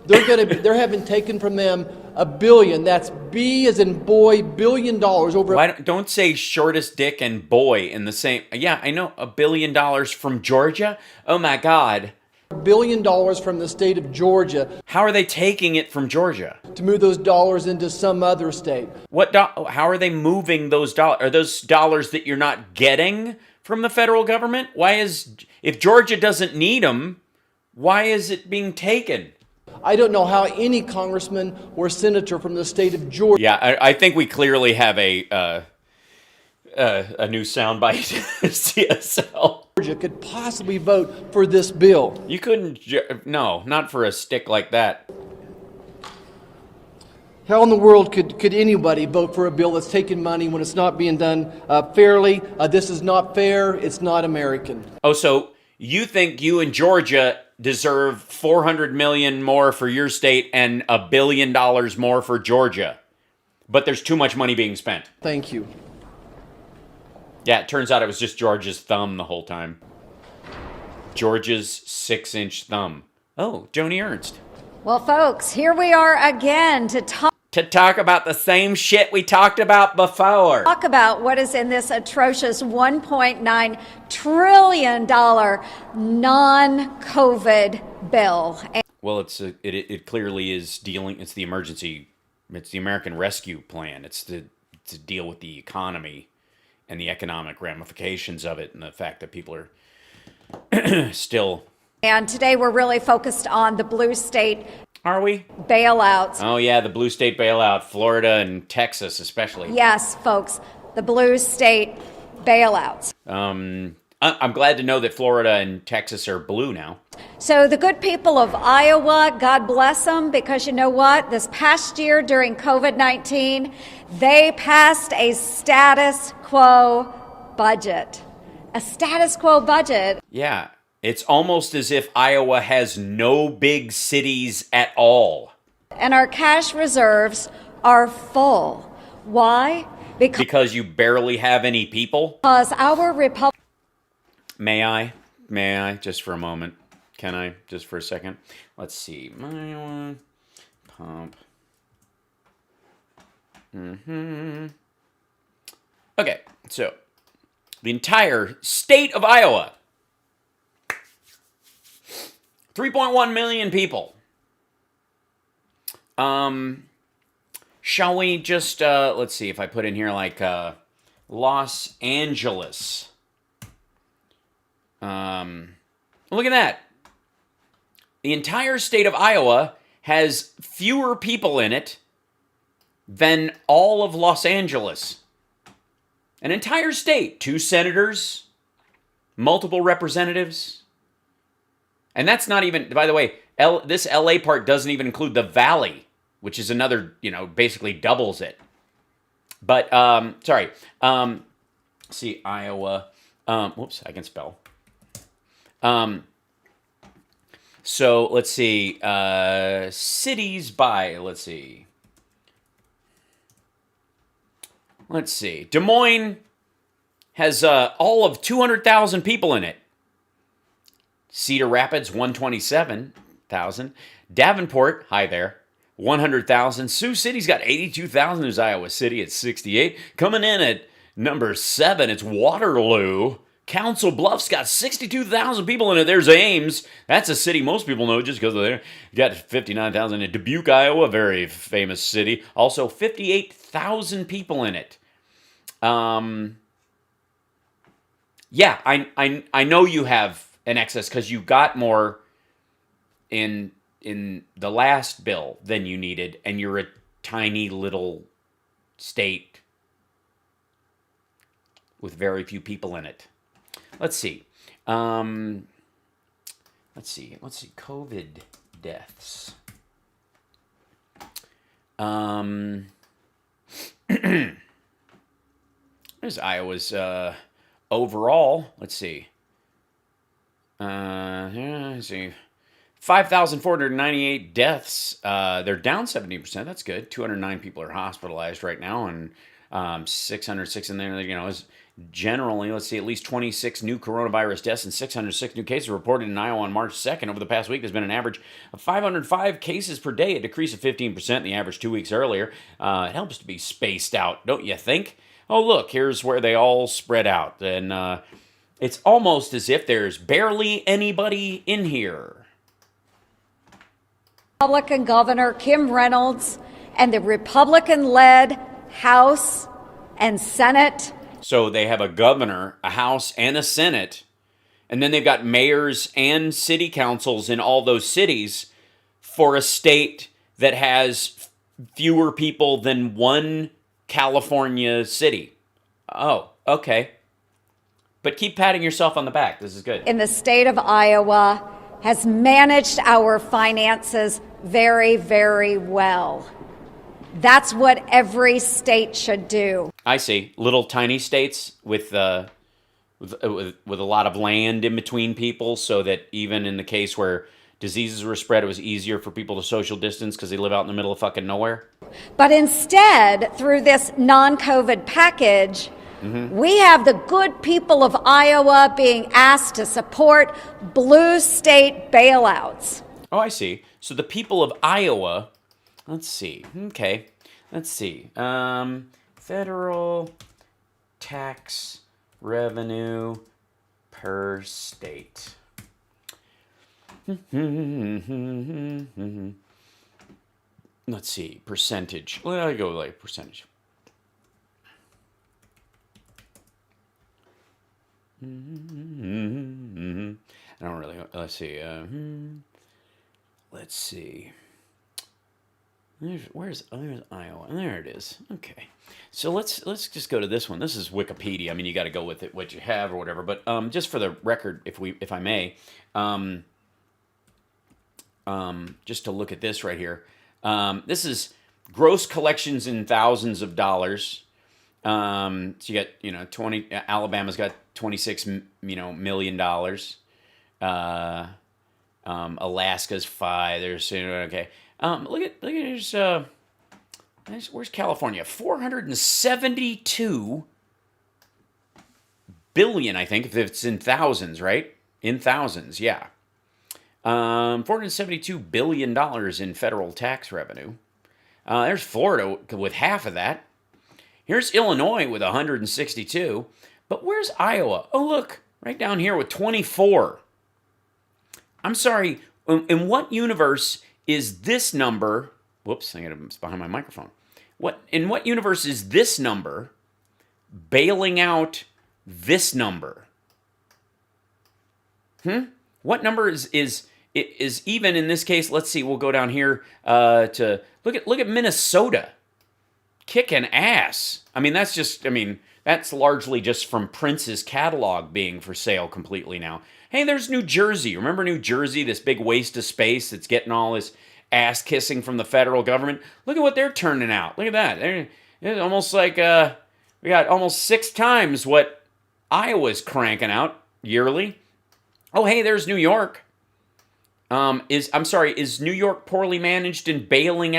[SPEAKER 9] They're having taken from them $1 billion. That's B as in boy, $1 billion over.
[SPEAKER 1] Don't say shortest dick and boy in the same. Yeah, I know, $1 billion from Georgia. Oh my God.
[SPEAKER 9] $1 billion from the state of Georgia.
[SPEAKER 1] How are they taking it from Georgia?
[SPEAKER 9] To move those dollars into some other state.
[SPEAKER 1] How are they moving those dollars? Are those dollars that you're not getting from the federal government? If Georgia doesn't need them, why is it being taken?
[SPEAKER 9] I don't know how any congressman or senator from the state of Georgia.
[SPEAKER 1] Yeah, I think we clearly have a new soundbite. CSL.
[SPEAKER 9] Georgia could possibly vote for this bill.
[SPEAKER 1] You couldn't. No, not for a stick like that.
[SPEAKER 9] How in the world could anybody vote for a bill that's taking money when it's not being done fairly? This is not fair. It's not American.
[SPEAKER 1] Oh, so you think you in Georgia deserve $400 million more for your state and $1 billion more for Georgia, but there's too much money being spent.
[SPEAKER 9] Thank you.
[SPEAKER 1] Yeah, it turns out it was just Georgia's thumb the whole time. Georgia's 6-inch thumb. Oh, Joni Ernst.
[SPEAKER 8] Well, folks, here we are again to talk
[SPEAKER 1] about the same shit we talked about before.
[SPEAKER 8] Talk about what is in this atrocious $1.9 trillion non-COVID bill.
[SPEAKER 1] Well, it clearly is dealing. It's the American Rescue Plan. It's to deal with the economy and the economic ramifications of it, and the fact that people are still.
[SPEAKER 8] And today we're really focused on the blue state.
[SPEAKER 1] Are we?
[SPEAKER 8] Bailouts.
[SPEAKER 1] Oh, yeah, the blue state bailout, Florida and Texas especially.
[SPEAKER 8] Yes, folks, the blue state bailouts.
[SPEAKER 1] I'm glad to know that Florida and Texas are blue now.
[SPEAKER 8] So the good people of Iowa, God bless them, because you know what? This past year during COVID-19, they passed a status quo budget. A status quo budget.
[SPEAKER 1] Yeah. It's almost as if Iowa has no big cities at all.
[SPEAKER 8] And our cash reserves are full. Why?
[SPEAKER 1] Because you barely have any people?
[SPEAKER 8] Because our republic...
[SPEAKER 1] May I, just for a moment? Can I, just for a second? Let's see. Iowa, pump. Okay, so the entire state of Iowa, 3.1 million people. Shall we just, let's see if I put in here like Los Angeles. Look at that. The entire state of Iowa has fewer people in it than all of Los Angeles. An entire state, 2 senators, multiple representatives. And that's not even, by the way, this LA part doesn't even include the Valley, which is another, basically doubles it. But, sorry. See, Iowa. Whoops, I can spell. So, let's see. Cities by, let's see. Des Moines has all of 200,000 people in it. Cedar Rapids, 127,000. Davenport, hi there, 100,000. Sioux City's got 82,000. There's Iowa City at 68. Coming in at number 7, it's Waterloo. Council Bluffs got 62,000 people in it. There's Ames. That's a city most people know just because of there. You got 59,000 in Dubuque, Iowa, very famous city. Also 58,000 people in it. Yeah, I know you have an excess because you got more in the last bill than you needed, and you're a tiny little state with very few people in it. Let's see. Let's see. COVID deaths. There's Iowa's overall. Let's see. Let's see. 5,498 deaths. They're down 17%. That's good. 209 people are hospitalized right now, and 606 in there. Is generally, let's see, at least 26 new coronavirus deaths and 606 new cases reported in Iowa on March 2nd. Over the past week, there's been an average of 505 cases per day, a decrease of 15% in the average 2 weeks earlier. It helps to be spaced out, don't you think? Oh, look, here's where they all spread out. And it's almost as if there's barely anybody in here.
[SPEAKER 8] Republican Governor Kim Reynolds and the Republican-led House and Senate.
[SPEAKER 1] So they have a governor, a House, and a Senate, and then they've got mayors and city councils in all those cities for a state that has fewer people than one California city. Oh, okay. But keep patting yourself on the back. This is good.
[SPEAKER 8] In the state of Iowa has managed our finances very, very well. That's what every state should do.
[SPEAKER 1] I see. Little tiny states with a lot of land in between people, so that even in the case where diseases were spread, it was easier for people to social distance because they live out in the middle of fucking nowhere.
[SPEAKER 8] But instead, through this non-COVID package, we have the good people of Iowa being asked to support blue state bailouts.
[SPEAKER 1] Oh, I see. So the people of Iowa, let's see. Okay. Let's see. Federal tax revenue per state. Let's see. Percentage. Well, I'll go like percentage. I don't really. Let's see. Let's see. Where's Iowa? There it is. Okay. So let's just go to this one. This is Wikipedia. I mean, you got to go with it, what you have or whatever. But just for the record, if I may, just to look at this right here. This is gross collections in thousands of dollars. So you got 20. Alabama's got $26 million. Alaska's 5. There's okay. Look at where's California? 472 billion, I think, if it's in thousands, right? In thousands, yeah. $472 billion in federal tax revenue. There's Florida with half of that. Here's Illinois with 162. But where's Iowa? Oh, look, right down here with 24. I'm sorry, in what universe is this number? Whoops, it's behind my microphone. In what universe is this number bailing out this number? What number is even in this case? Let's see. We'll go down here to look at Minnesota, kicking ass. I mean, that's largely just from Prince's catalog being for sale completely now. Hey, there's New Jersey. Remember New Jersey, this big waste of space that's getting all this ass kissing from the federal government? Look at what they're turning out. Look at that. It's almost like we got almost 6 times what Iowa's cranking out yearly. Oh, hey, there's New York. Is New York poorly managed and being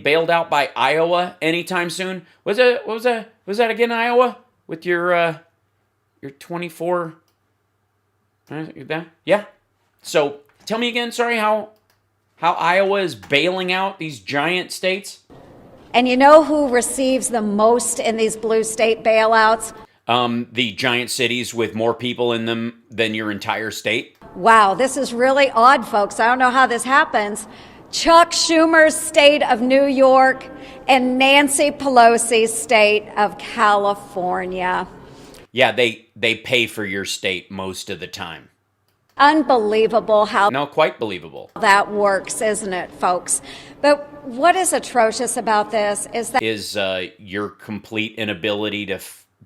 [SPEAKER 1] bailed out by Iowa anytime soon? Was that again, Iowa? With your 24? Yeah. So tell me again, sorry, how Iowa is bailing out these giant states?
[SPEAKER 8] And you know who receives the most in these blue state bailouts?
[SPEAKER 1] The giant cities with more people in them than your entire state.
[SPEAKER 8] Wow, this is really odd, folks. I don't know how this happens. Chuck Schumer's state of New York and Nancy Pelosi's state of California.
[SPEAKER 1] Yeah, they pay for your state most of the time.
[SPEAKER 8] Unbelievable how...
[SPEAKER 1] No, quite believable.
[SPEAKER 8] That works, isn't it, folks? But what is atrocious about this is that...
[SPEAKER 1] Is your complete inability to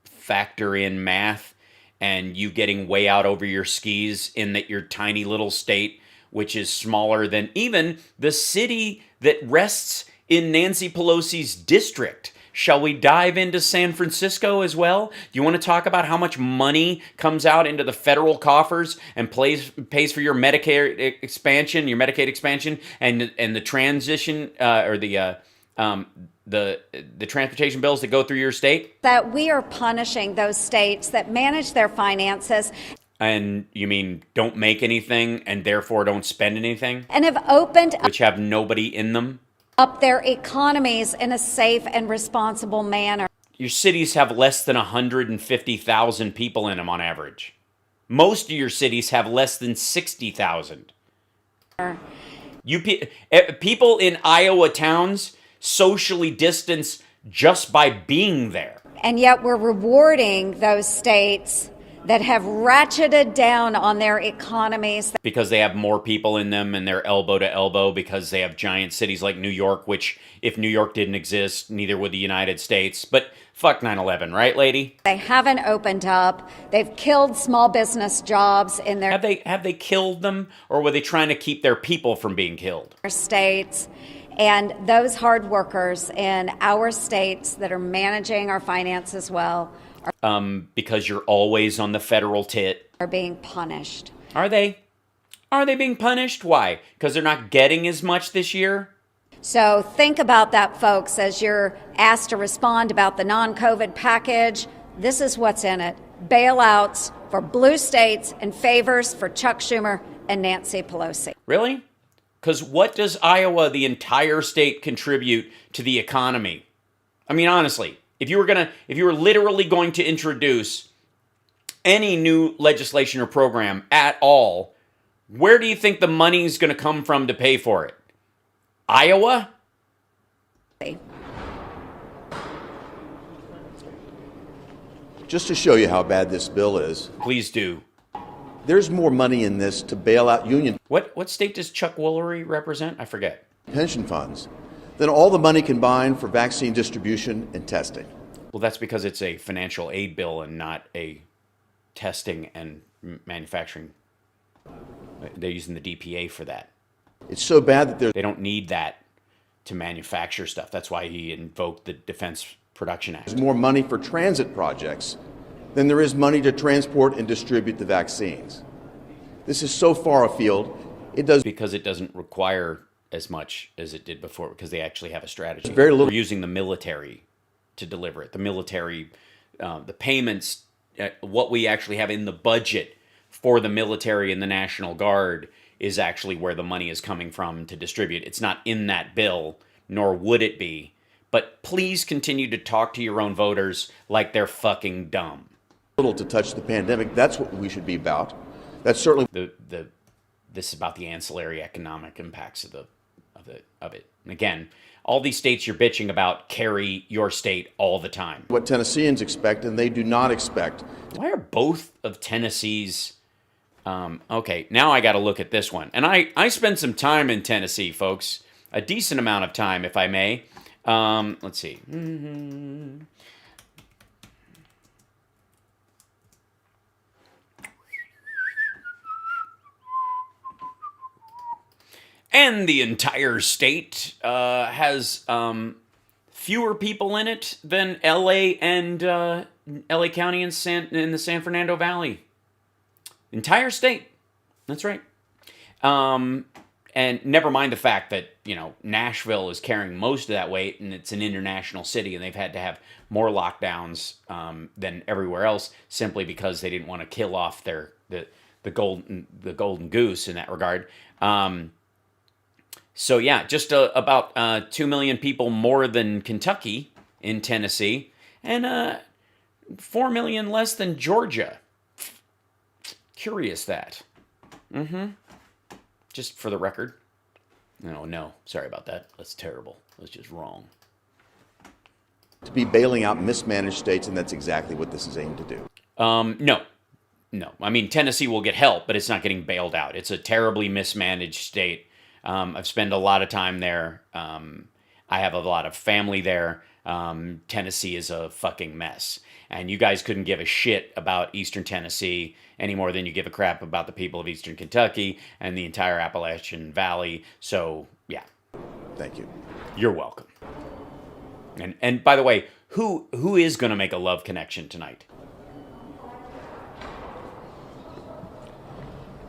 [SPEAKER 1] factor in math and you getting way out over your skis in that your tiny little state, which is smaller than even the city that rests in Nancy Pelosi's district. Shall we dive into San Francisco as well? Do you want to talk about how much money comes out into the federal coffers and pays for your Medicare expansion, your Medicaid expansion, and the transition or the transportation bills that go through your state?
[SPEAKER 8] That we are punishing those states that manage their finances.
[SPEAKER 1] And you mean don't make anything and therefore don't spend anything?
[SPEAKER 8] And have opened
[SPEAKER 1] which have nobody in them?
[SPEAKER 8] Up their economies in a safe and responsible manner.
[SPEAKER 1] Your cities have less than 150,000 people in them on average. Most of your cities have less than 60,000. People in Iowa towns socially distance just by being there.
[SPEAKER 8] And yet we're rewarding those states that have ratcheted down on their economies.
[SPEAKER 1] Because they have more people in them and they're elbow to elbow, because they have giant cities like New York, which if New York didn't exist, neither would the United States. But fuck 9/11, right, lady?
[SPEAKER 8] They haven't opened up. They've killed small business jobs in their
[SPEAKER 1] Have they killed them, or were they trying to keep their people from being killed?
[SPEAKER 8] States. And those hard workers in our states that are managing our finances well
[SPEAKER 1] because you're always on the federal tit.
[SPEAKER 8] Are being punished.
[SPEAKER 1] Are they? Are they being punished? Why? Because they're not getting as much this year?
[SPEAKER 8] So think about that, folks, as you're asked to respond about the non-COVID package. This is what's in it. Bailouts for blue states and favors for Chuck Schumer and Nancy Pelosi.
[SPEAKER 1] Really? Because what does Iowa, the entire state, contribute to the economy? I mean, honestly, if you were literally going to introduce any new legislation or program at all, where do you think the money's going to come from to pay for it? Iowa?
[SPEAKER 10] Just to show you how bad this bill is.
[SPEAKER 1] Please do.
[SPEAKER 10] There's more money in this to bail out union.
[SPEAKER 1] What state does Chuck Woolery represent? I forget.
[SPEAKER 10] Pension funds. Than all the money combined for vaccine distribution and testing.
[SPEAKER 1] Well, that's because it's a financial aid bill and not a testing and manufacturing. They're using the DPA for that.
[SPEAKER 10] It's so bad that
[SPEAKER 1] they don't need that to manufacture stuff. That's why he invoked the Defense Production Act.
[SPEAKER 10] There's more money for transit projects than there is money to transport and distribute the vaccines. This is so far afield.
[SPEAKER 1] Because it doesn't require as much as it did before, because they actually have a strategy.
[SPEAKER 10] Very little.
[SPEAKER 1] We're using the military to deliver it. The military, the payments, what we actually have in the budget for the military and the National Guard is actually where the money is coming from to distribute. It's not in that bill, nor would it be. But please continue to talk to your own voters like they're fucking dumb.
[SPEAKER 10] Little to touch the pandemic. That's what we should be about. That's certainly
[SPEAKER 1] this is about the ancillary economic impacts of it. And again, all these states you're bitching about carry your state all the time.
[SPEAKER 10] What Tennesseans expect, and they do not expect.
[SPEAKER 1] Why are both of Tennessee's... okay, now I got to look at this one. And I spent some time in Tennessee, folks. A decent amount of time, if I may. Let's see. And the entire state has fewer people in it than L.A. and L.A. County in the San Fernando Valley. Entire state. That's right. And never mind the fact that, Nashville is carrying most of that weight, and it's an international city, and they've had to have more lockdowns than everywhere else, simply because they didn't want to kill off the golden goose in that regard. So yeah, just about 2 million people more than Kentucky in Tennessee, and 4 million less than Georgia. Curious that. Just for the record. No, sorry about that. That's terrible. That's just wrong.
[SPEAKER 10] To be bailing out mismanaged states, and that's exactly what this is aimed to do.
[SPEAKER 1] No. I mean, Tennessee will get help, but it's not getting bailed out. It's a terribly mismanaged state. I've spent a lot of time there. I have a lot of family there. Tennessee is a fucking mess. And you guys couldn't give a shit about Eastern Tennessee any more than you give a crap about the people of Eastern Kentucky and the entire Appalachian Valley. So, yeah.
[SPEAKER 10] Thank you.
[SPEAKER 1] You're welcome. And by the way, who is going to make a love connection tonight?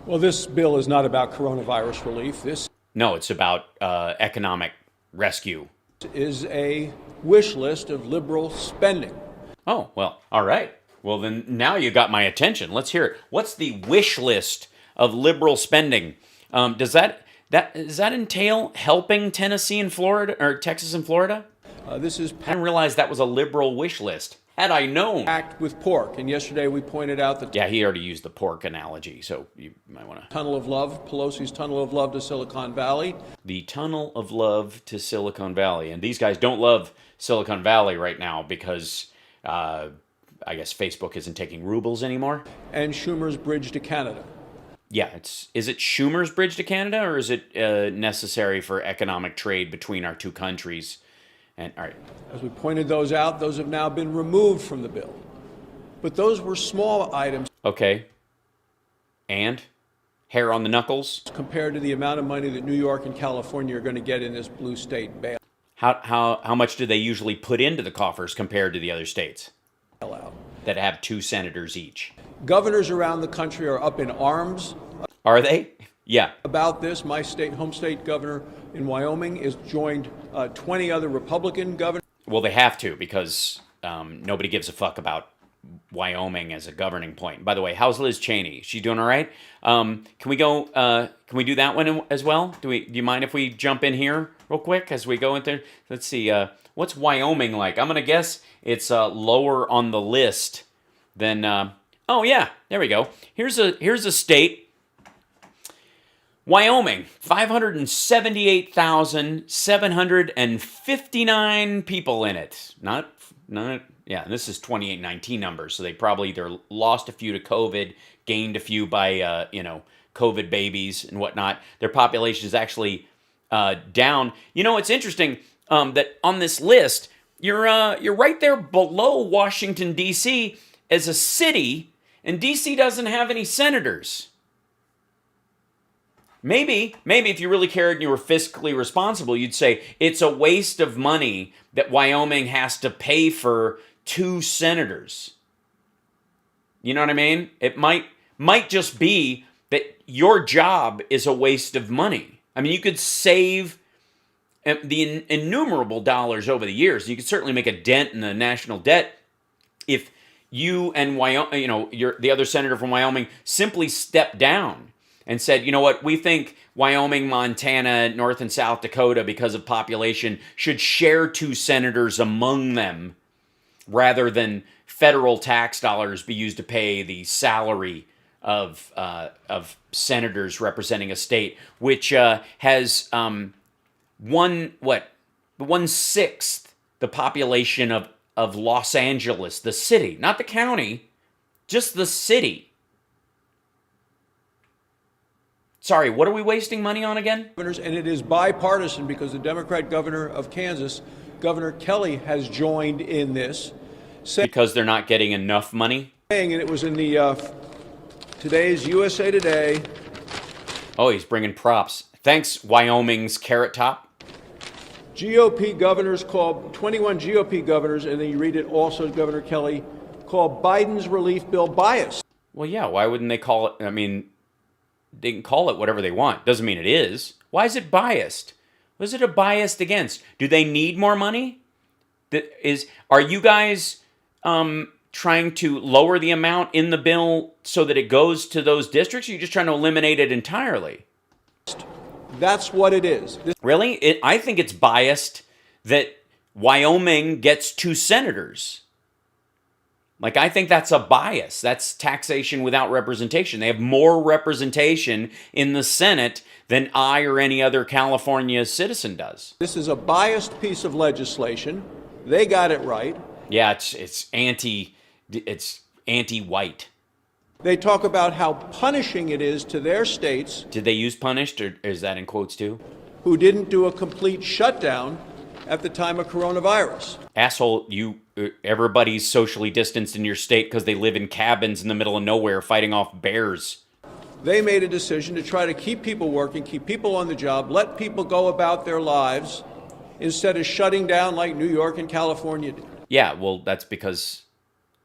[SPEAKER 11] Well, this bill is not about coronavirus relief.
[SPEAKER 1] No, it's about economic rescue.
[SPEAKER 11] Is a wish list of liberal spending.
[SPEAKER 1] Oh, well, all right. Well, then now you got my attention. Let's hear it. What's the wish list of liberal spending? Does that entail helping Tennessee and Florida, or Texas and Florida?
[SPEAKER 11] I
[SPEAKER 1] didn't realize that was a liberal wish list. Had I known.
[SPEAKER 11] Packed with pork. And yesterday we pointed out that...
[SPEAKER 1] Yeah, he already used the pork analogy, so you might want to...
[SPEAKER 11] Tunnel of Love, Pelosi's Tunnel of Love to Silicon Valley.
[SPEAKER 1] The Tunnel of Love to Silicon Valley. And these guys don't love Silicon Valley right now because, I guess, Facebook isn't taking rubles anymore.
[SPEAKER 11] And Schumer's Bridge to Canada.
[SPEAKER 1] Yeah, is it Schumer's Bridge to Canada, or is it necessary for economic trade between our two countries? And all right.
[SPEAKER 11] As we pointed those out, those have now been removed from the bill. But those were small items.
[SPEAKER 1] Okay. And? Hair on the knuckles?
[SPEAKER 11] Compared to the amount of money that New York and California are going to get in this blue state bail.
[SPEAKER 1] How much do they usually put into the coffers compared to the other states?
[SPEAKER 11] Out.
[SPEAKER 1] That have 2 senators each.
[SPEAKER 11] Governors around the country are up in arms.
[SPEAKER 1] Are they? Yeah.
[SPEAKER 11] About this, my home state governor in Wyoming is joined 20 other Republican governors.
[SPEAKER 1] Well, they have to, because nobody gives a fuck about Wyoming as a governing point. By the way, how's Liz Cheney? She doing all right? Can we go? Can we do that one as well? Do you mind if we jump in here real quick as we go into? Let's see. What's Wyoming like? I'm gonna guess it's lower on the list than. Oh yeah, there we go. Here's a state. Wyoming, 578,759 people in it. Not, yeah, this is 28-19 numbers, so they probably either lost a few to COVID, gained a few by, COVID babies and whatnot. Their population is actually down. You know, it's interesting that on this list, you're right there below Washington, D.C. as a city, and D.C. doesn't have any senators. Maybe if you really cared and you were fiscally responsible, you'd say it's a waste of money that Wyoming has to pay for 2 senators. You know what I mean? It might just be that your job is a waste of money. I mean, you could save the innumerable dollars over the years. You could certainly make a dent in the national debt if you and Wyoming, the other senator from Wyoming, simply stepped down and said, you know what, we think Wyoming, Montana, North and South Dakota, because of population, should share 2 senators among them rather than federal tax dollars be used to pay the salary of senators representing a state, which has 1/6 the population of Los Angeles, the city, not the county, just the city. Sorry, what are we wasting money on again?
[SPEAKER 11] And it is bipartisan because the Democrat governor of Kansas, Governor Kelly, has joined in this.
[SPEAKER 1] Because they're not getting enough money?
[SPEAKER 11] And it was in the today's USA Today.
[SPEAKER 1] Oh, he's bringing props. Thanks, Wyoming's Carrot Top.
[SPEAKER 11] GOP governors called, 21 GOP governors, and then you read it also, Governor Kelly, called Biden's relief bill biased.
[SPEAKER 1] Well, yeah, why wouldn't they call it, I mean, they can call it whatever they want. Doesn't mean it is. Why is it biased? What is it biased against? Do they need more money? Are you guys trying to lower the amount in the bill so that it goes to those districts? Or are you just trying to eliminate it entirely?
[SPEAKER 11] That's what it is.
[SPEAKER 1] Really? I think it's biased that Wyoming gets 2 senators. Like, I think that's a bias. That's taxation without representation. They have more representation in the Senate than I or any other California citizen does.
[SPEAKER 11] This is a biased piece of legislation. They got it right.
[SPEAKER 1] Yeah, it's anti-white.
[SPEAKER 11] They talk about how punishing it is to their states.
[SPEAKER 1] Did they use punished, or is that in quotes too?
[SPEAKER 11] Who didn't do a complete shutdown at the time of coronavirus.
[SPEAKER 1] Asshole, everybody's socially distanced in your state because they live in cabins in the middle of nowhere fighting off bears.
[SPEAKER 11] They made a decision to try to keep people working, keep people on the job, let people go about their lives instead of shutting down like New York and California did.
[SPEAKER 1] Yeah, well, that's because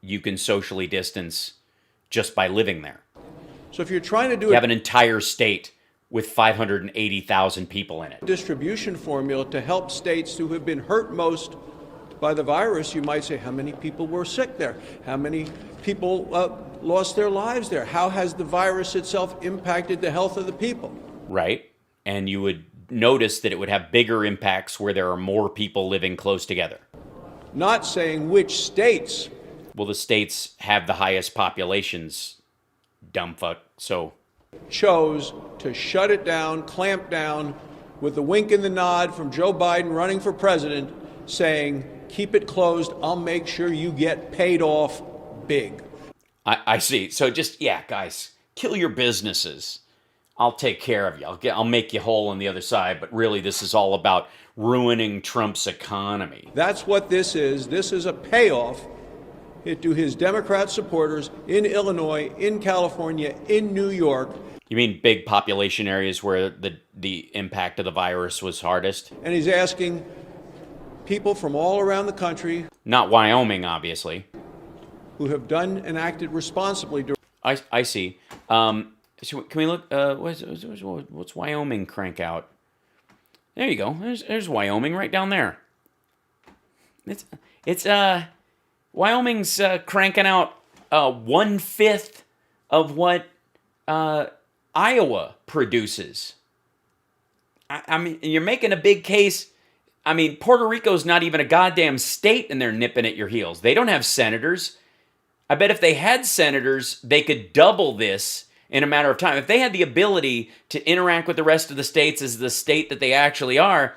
[SPEAKER 1] you can socially distance just by living there.
[SPEAKER 11] So if you're trying to do
[SPEAKER 1] you have an entire state with 580,000 people in it.
[SPEAKER 11] Distribution formula to help states who have been hurt most by the virus, you might say, how many people were sick there? How many people lost their lives there? How has the virus itself impacted the health of the people?
[SPEAKER 1] Right. And you would notice that it would have bigger impacts where there are more people living close together.
[SPEAKER 11] Not saying which states.
[SPEAKER 1] Well, the states have the highest populations, dumb fuck, so.
[SPEAKER 11] Chose to shut it down, clamp down, with the wink and the nod from Joe Biden running for president, saying, keep it closed, I'll make sure you get paid off big.
[SPEAKER 1] I see. So just, yeah, guys, kill your businesses. I'll take care of you. I'll make you whole on the other side. But really, this is all about ruining Trump's economy.
[SPEAKER 11] That's what this is. This is a payoff to his Democrat supporters in Illinois, in California, in New York.
[SPEAKER 1] You mean big population areas where the impact of the virus was hardest?
[SPEAKER 11] And he's asking people from all around the country.
[SPEAKER 1] Not Wyoming, obviously.
[SPEAKER 11] Who have done and acted responsibly.
[SPEAKER 1] I see. So can we look? What's Wyoming crank out? There you go. There's Wyoming right down there. It's Wyoming's cranking out 1/5 of what Iowa produces. I mean, you're making a big case. I mean, Puerto Rico's not even a goddamn state, and they're nipping at your heels. They don't have senators. I bet if they had senators, they could double this in a matter of time. If they had the ability to interact with the rest of the states as the state that they actually are,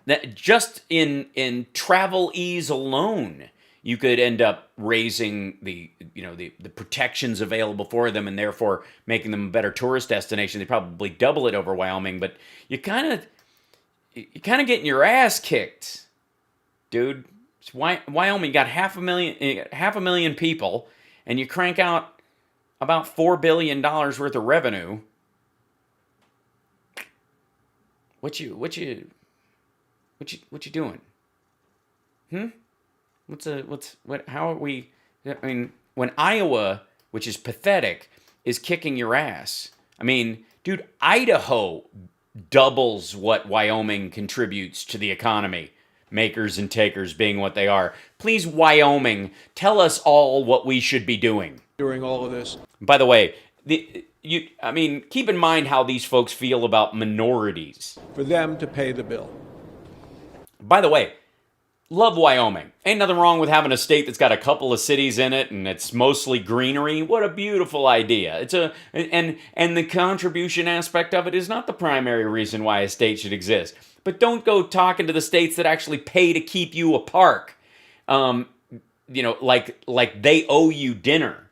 [SPEAKER 1] that just in travel ease alone, you could end up raising the protections available for them and therefore making them a better tourist destination. They probably double it over Wyoming, but you kind of getting your ass kicked, dude. Wyoming got half a million people, and you crank out about $4 billion worth of revenue. What you doing? How are we? I mean, when Iowa, which is pathetic, is kicking your ass. I mean, dude, Idaho doubles what Wyoming contributes to the economy. Makers and takers being what they are. Please, Wyoming, tell us all what we should be doing
[SPEAKER 11] during all of this.
[SPEAKER 1] By the way, keep in mind how these folks feel about minorities.
[SPEAKER 11] For them to pay the bill. By
[SPEAKER 1] the way, love Wyoming. Ain't nothing wrong with having a state that's got a couple of cities in it and it's mostly greenery. What a beautiful idea. And the contribution aspect of it is not the primary reason why a state should exist. But don't go talking to the states that actually pay to keep you a park. Like they owe you dinner.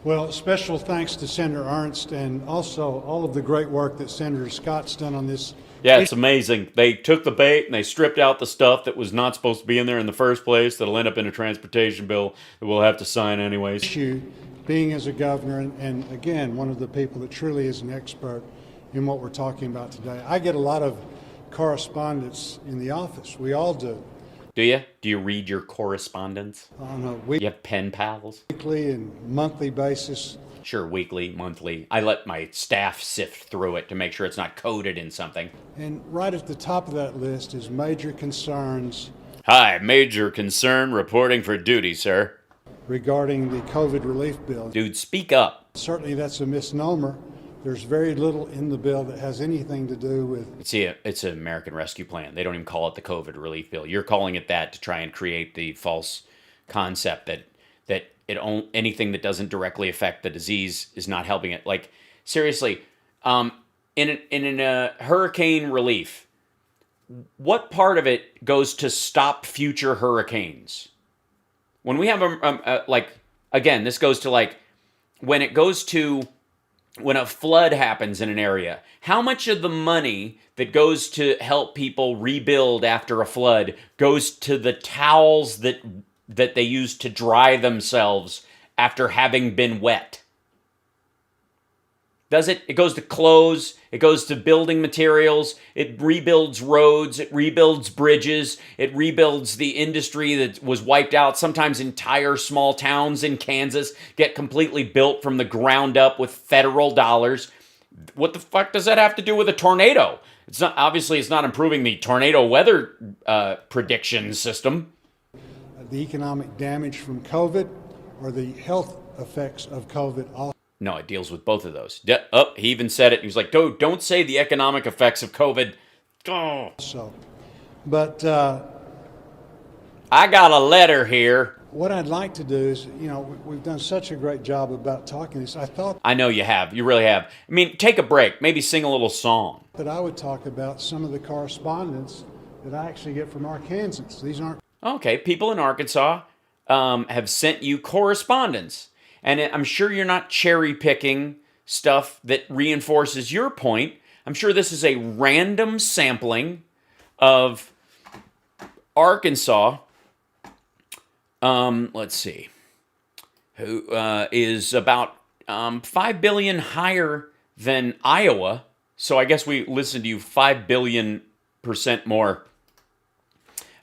[SPEAKER 12] Well, special thanks to Senator Ernst and also all of the great work that Senator Scott's done on this.
[SPEAKER 1] Yeah, it's amazing. They took the bait and they stripped out the stuff that was not supposed to be in there in the first place that'll end up in a transportation bill that we'll have to sign anyways.
[SPEAKER 12] Issue, being as a governor and again, one of the people that truly is an expert in what we're talking about today. I get a lot of correspondence in the office. We all do.
[SPEAKER 1] Do you? Do you read your correspondence?
[SPEAKER 12] On a
[SPEAKER 1] you have pen pals?
[SPEAKER 12] Weekly and monthly basis.
[SPEAKER 1] Sure, weekly, monthly. I let my staff sift through it to make sure it's not coded in something.
[SPEAKER 12] And right at the top of that list is major concerns.
[SPEAKER 1] Hi, major concern reporting for duty, sir.
[SPEAKER 12] Regarding the COVID relief bill.
[SPEAKER 1] Dude, speak up.
[SPEAKER 12] Certainly that's a misnomer. There's very little in the bill that has anything to do with...
[SPEAKER 1] See, it's an American Rescue Plan. They don't even call it the COVID relief bill. You're calling it that to try and create the false concept that anything that doesn't directly affect the disease is not helping it. Like, seriously, in hurricane relief, what part of it goes to stop future hurricanes? When we have again, this goes to when a flood happens in an area, how much of the money that goes to help people rebuild after a flood goes to the towels that they use to dry themselves after having been wet? Does it? It goes to clothes. It goes to building materials. It rebuilds roads. It rebuilds bridges. It rebuilds the industry that was wiped out. Sometimes entire small towns in Kansas get completely built from the ground up with federal dollars. What the fuck does that have to do with a tornado? It's not, obviously it's not improving the tornado weather prediction system.
[SPEAKER 12] The economic damage from COVID or the health effects of COVID.
[SPEAKER 1] No, it deals with both of those. He even said it. He was like, don't say the economic effects of COVID. Oh.
[SPEAKER 12] So, but
[SPEAKER 1] I got a letter here.
[SPEAKER 12] What I'd like to do is, we've done such a great job about talking this.
[SPEAKER 1] I know you have. You really have. I mean, take a break. Maybe sing a little song.
[SPEAKER 12] That I would talk about some of the correspondence that I actually get from Arkansans. These aren't...
[SPEAKER 1] Okay, people in Arkansas have sent you correspondence. And I'm sure you're not cherry picking stuff that reinforces your point. I'm sure this is a random sampling of Arkansas. Let's see. Who is about 5 billion higher than Iowa. So I guess we listened to you 5 billion% more.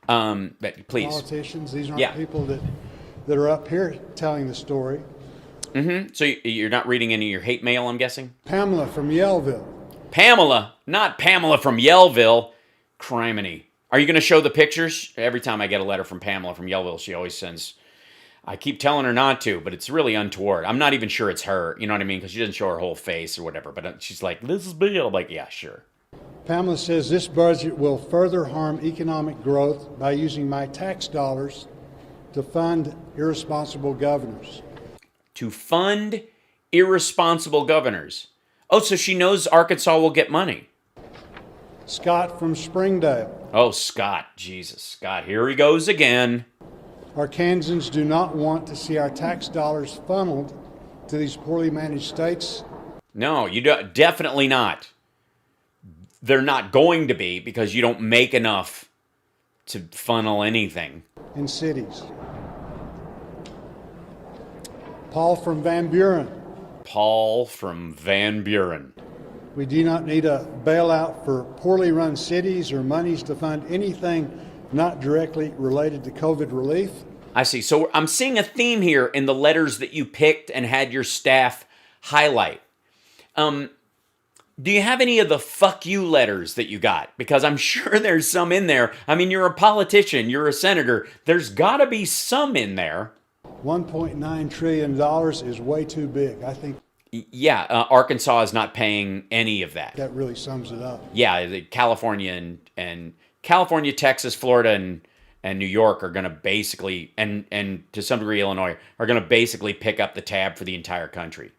[SPEAKER 1] But please.
[SPEAKER 12] Politicians, these aren't people that are up here telling the story.
[SPEAKER 1] Mm-hmm. So you're not reading any of your hate mail, I'm guessing?
[SPEAKER 12] Pamela from Yellville.
[SPEAKER 1] Pamela, not Pamela from Yellville. Criminy. Are you going to show the pictures? Every time I get a letter from Pamela from Yellville, she always sends... I keep telling her not to, but it's really untoward. I'm not even sure it's her, you know what I mean? Because she doesn't show her whole face or whatever. But she's like, this is Bill. I'm like, yeah, sure.
[SPEAKER 12] Pamela says this budget will further harm economic growth by using my tax dollars to fund irresponsible governors.
[SPEAKER 1] To fund irresponsible governors. Oh, so she knows Arkansas will get money.
[SPEAKER 12] Scott from Springdale.
[SPEAKER 1] Oh, Scott. Jesus. Scott, here he goes again.
[SPEAKER 12] Arkansans do not want to see our tax dollars funneled to these poorly managed states.
[SPEAKER 1] No, you don't, definitely not. They're not going to be because you don't make enough to funnel anything.
[SPEAKER 12] In cities. Paul from Van Buren.
[SPEAKER 1] Paul from Van Buren.
[SPEAKER 12] We do not need a bailout for poorly run cities or monies to fund anything not directly related to COVID relief.
[SPEAKER 1] I see. So I'm seeing a theme here in the letters that you picked and had your staff highlight. Do you have any of the fuck you letters that you got? Because I'm sure there's some in there. I mean, you're a politician, you're a senator. There's got to be some in there.
[SPEAKER 12] $1.9 trillion is way too big, I think.
[SPEAKER 1] Yeah, Arkansas is not paying any of that.
[SPEAKER 12] That really sums it up.
[SPEAKER 1] Yeah, California and California, Texas, Florida, and New York are going to basically, and to some degree Illinois, are going to basically pick up the tab for the entire country.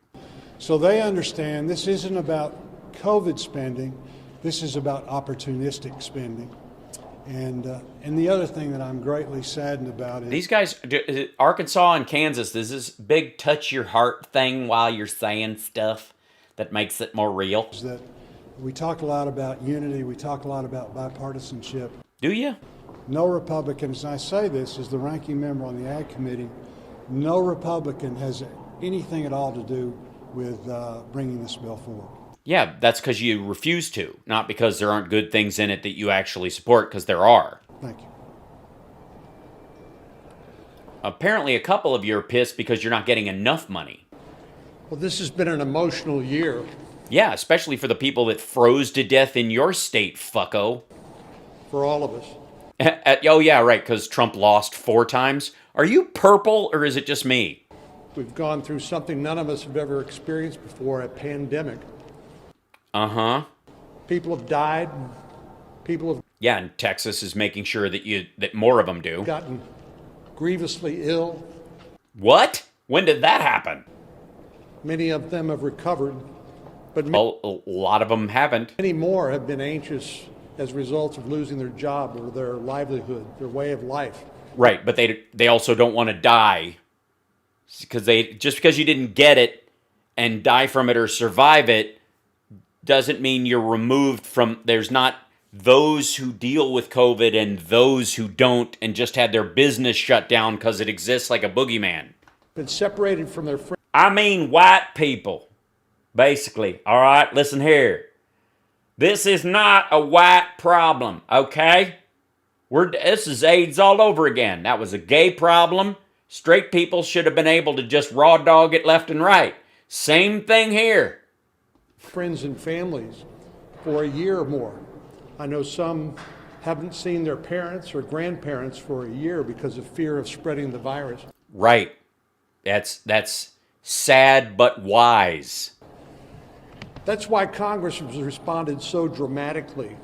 [SPEAKER 12] So they understand this isn't about COVID spending. This is about opportunistic spending. And the other thing that I'm greatly saddened about is...
[SPEAKER 1] These guys, Arkansas and Kansas, there's this big touch your heart thing while you're saying stuff that makes it more real.
[SPEAKER 12] Is that we talk a lot about unity, we talk a lot about bipartisanship.
[SPEAKER 1] Do you?
[SPEAKER 12] No Republicans, and I say this as the ranking member on the Ag Committee, no Republican has anything at all to do with bringing this bill forward.
[SPEAKER 1] Yeah, that's because you refuse to, not because there aren't good things in it that you actually support, because there are.
[SPEAKER 12] Thank you.
[SPEAKER 1] Apparently a couple of you are pissed because you're not getting enough money.
[SPEAKER 11] Well, this has been an emotional year.
[SPEAKER 1] Yeah, especially for the people that froze to death in your state, fucko.
[SPEAKER 11] For all of us.
[SPEAKER 1] Oh, yeah, right, because Trump lost 4 times. Are you purple, or is it just me?
[SPEAKER 11] We've gone through something none of us have ever experienced before, a pandemic.
[SPEAKER 1] Uh-huh.
[SPEAKER 11] People have died. People have...
[SPEAKER 1] Yeah, and Texas is making sure that more of them do.
[SPEAKER 11] Gotten grievously ill.
[SPEAKER 1] What? When did that happen?
[SPEAKER 11] Many of them have recovered, but
[SPEAKER 1] a lot of them haven't.
[SPEAKER 11] Many more have been anxious as a result of losing their job or their livelihood, their way of life.
[SPEAKER 1] Right, but they also don't want to die because just because you didn't get it and die from it or survive it doesn't mean you're removed from. There's not those who deal with COVID and those who don't and just had their business shut down because it exists like a boogeyman.
[SPEAKER 11] Been separated from their friends.
[SPEAKER 1] I mean white people. Basically, all right, listen here. This is not a white problem, okay? This is AIDS all over again. That was a gay problem. Straight people should have been able to just raw dog it left and right. Same thing here.
[SPEAKER 12] Friends and families for a year or more. I know some haven't seen their parents or grandparents for a year because of fear of spreading the virus.
[SPEAKER 1] Right. That's sad but wise.
[SPEAKER 12] That's why Congress has responded so dramatically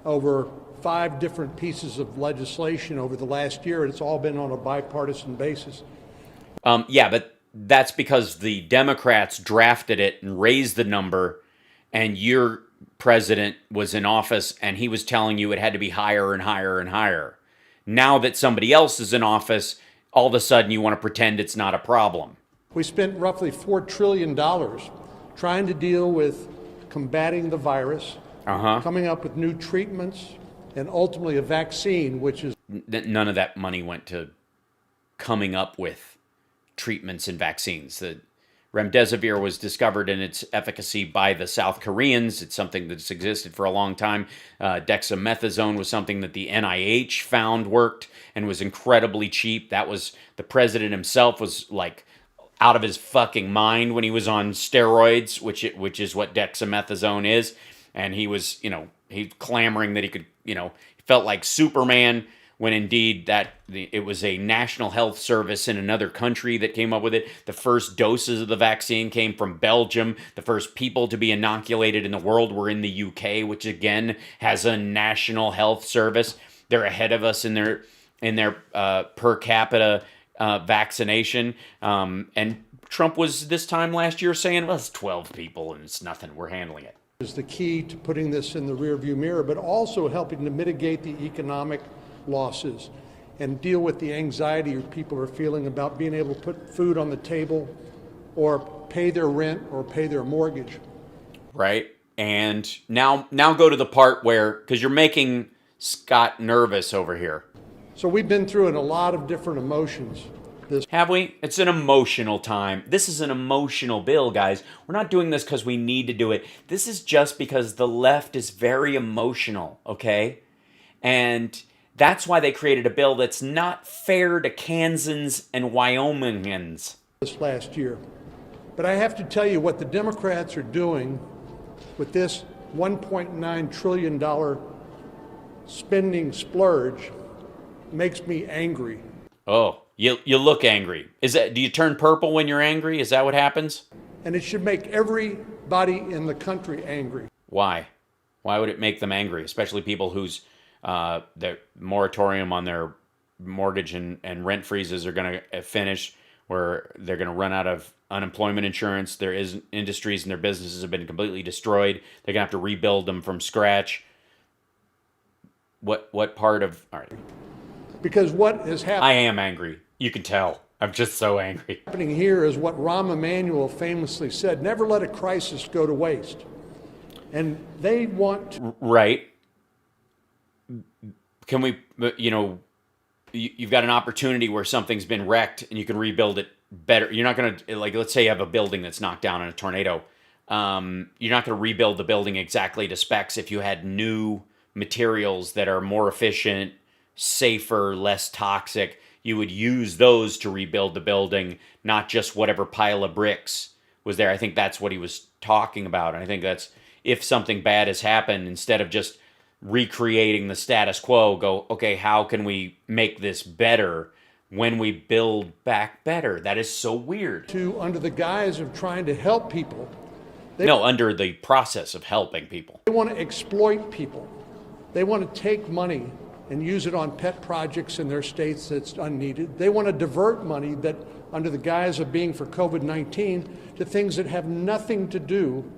[SPEAKER 12] over 5 different pieces of legislation over the last year, and it's all been on a bipartisan basis.
[SPEAKER 1] Yeah, but that's because the Democrats drafted it and raised the number, and your president was in office, and he was telling you it had to be higher and higher and higher. Now that somebody else is in office, all of a sudden you want to pretend it's not a problem.
[SPEAKER 12] We spent roughly $4 trillion trying to deal with combating the virus, coming up with new treatments, and ultimately a vaccine, which is...
[SPEAKER 1] None of that money went to coming up with treatments and vaccines. The remdesivir was discovered in its efficacy by the South Koreans. It's something that's existed for a long time. Dexamethasone was something that the NIH found worked and was incredibly cheap. That was, the president himself was like out of his fucking mind when he was on steroids, which is what dexamethasone is. And he was, he clamoring that he could, he felt like Superman, when indeed it was a national health service in another country that came up with it. The first doses of the vaccine came from Belgium. The first people to be inoculated in the world were in the UK, which again has a national health service. They're ahead of us in their per capita vaccination. And Trump was this time last year saying, well, it's 12 people and it's nothing. We're handling it.
[SPEAKER 12] Is the key to putting this in the rearview mirror, but also helping to mitigate the economic losses and deal with the anxiety people are feeling about being able to put food on the table or pay their rent or pay their mortgage.
[SPEAKER 1] Right. And now go to the part where, because you're making Scott nervous over here.
[SPEAKER 12] So we've been through a lot of different emotions.
[SPEAKER 1] Have we? It's an emotional time. This is an emotional bill, guys. We're not doing this because we need to do it. This is just because the left is very emotional, okay? And that's why they created a bill that's not fair to Kansans and Wyomingans.
[SPEAKER 12] This last year. But I have to tell you what the Democrats are doing with this $1.9 trillion spending splurge makes me angry.
[SPEAKER 1] Oh, you look angry. Do you turn purple when you're angry? Is that what happens?
[SPEAKER 12] And it should make everybody in the country angry.
[SPEAKER 1] Why? Why would it make them angry? Especially people whose their moratorium on their mortgage and rent freezes are going to finish, where they're going to run out of unemployment insurance. There is industries and their businesses have been completely destroyed. They're going to have to rebuild them from scratch. What part of... All right.
[SPEAKER 12] Because what has happened...
[SPEAKER 1] I am angry. You can tell. I'm just so angry.
[SPEAKER 12] Happening here is what Rahm Emanuel famously said, never let a crisis go to waste. And they want...
[SPEAKER 1] Right. Can we, you've got an opportunity where something's been wrecked and you can rebuild it better. You're not going to, let's say you have a building that's knocked down in a tornado. You're not going to rebuild the building exactly to specs if you had new materials that are more efficient, safer, less toxic. You would use those to rebuild the building, not just whatever pile of bricks was there. I think that's what he was talking about. And I think that's, if something bad has happened, instead of just recreating the status quo, go, okay, how can we make this better when we build back better? That is so weird.
[SPEAKER 12] Under the guise of trying to help people.
[SPEAKER 1] Under the process of helping people.
[SPEAKER 12] They want to exploit people. They want to take money and use it on pet projects in their states that's unneeded. They want to divert money that, under the guise of being for COVID-19, to things that have nothing to do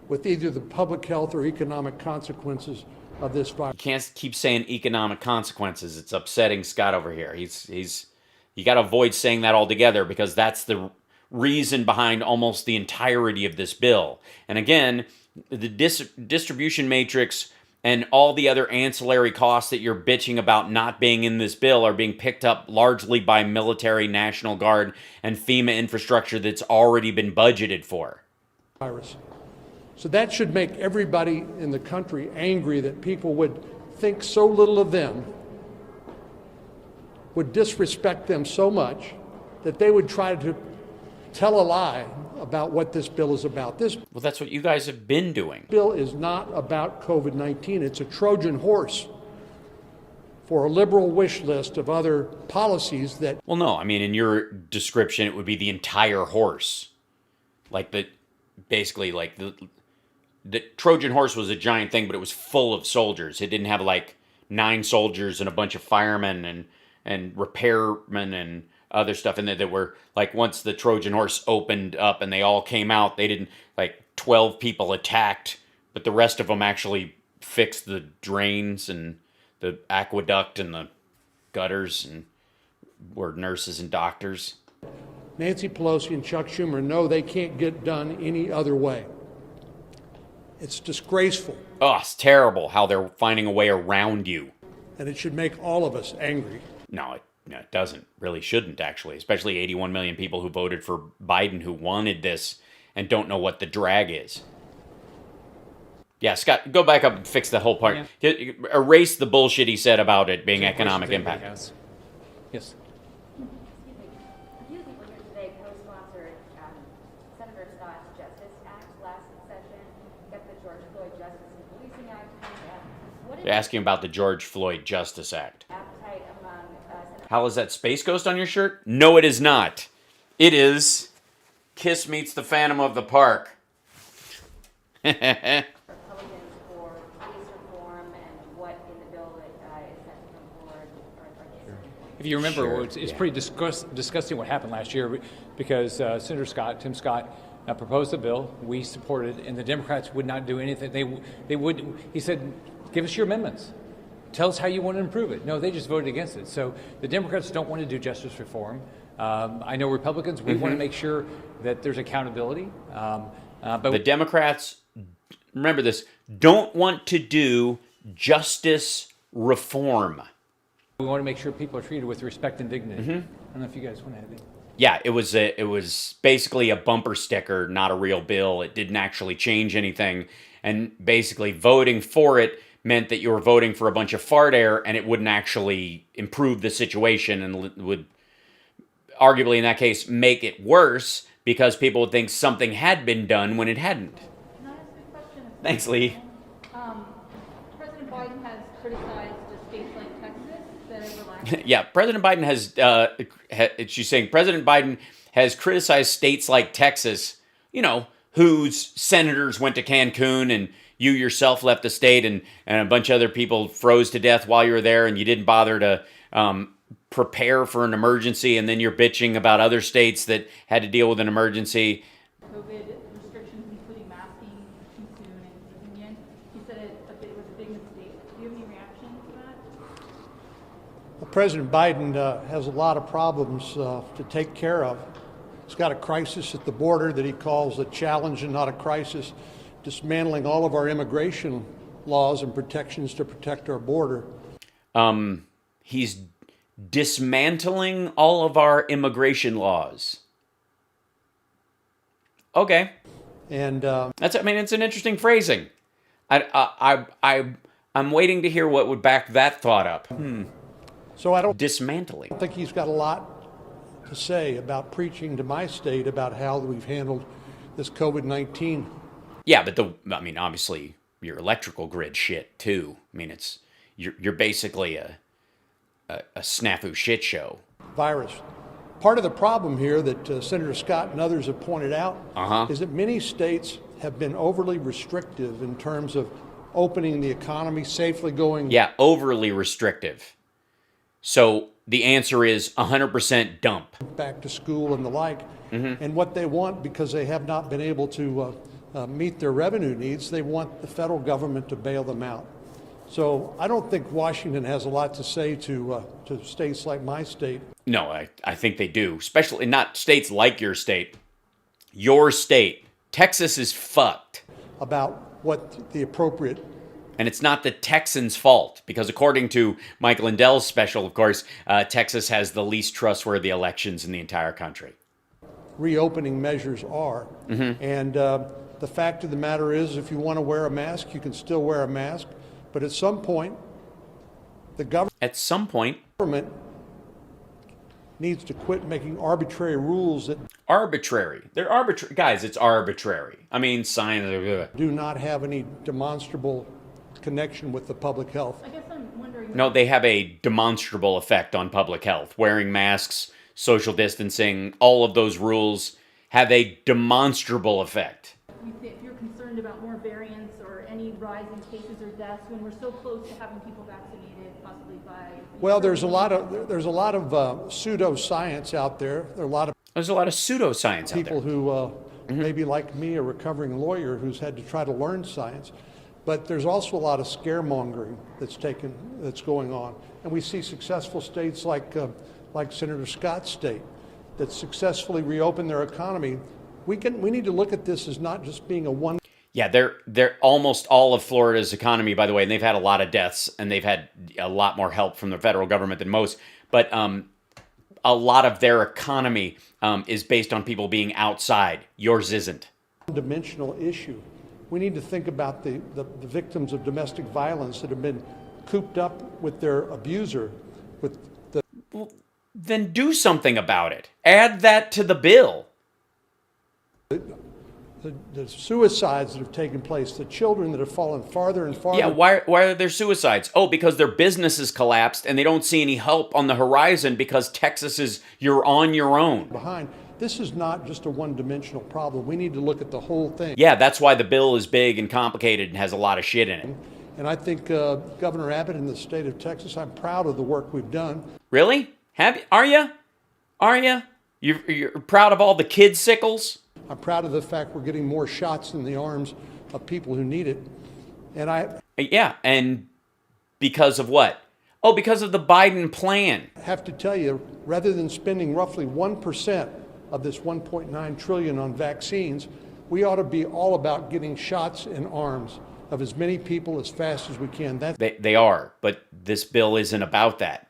[SPEAKER 12] with either the public health or economic consequences of this virus.
[SPEAKER 1] You can't keep saying economic consequences. It's upsetting Scott over here. You got to avoid saying that altogether, because that's the reason behind almost the entirety of this bill. And again, the distribution matrix and all the other ancillary costs that you're bitching about not being in this bill are being picked up largely by military, National Guard, and FEMA infrastructure that's already been budgeted for.
[SPEAKER 12] virus. So that should make everybody in the country angry that people would think so little of them, would disrespect them so much that they would try to tell a lie about what this bill is about. This
[SPEAKER 1] Well, that's what you guys have been doing.
[SPEAKER 12] bill is not about COVID-19. It's a Trojan horse for a liberal wish list of other policies that...
[SPEAKER 1] Well, no, I mean, in your description, it would be the entire horse. Basically, the Trojan horse was a giant thing, but it was full of soldiers. It didn't have, 9 soldiers and a bunch of firemen and repairmen and other stuff in there that were, once the Trojan horse opened up and they all came out, they didn't, 12 people attacked, but the rest of them actually fixed the drains and the aqueduct and the gutters and were nurses and doctors.
[SPEAKER 12] Nancy Pelosi and Chuck Schumer know they can't get done any other way. It's disgraceful.
[SPEAKER 1] Oh, it's terrible how they're finding a way around you.
[SPEAKER 12] And it should make all of us angry.
[SPEAKER 1] No, it doesn't. Really shouldn't, actually. Especially 81 million people who voted for Biden who wanted this and don't know what the drag is. Yeah, Scott, go back up and fix the whole part. Yeah. Erase the bullshit he said about it being economic impact.
[SPEAKER 6] Yes.
[SPEAKER 13] Senator Scott's Justice Act last session, got the George Floyd Justice and Policing Act.
[SPEAKER 1] You're asking about the George Floyd Justice Act.
[SPEAKER 13] Appetite among
[SPEAKER 1] How is that Space Ghost on your shirt? No, it is not. It is Kiss Meets the Phantom of the Park.
[SPEAKER 13] Republicans for police reform and what in the bill that is set to come forward
[SPEAKER 6] If you remember, it's pretty disgusting what happened last year because Senator Scott, Tim Scott, proposed a bill. We supported it, and the Democrats would not do anything. They would. He said, "Give us your amendments. Tell us how you want to improve it." No, they just voted against it. So the Democrats don't want to do justice reform. I know Republicans. We want to make sure that there's accountability. But
[SPEAKER 1] the Democrats, remember this, don't want to do justice reform.
[SPEAKER 6] We want to make sure people are treated with respect and dignity. I don't know if you guys want to have anything.
[SPEAKER 1] Yeah, it was basically a bumper sticker, not a real bill. It didn't actually change anything. And basically voting for it meant that you were voting for a bunch of fart air and it wouldn't actually improve the situation and would arguably in that case make it worse because people would think something had been done when it hadn't.
[SPEAKER 14] Can I ask a question?
[SPEAKER 1] Thanks, Lee.
[SPEAKER 14] President Biden has criticized the states like Texas that have relaxed.
[SPEAKER 1] Yeah, President Biden she's saying President Biden has criticized states like Texas, whose senators went to Cancun and you yourself left the state and a bunch of other people froze to death while you were there and you didn't bother to prepare for an emergency, and then you're bitching about other states that had to deal with an emergency.
[SPEAKER 14] COVID restrictions, including masking, too soon and convenient. He said it was a big mistake. Do you have any reaction to that?
[SPEAKER 12] Well, President Biden has a lot of problems to take care of. He's got a crisis at the border that he calls a challenge and not a crisis, dismantling all of our immigration laws and protections to protect our border.
[SPEAKER 1] He's dismantling all of our immigration laws. Okay.
[SPEAKER 12] And
[SPEAKER 1] it's an interesting phrasing. I'm waiting to hear what would back that thought up.
[SPEAKER 12] So I don't
[SPEAKER 1] dismantling.
[SPEAKER 12] I think he's got a lot to say about preaching to my state about how we've handled this COVID-19.
[SPEAKER 1] Yeah, but obviously your electrical grid shit too. You're basically a snafu shit show.
[SPEAKER 12] Virus. Part of the problem here that Senator Scott and others have pointed out is that many states have been overly restrictive in terms of opening the economy, safely going...
[SPEAKER 1] Yeah, overly restrictive. So the answer is 100% dump.
[SPEAKER 12] Back to school and the like. And what they want, because they have not been able to meet their revenue needs, they want the federal government to bail them out. So I don't think Washington has a lot to say to states like my state.
[SPEAKER 1] No, I think they do, especially not states like your state. Your state. Texas is fucked.
[SPEAKER 12] About what the appropriate...
[SPEAKER 1] And it's not the Texans' fault, because according to Mike Lindell's special, of course, Texas has the least trustworthy elections in the entire country.
[SPEAKER 12] Reopening measures are. And The fact of the matter is, if you want to wear a mask, you can still wear a mask. But at some point, the government needs to quit making arbitrary rules that
[SPEAKER 1] arbitrary. They're arbitrary. Guys, it's arbitrary. I mean, science.
[SPEAKER 12] Do not have any demonstrable connection with the public health.
[SPEAKER 14] I guess I'm wondering.
[SPEAKER 1] No, they have a demonstrable effect on public health. Wearing masks, social distancing, all of those rules have a demonstrable effect.
[SPEAKER 14] If you're concerned about more variants or any rise in cases or deaths when we're so close to having people vaccinated, possibly by.
[SPEAKER 12] Well, there's a lot of pseudoscience out there.
[SPEAKER 1] There's a lot of pseudoscience out there.
[SPEAKER 12] People who maybe like me, a recovering lawyer who's had to try to learn science. But there's also a lot of scaremongering that's going on, and we see successful states like Senator Scott's state that successfully reopened their economy. We need to look at this as not just being a one.
[SPEAKER 1] Yeah, they're almost all of Florida's economy, by the way, and they've had a lot of deaths, and they've had a lot more help from the federal government than most. But a lot of their economy is based on people being outside. Yours isn't.
[SPEAKER 12] Dimensional issue. We need to think about the victims of domestic violence that have been cooped up with their abuser.
[SPEAKER 1] Well, then do something about it. Add that to the bill.
[SPEAKER 12] The suicides that have taken place, the children that have fallen farther and farther.
[SPEAKER 1] Yeah, why are there suicides? Oh, because their businesses collapsed and they don't see any help on the horizon because Texas is you're on your own.
[SPEAKER 12] Behind. This is not just a one-dimensional problem. We need to look at the whole thing.
[SPEAKER 1] Yeah, that's why the bill is big and complicated and has a lot of shit in it.
[SPEAKER 12] And I think Governor Abbott in the state of Texas, I'm proud of the work we've done.
[SPEAKER 1] Really? Are you? Are you? You're proud of all the kid sickles?
[SPEAKER 12] I'm proud of the fact we're getting more shots in the arms of people who need it.
[SPEAKER 1] Yeah, and because of what? Oh, because of the Biden plan.
[SPEAKER 12] I have to tell you, rather than spending roughly 1% of this $1.9 trillion on vaccines, we ought to be all about getting shots in arms of as many people as fast as we can.
[SPEAKER 1] They are, but this bill isn't about that.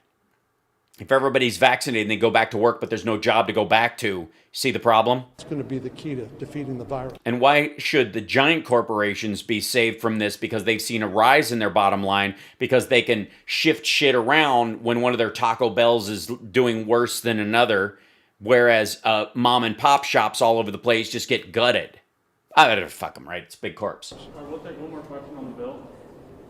[SPEAKER 1] If everybody's vaccinated and they go back to work, but there's no job to go back to, see the problem?
[SPEAKER 12] It's going to be the key to defeating the virus.
[SPEAKER 1] And why should the giant corporations be saved from this? Because they've seen a rise in their bottom line, because they can shift shit around when one of their Taco Bells is doing worse than another, whereas mom and pop shops all over the place just get gutted. I don't fuck them, right? It's big corpse.
[SPEAKER 15] We'll take one more question on the bill.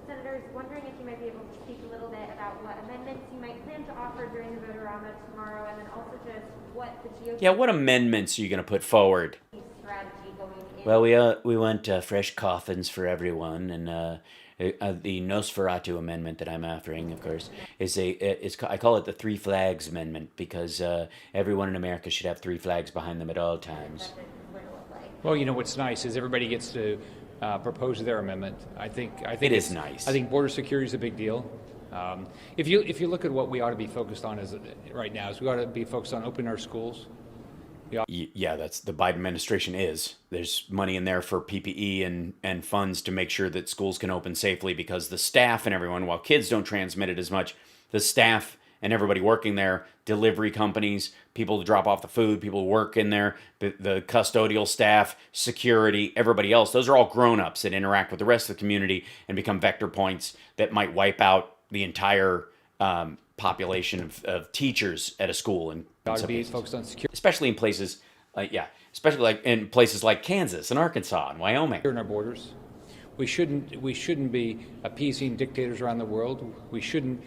[SPEAKER 13] Senators, wondering if you might be able to speak a little bit about what amendments you might plan to offer during the vote-a-rama tomorrow, and then also just what the GOP...
[SPEAKER 1] Yeah, what amendments are you going to put forward?
[SPEAKER 13] ...strategy going in.
[SPEAKER 1] Well, we want fresh coffins for everyone, and the Nosferatu amendment that I'm offering, of course, I call it the Three Flags Amendment, because everyone in America should have three flags behind them at all times.
[SPEAKER 6] Well, you know what's nice is everybody gets to propose their amendment. I think
[SPEAKER 1] it is nice.
[SPEAKER 6] I think border security is a big deal. If you look at what we ought to be focused on right now, we ought to be focused on opening our schools.
[SPEAKER 1] Yeah, that's the Biden administration is. There's money in there for PPE and funds to make sure that schools can open safely, because the staff and everyone, while kids don't transmit it as much, the staff and everybody working there, delivery companies, people to drop off the food, people who work in there, the custodial staff, security, everybody else, those are all grown-ups that interact with the rest of the community and become vector points that might wipe out the entire population of teachers at a school. And
[SPEAKER 6] ought to be focused on security,
[SPEAKER 1] especially in places like Kansas and Arkansas and Wyoming.
[SPEAKER 6] In our borders, we shouldn't be appeasing dictators around the world. We shouldn't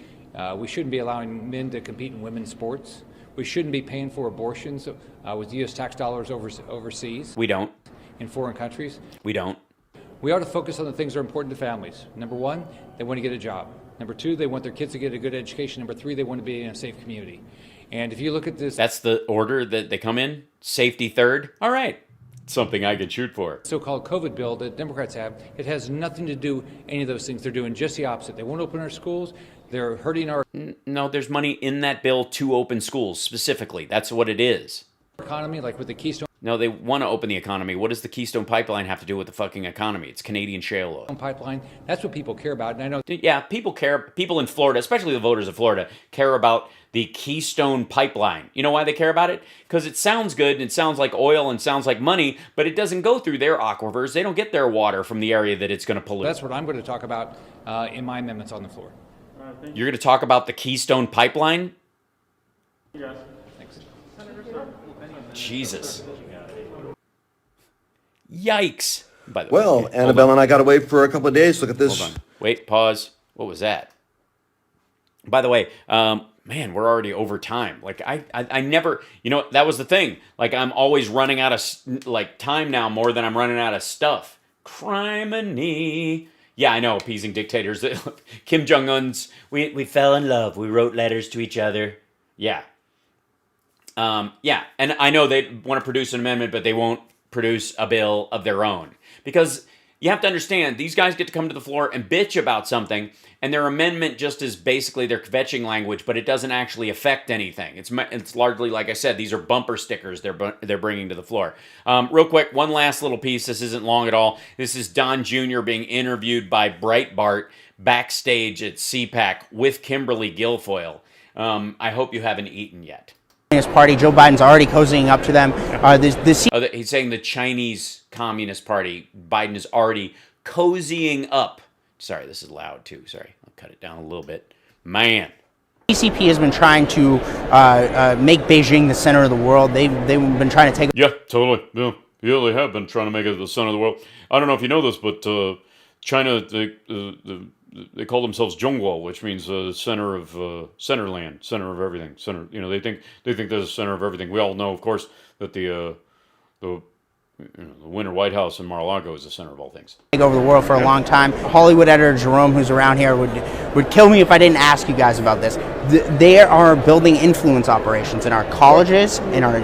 [SPEAKER 6] be allowing men to compete in women's sports. We shouldn't be paying for abortions with U.S. tax dollars overseas.
[SPEAKER 1] We don't.
[SPEAKER 6] In foreign countries.
[SPEAKER 1] We don't.
[SPEAKER 6] We ought to focus on the things that are important to families. Number one, they want to get a job. Number two, they want their kids to get a good education. Number three, they want to be in a safe community. And if you look at this...
[SPEAKER 1] That's the order that they come in? Safety third? All right. Something I could shoot for.
[SPEAKER 6] So-called COVID bill that Democrats have, it has nothing to do any of those things. They're doing just the opposite. They won't open our schools. They're hurting our...
[SPEAKER 1] No, there's money in that bill to open schools specifically. That's what it is.
[SPEAKER 6] Economy, like with the Keystone...
[SPEAKER 1] No, they want to open the economy. What does the Keystone Pipeline have to do with the fucking economy? It's Canadian shale oil.
[SPEAKER 6] Pipeline, that's what people care about. And I know.
[SPEAKER 1] Yeah, people care. People in Florida, especially the voters of Florida, care about the Keystone Pipeline. You know why they care about it? Because it sounds good and it sounds like oil and sounds like money, but it doesn't go through their aquifers. They don't get their water from the area that it's going to pollute.
[SPEAKER 6] That's what I'm going to talk about in my amendments on the floor.
[SPEAKER 1] You're going to talk about the Keystone Pipeline?
[SPEAKER 15] Yes.
[SPEAKER 6] Thanks.
[SPEAKER 1] Jesus. Yikes. By the
[SPEAKER 16] Well,
[SPEAKER 1] way,
[SPEAKER 16] Annabelle and I got away for a couple of days. Look at this.
[SPEAKER 1] Hold on. Wait, pause. What was that? By the way, man, we're already over time. Like I never, that was the thing. Like I'm always running out of time now more than I'm running out of stuff. Criminy. Yeah, I know, appeasing dictators. Kim Jong-un's, we fell in love. We wrote letters to each other. Yeah. Yeah, and I know they want to produce an amendment, but they won't produce a bill of their own. Because you have to understand, these guys get to come to the floor and bitch about something, and their amendment just is basically their kvetching language, but it doesn't actually affect anything. It's largely, like I said, these are bumper stickers they're bringing to the floor. Real quick, one last little piece. This isn't long at all. This is Don Jr. being interviewed by Breitbart backstage at CPAC with Kimberly Guilfoyle. I hope you haven't eaten yet.
[SPEAKER 17] Party, Joe Biden's already cozying up to them.
[SPEAKER 1] He's saying the Chinese Communist Party, Biden is already cozying up. Sorry, this is loud too. Sorry, I'll cut it down a little bit. Man.
[SPEAKER 17] WCPT has been trying to make Beijing the center of the world. They've been trying to take.
[SPEAKER 18] Yeah, totally. Yeah, they have been trying to make it the center of the world. I don't know if you know this, but China, they call themselves Zhongguo, which means center of centerland, center of everything. Center, they think they're the center of everything. We all know, of course, that the Winter White House in Mar-a-Lago is the center of all things.
[SPEAKER 17] Take over the world for a long time. Hollywood editor Jerome, who's around here, would kill me if I didn't ask you guys about this. They are building influence operations in our colleges, in our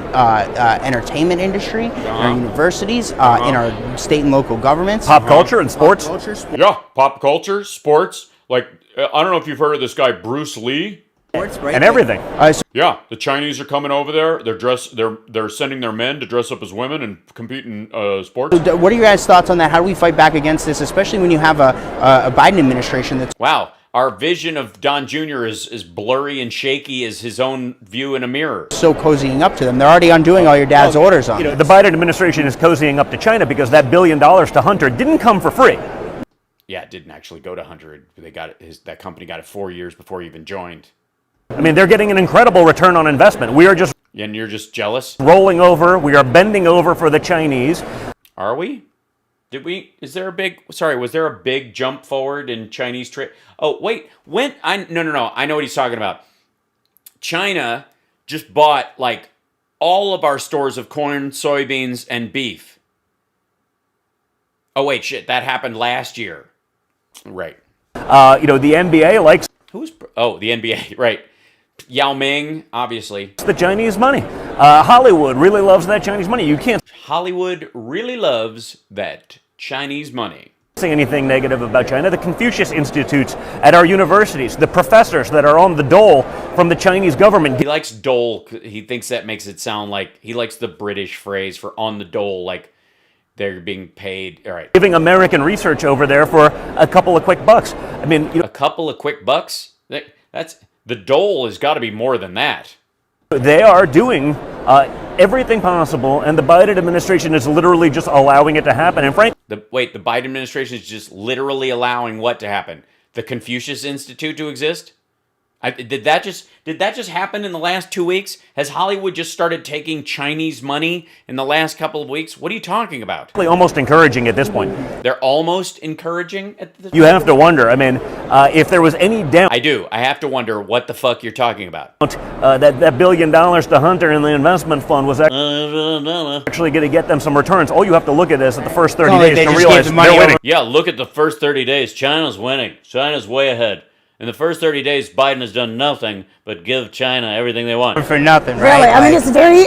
[SPEAKER 17] entertainment industry, in our universities, in our state and local governments.
[SPEAKER 18] Pop culture and sports. Yeah, pop culture, sports. Like, I don't know if you've heard of this guy, Bruce Lee.
[SPEAKER 17] And everything.
[SPEAKER 18] Yeah, the Chinese are coming over there. They're sending their men to dress up as women and compete in sports.
[SPEAKER 17] What are your guys' thoughts on that? How do we fight back against this, especially when you have a Biden administration that's...
[SPEAKER 1] Wow, our vision of Don Jr. is blurry and shaky as his own view in a mirror.
[SPEAKER 17] So cozying up to them. They're already undoing all your dad's orders on them.
[SPEAKER 19] The Biden administration is cozying up to China because that $1 billion to Hunter didn't come for free.
[SPEAKER 1] Yeah, it didn't actually go to Hunter. That company got it 4 years before he even joined.
[SPEAKER 19] I mean, they're getting an incredible return on investment. We are just...
[SPEAKER 1] And you're just jealous?
[SPEAKER 19] Rolling over. We are bending over for the Chinese.
[SPEAKER 1] Are we? Was there a big jump forward in Chinese trade? Oh, wait. No. I know what he's talking about. China just bought, all of our stores of corn, soybeans, and beef. Oh, wait, shit. That happened last year. Right.
[SPEAKER 19] The NBA likes...
[SPEAKER 1] The NBA, right. Yao Ming, obviously.
[SPEAKER 19] The Chinese money. Hollywood really loves that Chinese money. You can't...
[SPEAKER 1] Hollywood really loves that Chinese money.
[SPEAKER 19] Say anything negative about China. The Confucius Institutes at our universities, the professors that are on the dole from the Chinese government.
[SPEAKER 1] He likes dole. He thinks that makes it sound like he likes the British phrase for on the dole, like they're being paid. All right.
[SPEAKER 19] Giving American research over there for a couple of quick bucks. I mean,
[SPEAKER 1] a couple of quick bucks? That's the dole has got to be more than that.
[SPEAKER 19] They are doing everything possible, and the Biden administration is literally just allowing it to happen. And frankly,
[SPEAKER 1] the Biden administration is just literally allowing what to happen? The Confucius Institute to exist? Did that just happen in the last 2 weeks? Has Hollywood just started taking Chinese money in the last couple of weeks? What are you talking about?
[SPEAKER 19] Almost encouraging at this point.
[SPEAKER 1] They're almost encouraging at this point?
[SPEAKER 19] You have to wonder. I mean, if there was any doubt...
[SPEAKER 1] I do. I have to wonder what the fuck you're talking about.
[SPEAKER 19] That $1 billion to Hunter in the investment fund was actually going to get them some returns. All you have to look at is at the first 30 days to realize they're winning.
[SPEAKER 1] Yeah, look at the first 30 days. China's winning. China's way ahead. In the first 30 days, Biden has done nothing but give China everything they want.
[SPEAKER 17] For nothing, right?
[SPEAKER 20] Really, I mean, it's very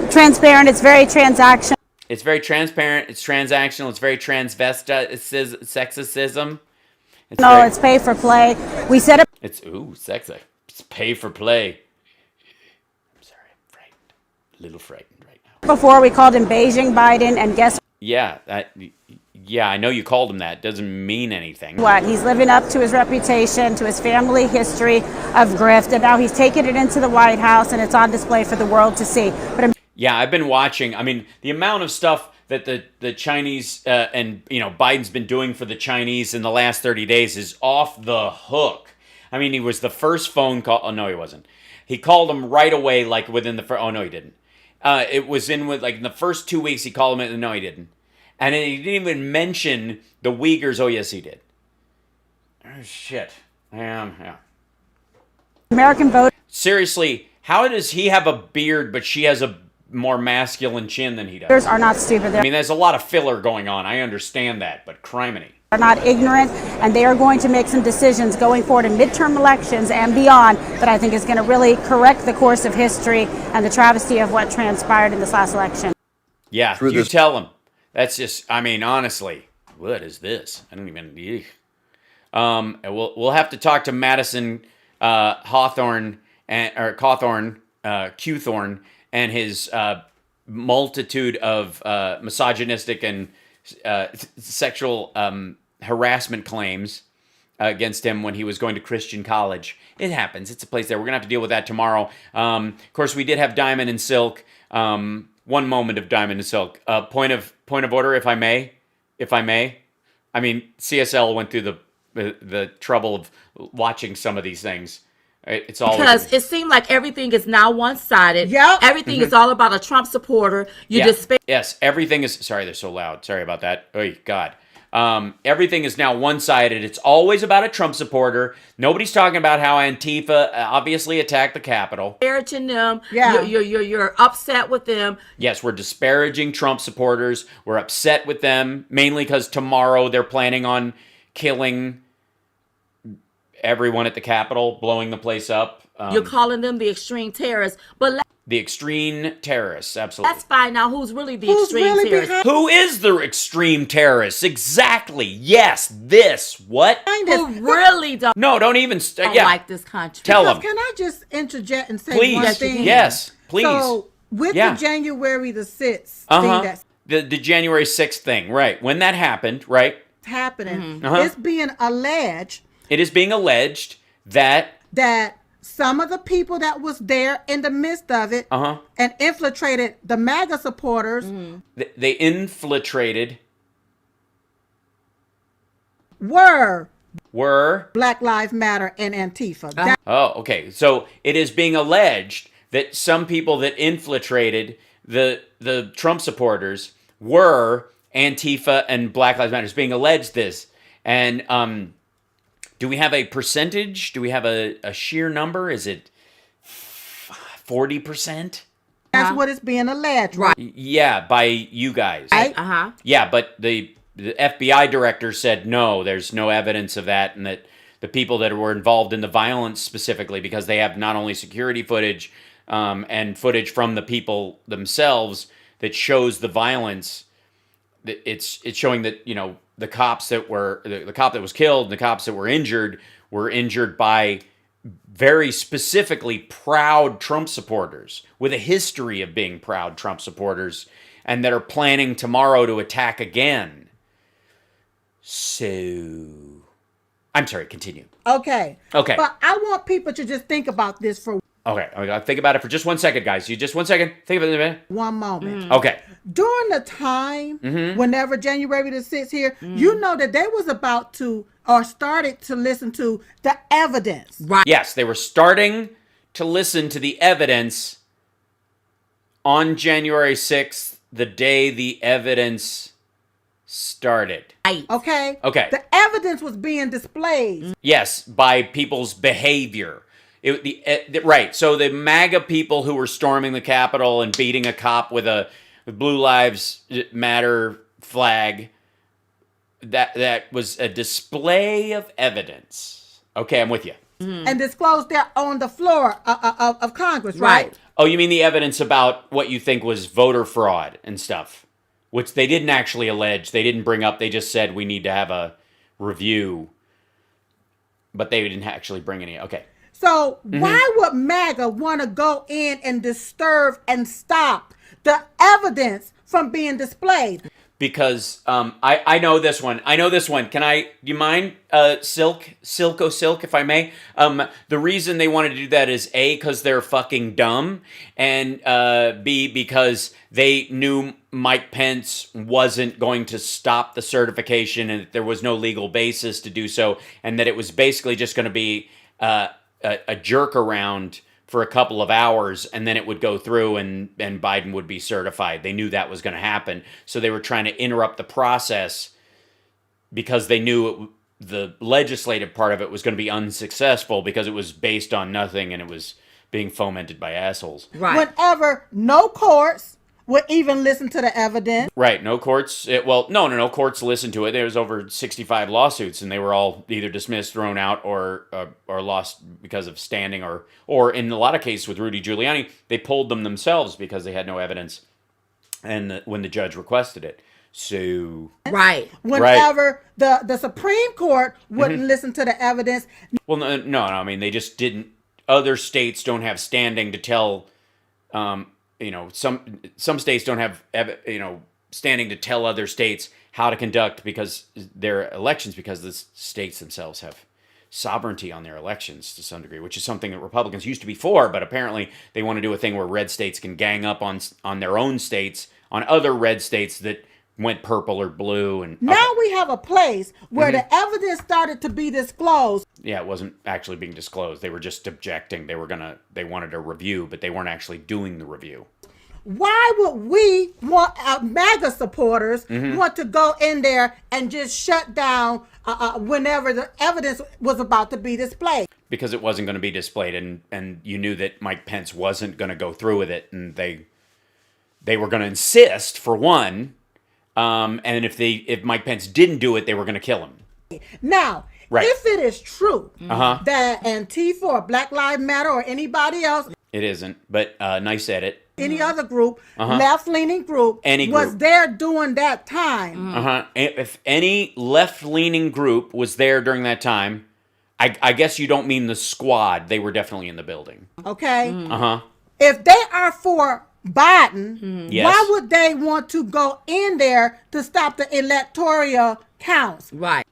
[SPEAKER 20] transparent. It's very transactional.
[SPEAKER 1] It's very transparent. It's transactional. It's very transvestite. It's sexism.
[SPEAKER 20] It's pay for play. We set up.
[SPEAKER 1] It's sexy. It's pay for play. I'm sorry, I'm frightened. A little frightened right now.
[SPEAKER 20] Before we called him Beijing Biden, and guess
[SPEAKER 1] Yeah, I know you called him that. Doesn't mean anything.
[SPEAKER 20] what? He's living up to his reputation, to his family history of grift, and now he's taking it into the White House, and it's on display for the world to see. But
[SPEAKER 1] yeah, I've been watching. I mean, the amount of stuff that the Chinese and Biden's been doing for the Chinese in the last 30 days is off the hook. I mean, he was the first phone call. Oh no, he wasn't. He called him right away, like within the first. Oh no, he didn't. It was in the first 2 weeks. He called him. No, he didn't. And he didn't even mention the Uyghurs. Oh yes, he did. Oh shit. Yeah.
[SPEAKER 20] American voters.
[SPEAKER 1] Seriously, how does he have a beard, but she has a more masculine chin than he does?
[SPEAKER 20] Are not stupid.
[SPEAKER 1] I mean, there's a lot of filler going on. I understand that, but criminy.
[SPEAKER 20] Are not ignorant, and they are going to make some decisions going forward in midterm elections and beyond that I think is going to really correct the course of history and the travesty of what transpired in this last election.
[SPEAKER 1] Yeah, you tell them. That's just, I mean, honestly, what is this? I don't even. We'll have to talk to Madison Cawthorn and his multitude of misogynistic and sexual harassment claims against him when he was going to Christian college. It happens. It's a place there. We're going to have to deal with that tomorrow. Of course, we did have Diamond and Silk. One moment of Diamond and Silk. Point of order, if I may. I mean, CSL went through the trouble of watching some of these things. It's all
[SPEAKER 21] because it seemed like everything is now one-sided.
[SPEAKER 22] Yep.
[SPEAKER 21] Everything is all about a Trump supporter.
[SPEAKER 1] Yes, everything is. Sorry, they're so loud. Sorry about that. Oh God. Everything is now one-sided. It's always about a Trump supporter. Nobody's talking about how Antifa obviously attacked the Capitol.
[SPEAKER 21] Disparaging them. Yeah. You're upset with them.
[SPEAKER 1] Yes, we're disparaging Trump supporters. We're upset with them, mainly because tomorrow they're planning on killing everyone at the Capitol, blowing the place up.
[SPEAKER 21] You're calling them the extreme terrorists, but
[SPEAKER 1] the extreme terrorists, absolutely.
[SPEAKER 21] Let's find out who's really the extreme terrorist.
[SPEAKER 1] Who is the extreme terrorist? Exactly. Yes, this. What?
[SPEAKER 21] Who really don't?
[SPEAKER 1] No, don't even.
[SPEAKER 21] Like this country.
[SPEAKER 1] Tell them.
[SPEAKER 22] Can I just interject and say
[SPEAKER 1] please.
[SPEAKER 22] one thing?
[SPEAKER 1] Yes, please.
[SPEAKER 22] So with the January the 6th thing that's
[SPEAKER 1] the January 6th thing, right? When that happened, right?
[SPEAKER 22] Happening, it's being alleged.
[SPEAKER 1] It is being alleged that
[SPEAKER 22] some of the people that was there in the midst of it and infiltrated the MAGA supporters.
[SPEAKER 1] They infiltrated.
[SPEAKER 22] Were
[SPEAKER 1] Black
[SPEAKER 22] Lives Matter and Antifa.
[SPEAKER 1] Okay. So it is being alleged that some people that infiltrated the Trump supporters were Antifa and Black Lives Matter. It's being alleged this. And do we have a percentage? Do we have a sheer number? Is it 40%?
[SPEAKER 22] That's what it's being alleged, right?
[SPEAKER 1] Yeah, by you guys.
[SPEAKER 22] Right?
[SPEAKER 1] Yeah, but the FBI director said no, there's no evidence of that, and that the people that were involved in the violence specifically, because they have not only security footage and footage from the people themselves that shows the violence. It's showing that the cops that were the cop that was killed and the cops that were injured by very specifically proud Trump supporters with a history of being proud Trump supporters and that are planning tomorrow to attack again. So, I'm sorry, continue.
[SPEAKER 22] Okay.
[SPEAKER 1] Okay.
[SPEAKER 22] But I want people to just think about this for
[SPEAKER 1] Okay, think about it for just 1 second, guys. You just 1 second. Think about it a minute.
[SPEAKER 22] one moment.
[SPEAKER 1] Okay.
[SPEAKER 22] During the time, whenever January the 6th here, you know that they was about to or started to listen to the evidence.
[SPEAKER 1] Right. Yes, they were starting to listen to the evidence on January 6th, the day the evidence started.
[SPEAKER 22] Okay?
[SPEAKER 1] Okay.
[SPEAKER 22] The evidence was being displayed.
[SPEAKER 1] Yes, by people's behavior. Right. So the MAGA people who were storming the Capitol and beating a cop with a Blue Lives Matter flag, that was a display of evidence. Okay, I'm with you.
[SPEAKER 22] And disclosed there on the floor of Congress, right?
[SPEAKER 1] Oh, you mean the evidence about what you think was voter fraud and stuff, which they didn't actually allege. They didn't bring up. They just said we need to have a review, but they didn't actually bring any. Okay.
[SPEAKER 22] So why would MAGA want to go in and disturb and stop the evidence from being displayed?
[SPEAKER 1] Because I know this one. Do you mind, Silk, if I may? The reason they wanted to do that is A, because they're fucking dumb, and B, because they knew Mike Pence wasn't going to stop the certification and that there was no legal basis to do so, and that it was basically just going to be a jerk around for a couple of hours, and then it would go through and Biden would be certified. They knew that was going to happen. So they were trying to interrupt the process because they knew the legislative part of it was going to be unsuccessful because it was based on nothing and it was being fomented by assholes.
[SPEAKER 22] Right. Whenever no courts would even listen to the evidence.
[SPEAKER 1] Right. No courts. No courts listened to it. There was over 65 lawsuits, and they were all either dismissed, thrown out, or lost because of standing, or in a lot of cases with Rudy Giuliani, they pulled them themselves because they had no evidence, and when the judge requested it. So
[SPEAKER 22] whenever the Supreme Court wouldn't listen to the evidence.
[SPEAKER 1] Well, no. I mean, they just didn't. Other states don't have standing to tell. Some states don't have, standing to tell other states how to conduct because their elections, because the states themselves have sovereignty on their elections to some degree, which is something that Republicans used to be for, but apparently they want to do a thing where red states can gang up on their own states, on other red states that went purple or blue. And
[SPEAKER 22] now we have a place where the evidence started to be disclosed.
[SPEAKER 1] Yeah, it wasn't actually being disclosed. They were just objecting. They wanted a review, but they weren't actually doing the review.
[SPEAKER 22] Why would we want MAGA supporters want to go in there and just shut down whenever the evidence was about to be displayed?
[SPEAKER 1] Because it wasn't going to be displayed, and you knew that Mike Pence wasn't going to go through with it, and they were going to insist, for one, and if Mike Pence didn't do it, they were going to kill him.
[SPEAKER 22] Now, if it is true that Antifa or Black Lives Matter or anybody else,
[SPEAKER 1] it isn't, but nice edit.
[SPEAKER 22] Any other group, left-leaning group, was there during that time.
[SPEAKER 1] If any left-leaning group was there during that time, I guess you don't mean the squad. They were definitely in the building.
[SPEAKER 22] Okay. If they are for Biden,
[SPEAKER 1] yes.
[SPEAKER 22] Why would they want to go in there to stop the electoral counts?
[SPEAKER 1] Right.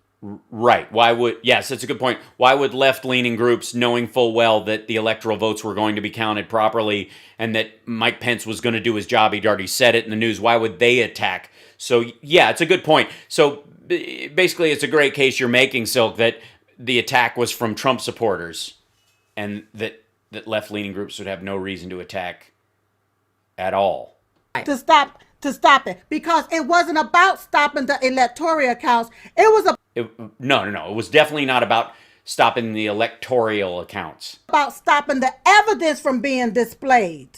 [SPEAKER 1] Yes, that's a good point. Why would left-leaning groups, knowing full well that the electoral votes were going to be counted properly and that Mike Pence was going to do his job, he'd already said it in the news, why would they attack? So, yeah, it's a good point. So, basically, it's a great case you're making, Silk, that the attack was from Trump supporters and that left-leaning groups would have no reason to attack at all.
[SPEAKER 22] To stop it, because it wasn't about stopping the electoral counts. It was
[SPEAKER 1] No. It was definitely not about stopping the electoral accounts.
[SPEAKER 22] About stopping the evidence from being displayed.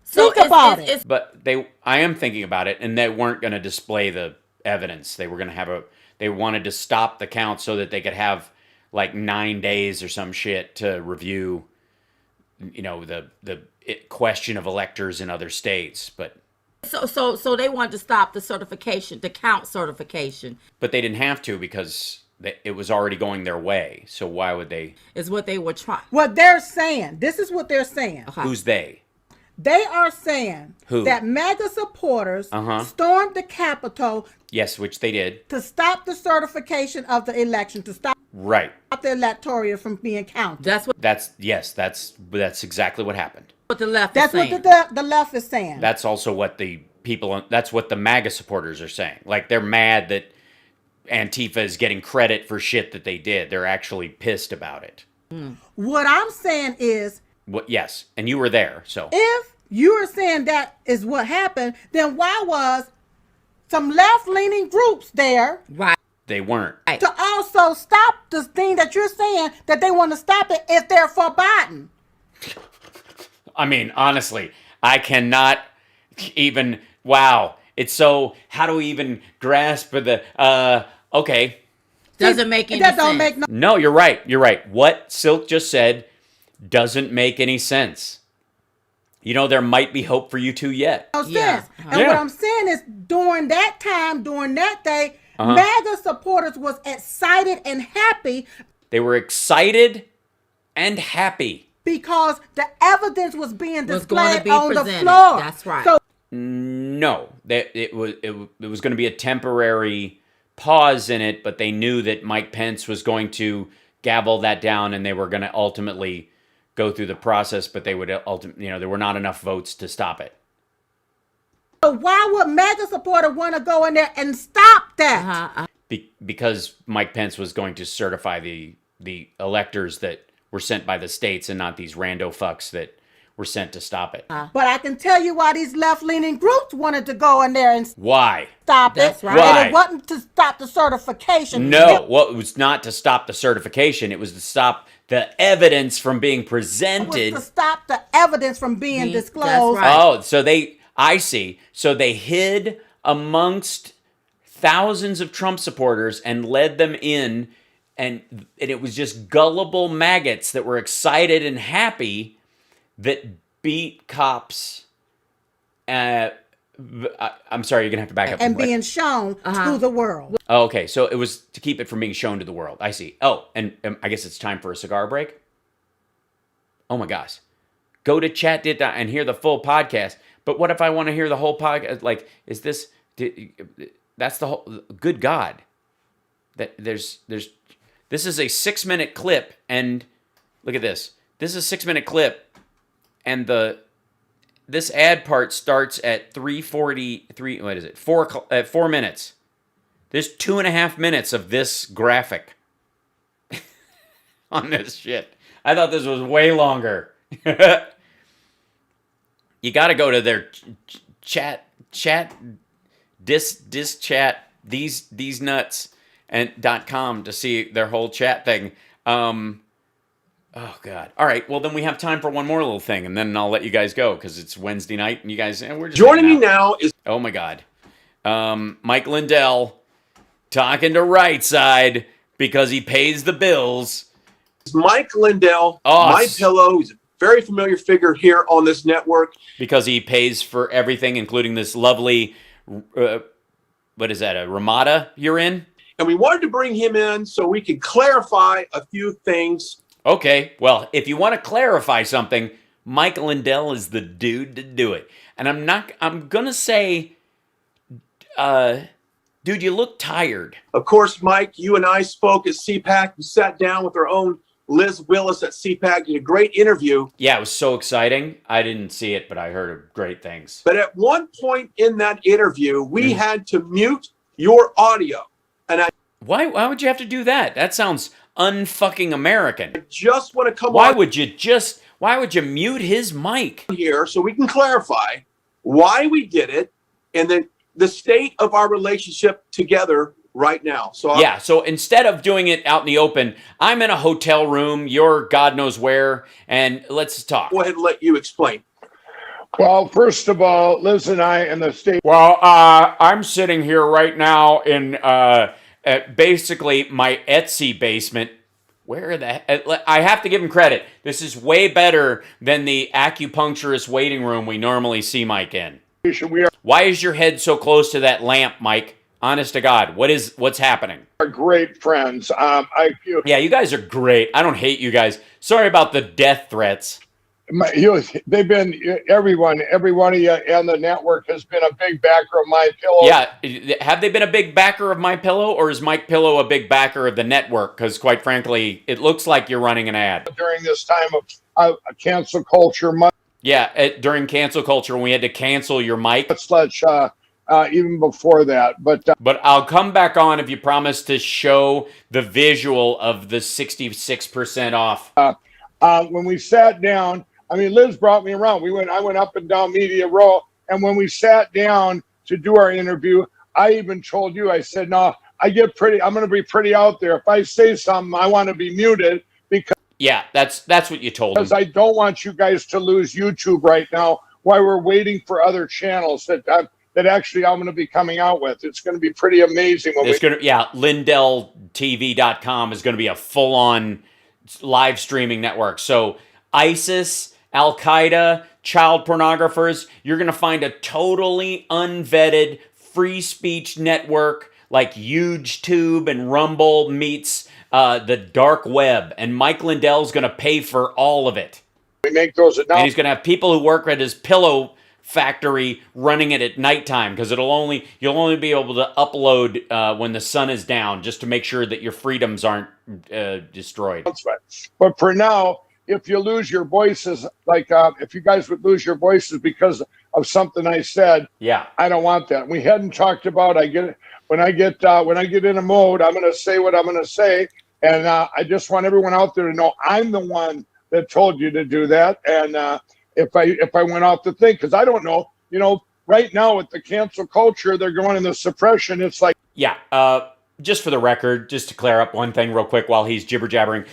[SPEAKER 22] Think about it.
[SPEAKER 1] But I am thinking about it, and they weren't going to display the evidence. They were going to they wanted to stop the count so that they could have like 9 days or some shit to review, the question of electors in other states, but.
[SPEAKER 21] So they wanted to stop the certification, the count certification.
[SPEAKER 1] But they didn't have to because it was already going their way. So why would they?
[SPEAKER 21] Is what they were trying.
[SPEAKER 22] What they're saying. This is what they're saying.
[SPEAKER 1] Who's they?
[SPEAKER 22] They are saying that MAGA supporters stormed the Capitol.
[SPEAKER 1] Yes, which they did.
[SPEAKER 22] To stop the certification of the election, to stop the electoral from being counted.
[SPEAKER 1] That's exactly what happened.
[SPEAKER 21] What the left
[SPEAKER 22] is saying. That's what the left is saying.
[SPEAKER 1] That's also what that's what the MAGA supporters are saying. Like, they're mad that Antifa is getting credit for shit that they did. They're actually pissed about it.
[SPEAKER 22] What I'm saying is...
[SPEAKER 1] Yes, and you were there, so...
[SPEAKER 22] If you are saying that is what happened, then why was some left-leaning groups there...
[SPEAKER 1] They weren't.
[SPEAKER 22] To also stop the thing that you're saying, that they want to stop it if they're for Biden.
[SPEAKER 1] I mean, honestly, I cannot even... Wow. It's so... How do we even grasp the... Okay.
[SPEAKER 21] Doesn't make any sense.
[SPEAKER 1] No, you're right. You're right. What Silk just said doesn't make any sense. There might be hope for you two yet.
[SPEAKER 22] No sense. And what I'm saying is, during that time, during that day, MAGA supporters was excited and happy.
[SPEAKER 1] They were excited and happy.
[SPEAKER 22] Because the evidence was being displayed on the floor.
[SPEAKER 21] That's right.
[SPEAKER 22] So
[SPEAKER 1] No, that it was going to be a temporary pause in it, but they knew that Mike Pence was going to gavel that down, and they were going to ultimately go through the process, but they would ultimately, there were not enough votes to stop it.
[SPEAKER 22] So why would MAGA supporter want to go in there and stop that?
[SPEAKER 1] Because Mike Pence was going to certify the electors that were sent by the states and not these rando fucks that were sent to stop it.
[SPEAKER 22] But I can tell you why these left-leaning groups wanted to go in there and
[SPEAKER 1] Why?
[SPEAKER 22] stop
[SPEAKER 21] That's
[SPEAKER 22] it.
[SPEAKER 21] right.
[SPEAKER 1] Why?
[SPEAKER 22] And it wasn't to stop the certification.
[SPEAKER 1] No, well, it was not to stop the certification. It was to stop the evidence from being presented.
[SPEAKER 22] It was to stop the evidence from being disclosed.
[SPEAKER 21] right.
[SPEAKER 1] Oh, I see. So they hid amongst thousands of Trump supporters and led them in, and it was just gullible maggots that were excited and happy that beat cops. I'm sorry, you're going to have to back up.
[SPEAKER 22] And being shown to the world.
[SPEAKER 1] Oh, okay, so it was to keep it from being shown to the world. I see. Oh, and I guess it's time for a cigar break. Oh my gosh. Go to chat and hear the full podcast. But what if I want to hear the whole podcast? Like, is this... That's the whole... Good God. This is a 6-minute clip, and look at this. This is a 6-minute clip, and this ad part starts at 3:43. What is it? 4 minutes. There's 2.5 minutes of this graphic on this shit. I thought this was way longer. You got to go to their chat dis chat these nuts and .com to see their whole chat thing. Oh God! All right, well then we have time for one more little thing, and then I'll let you guys go because it's Wednesday night, and you guys we're just
[SPEAKER 3] joining me now is
[SPEAKER 1] oh my God, Mike Lindell talking to Right Side because he pays the bills.
[SPEAKER 3] Mike Lindell, My Pillow. He's a very familiar figure here on this network
[SPEAKER 1] because he pays for everything, including this lovely. What is that? A Ramada you're in?
[SPEAKER 3] And we wanted to bring him in so we could clarify a few things.
[SPEAKER 1] Okay, well, if you want to clarify something, Mike Lindell is the dude to do it. And I'm going to say, dude, you look tired.
[SPEAKER 3] Of course, Mike, you and I spoke at CPAC. We sat down with our own Liz Willis at CPAC, did a great interview.
[SPEAKER 1] Yeah, it was so exciting. I didn't see it, but I heard great things.
[SPEAKER 3] But at one point in that interview, we had to mute your audio. And
[SPEAKER 1] Why would you have to do that? That sounds unfucking American.
[SPEAKER 3] I just want to come
[SPEAKER 1] Why would you mute his mic?
[SPEAKER 3] Here so we can clarify why we did it and then the state of our relationship together right now.
[SPEAKER 1] So instead of doing it out in the open, I'm in a hotel room, you're God knows where, and let's talk.
[SPEAKER 3] Go ahead and let you explain.
[SPEAKER 5] Well, first of all, Liz and I in the state.
[SPEAKER 1] Well, I'm sitting here right now in basically my Etsy basement. Where I have to give him credit. This is way better than the acupuncturist waiting room we normally see Mike in. Why is your head so close to that lamp, Mike? Honest to God, what's happening?
[SPEAKER 5] Are great friends.
[SPEAKER 1] Yeah, you guys are great. I don't hate you guys. Sorry about the death threats.
[SPEAKER 5] They've been every one of you and the network has been a big backer of My Pillow.
[SPEAKER 1] Yeah, have they been a big backer of My Pillow, or is Mike Pillow a big backer of the network? Because quite frankly, it looks like you're running an ad
[SPEAKER 5] during this time of cancel culture.
[SPEAKER 1] Yeah, during cancel culture, when we had to cancel your mic.
[SPEAKER 5] Even before that, but
[SPEAKER 1] I'll come back on if you promise to show the visual of the 66% off.
[SPEAKER 5] When we sat down, I mean, Liz brought me around. I went up and down Media Row, and when we sat down to do our interview, I even told you, I said, no, I'm going to be pretty out there. If I say something, I want to be muted because.
[SPEAKER 1] Yeah, that's what you told him.
[SPEAKER 5] Because I don't want you guys to lose YouTube right now while we're waiting for other channels that actually I'm going to be coming out with. It's going to be pretty amazing.
[SPEAKER 1] LindellTV.com is going to be a full-on live streaming network. So ISIS, Al-Qaeda, child pornographers, you're going to find a totally unvetted free speech network like HugeTube and Rumble meets the dark web. And Mike Lindell's going to pay for all of it.
[SPEAKER 5] We make those announcements.
[SPEAKER 1] And he's going to have people who work at his pillow factory running it at nighttime because you'll only be able to upload when the sun is down, just to make sure that your freedoms aren't destroyed.
[SPEAKER 5] That's right. But for now, if you lose your voices, like if you guys would lose your voices because of something I said,
[SPEAKER 1] yeah,
[SPEAKER 5] I don't want that. We hadn't talked about. When I get in a mode, I'm going to say what I'm going to say, and I just want everyone out there to know I'm the one that told you to do that. And if I went off the thing, because I don't know, right now with the cancel culture, they're going in the suppression. It's like,
[SPEAKER 1] yeah. Just for the record, just to clear up one thing real quick while he's jibber jabbering.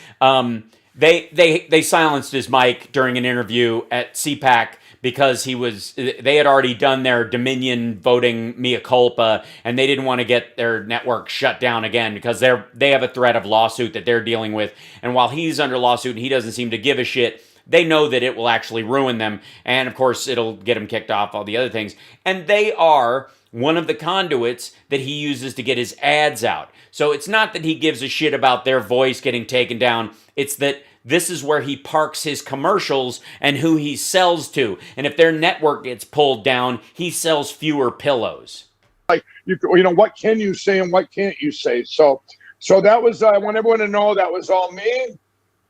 [SPEAKER 1] They silenced his mic during an interview at CPAC because they had already done their Dominion voting mea culpa, and they didn't want to get their network shut down again because they have a threat of lawsuit that they're dealing with. And while he's under lawsuit and he doesn't seem to give a shit, they know that it will actually ruin them. And of course, it'll get him kicked off, all the other things. And they are one of the conduits that he uses to get his ads out. So it's not that he gives a shit about their voice getting taken down. It's that this is where he parks his commercials and who he sells to. And if their network gets pulled down, he sells fewer pillows.
[SPEAKER 5] Like, what can you say and what can't you say? So that was, I want everyone to know that was all me.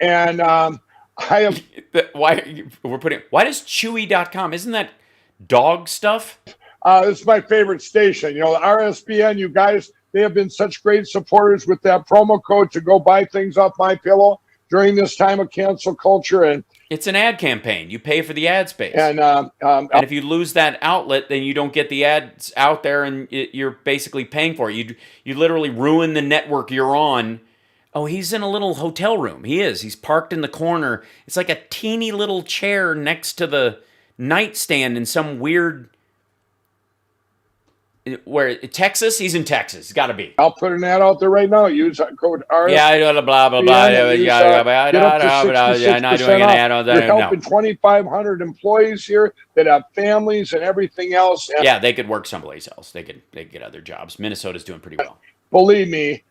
[SPEAKER 5] And I have...
[SPEAKER 1] Why does Chewy.com, isn't that dog stuff?
[SPEAKER 5] It's my favorite station. The RSBN, you guys, they have been such great supporters with that promo code to go buy things off My Pillow during this time of cancel culture. And
[SPEAKER 1] it's an ad campaign. You pay for the ad space.
[SPEAKER 5] And
[SPEAKER 1] if you lose that outlet, then you don't get the ads out there, and you're basically paying for it. You literally ruin the network you're on. Oh, he's in a little hotel room. He is. He's parked in the corner. It's like a teeny little chair next to the nightstand in some weird... Where, Texas? He's in Texas. It's got to be.
[SPEAKER 5] I'll put an ad out there right now. Use code RS.
[SPEAKER 1] Yeah, blah, blah, blah. Yeah, not doing an ad on that.
[SPEAKER 5] You're helping 2,500 employees here that have families and everything else. And
[SPEAKER 1] yeah, they could work someplace else. They could get other jobs. Minnesota's doing pretty well.
[SPEAKER 5] Believe me,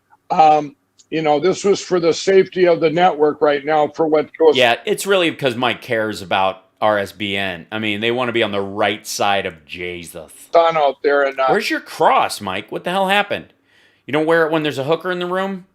[SPEAKER 5] this was for the safety of the network right now for what goes.
[SPEAKER 1] Yeah, it's really because Mike cares about RSBN. I mean, they want to be on the right side of Jesus.
[SPEAKER 5] Sun out there, and
[SPEAKER 1] where's your cross, Mike? What the hell happened? You don't wear it when there's a hooker in the room?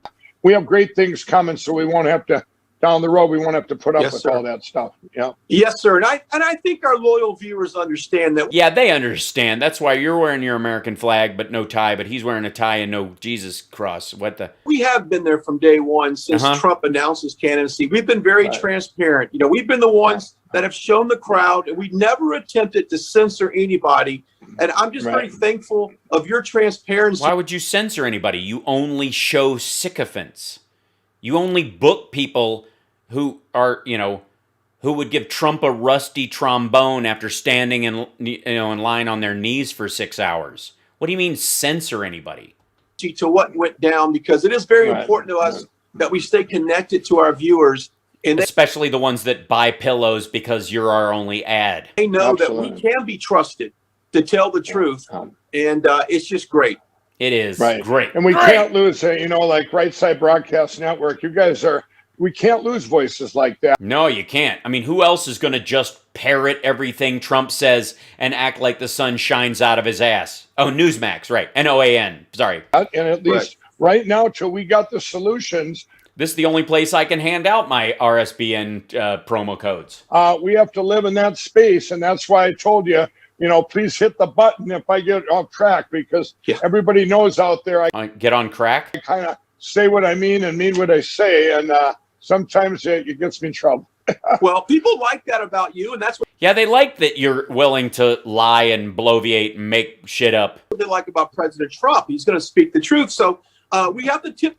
[SPEAKER 5] We have great things coming, so we won't have to down the road. We won't have to put up with all that stuff. Yeah.
[SPEAKER 3] Yes, sir. And I think our loyal viewers understand that.
[SPEAKER 1] Yeah, they understand. That's why you're wearing your American flag, but no tie. But he's wearing a tie and no Jesus cross. What the?
[SPEAKER 3] We have been there from day one since Trump announced his candidacy. We've been very transparent. We've been the ones that have shown the crowd, and we never attempted to censor anybody. And I'm just very thankful of your transparency.
[SPEAKER 1] Why would you censor anybody? You only show sycophants. You only book people who are, who would give Trump a rusty trombone after standing in line on their knees for 6 hours. What do you mean censor anybody?
[SPEAKER 3] To what went down, because it is very important to us that we stay connected to our viewers. And
[SPEAKER 1] especially the ones that buy pillows because you're our only ad.
[SPEAKER 3] They know that we can be trusted to tell the truth. And it's just great.
[SPEAKER 1] It is great.
[SPEAKER 5] And we can't lose, like Right Side Broadcast Network. You guys we can't lose voices like that.
[SPEAKER 1] No, you can't. I mean, who else is going to just parrot everything Trump says and act like the sun shines out of his ass? Oh, Newsmax, right. NOAN, sorry.
[SPEAKER 5] And at least right now, till we got the solutions.
[SPEAKER 1] This is the only place I can hand out my RSBN promo codes.
[SPEAKER 5] We have to live in that space, and that's why I told you, please hit the button if I get off track, because everybody knows out there.
[SPEAKER 1] Get on crack?
[SPEAKER 5] I kind of say what I mean and mean what I say, and sometimes it gets me in trouble.
[SPEAKER 3] Well, people like that about you, and that's what...
[SPEAKER 1] Yeah, they like that you're willing to lie and bloviate and make shit up.
[SPEAKER 3] What they like about President Trump. He's going to speak the truth, so... we have to tip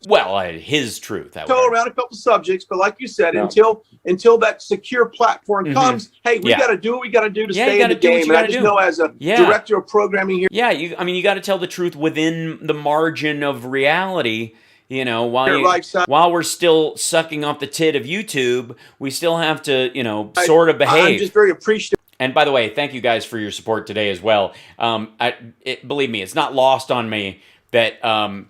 [SPEAKER 1] his truth.
[SPEAKER 3] Go around a couple subjects, but like you said, until that secure platform comes, hey, we got to do what we got to do to stay in the game. And I just know as a director of programming here,
[SPEAKER 1] you got to tell the truth within the margin of reality. While we're still sucking off the tit of YouTube, we still have to, sort of behave.
[SPEAKER 3] I'm just very appreciative.
[SPEAKER 1] And by the way, thank you guys for your support today as well. Believe me, it's not lost on me that.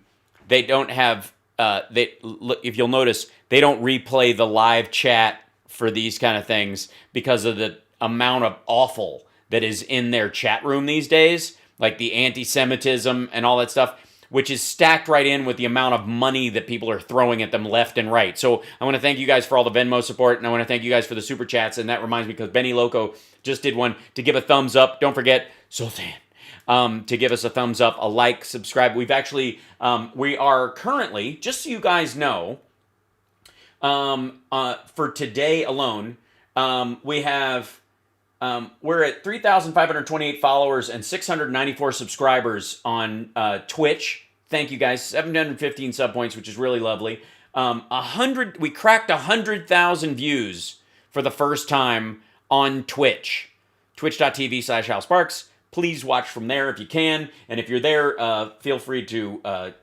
[SPEAKER 1] They don't have, if you'll notice, they don't replay the live chat for these kind of things because of the amount of awful that is in their chat room these days, like the anti-Semitism and all that stuff, which is stacked right in with the amount of money that people are throwing at them left and right. So I want to thank you guys for all the Venmo support, and I want to thank you guys for the super chats. And that reminds me, because Benny Loco just did one, to give a thumbs up. Don't forget, Sultan, to give us a thumbs up, a like, subscribe. We've actually, we are currently, just so you guys know, for today alone, we have, we're at 3,528 followers and 694 subscribers on Twitch. Thank you guys. 715 sub points, which is really lovely. We cracked 100,000 views for the first time on Twitch. Twitch.tv/HalSparks. Please watch from there if you can. And if you're there, feel free to,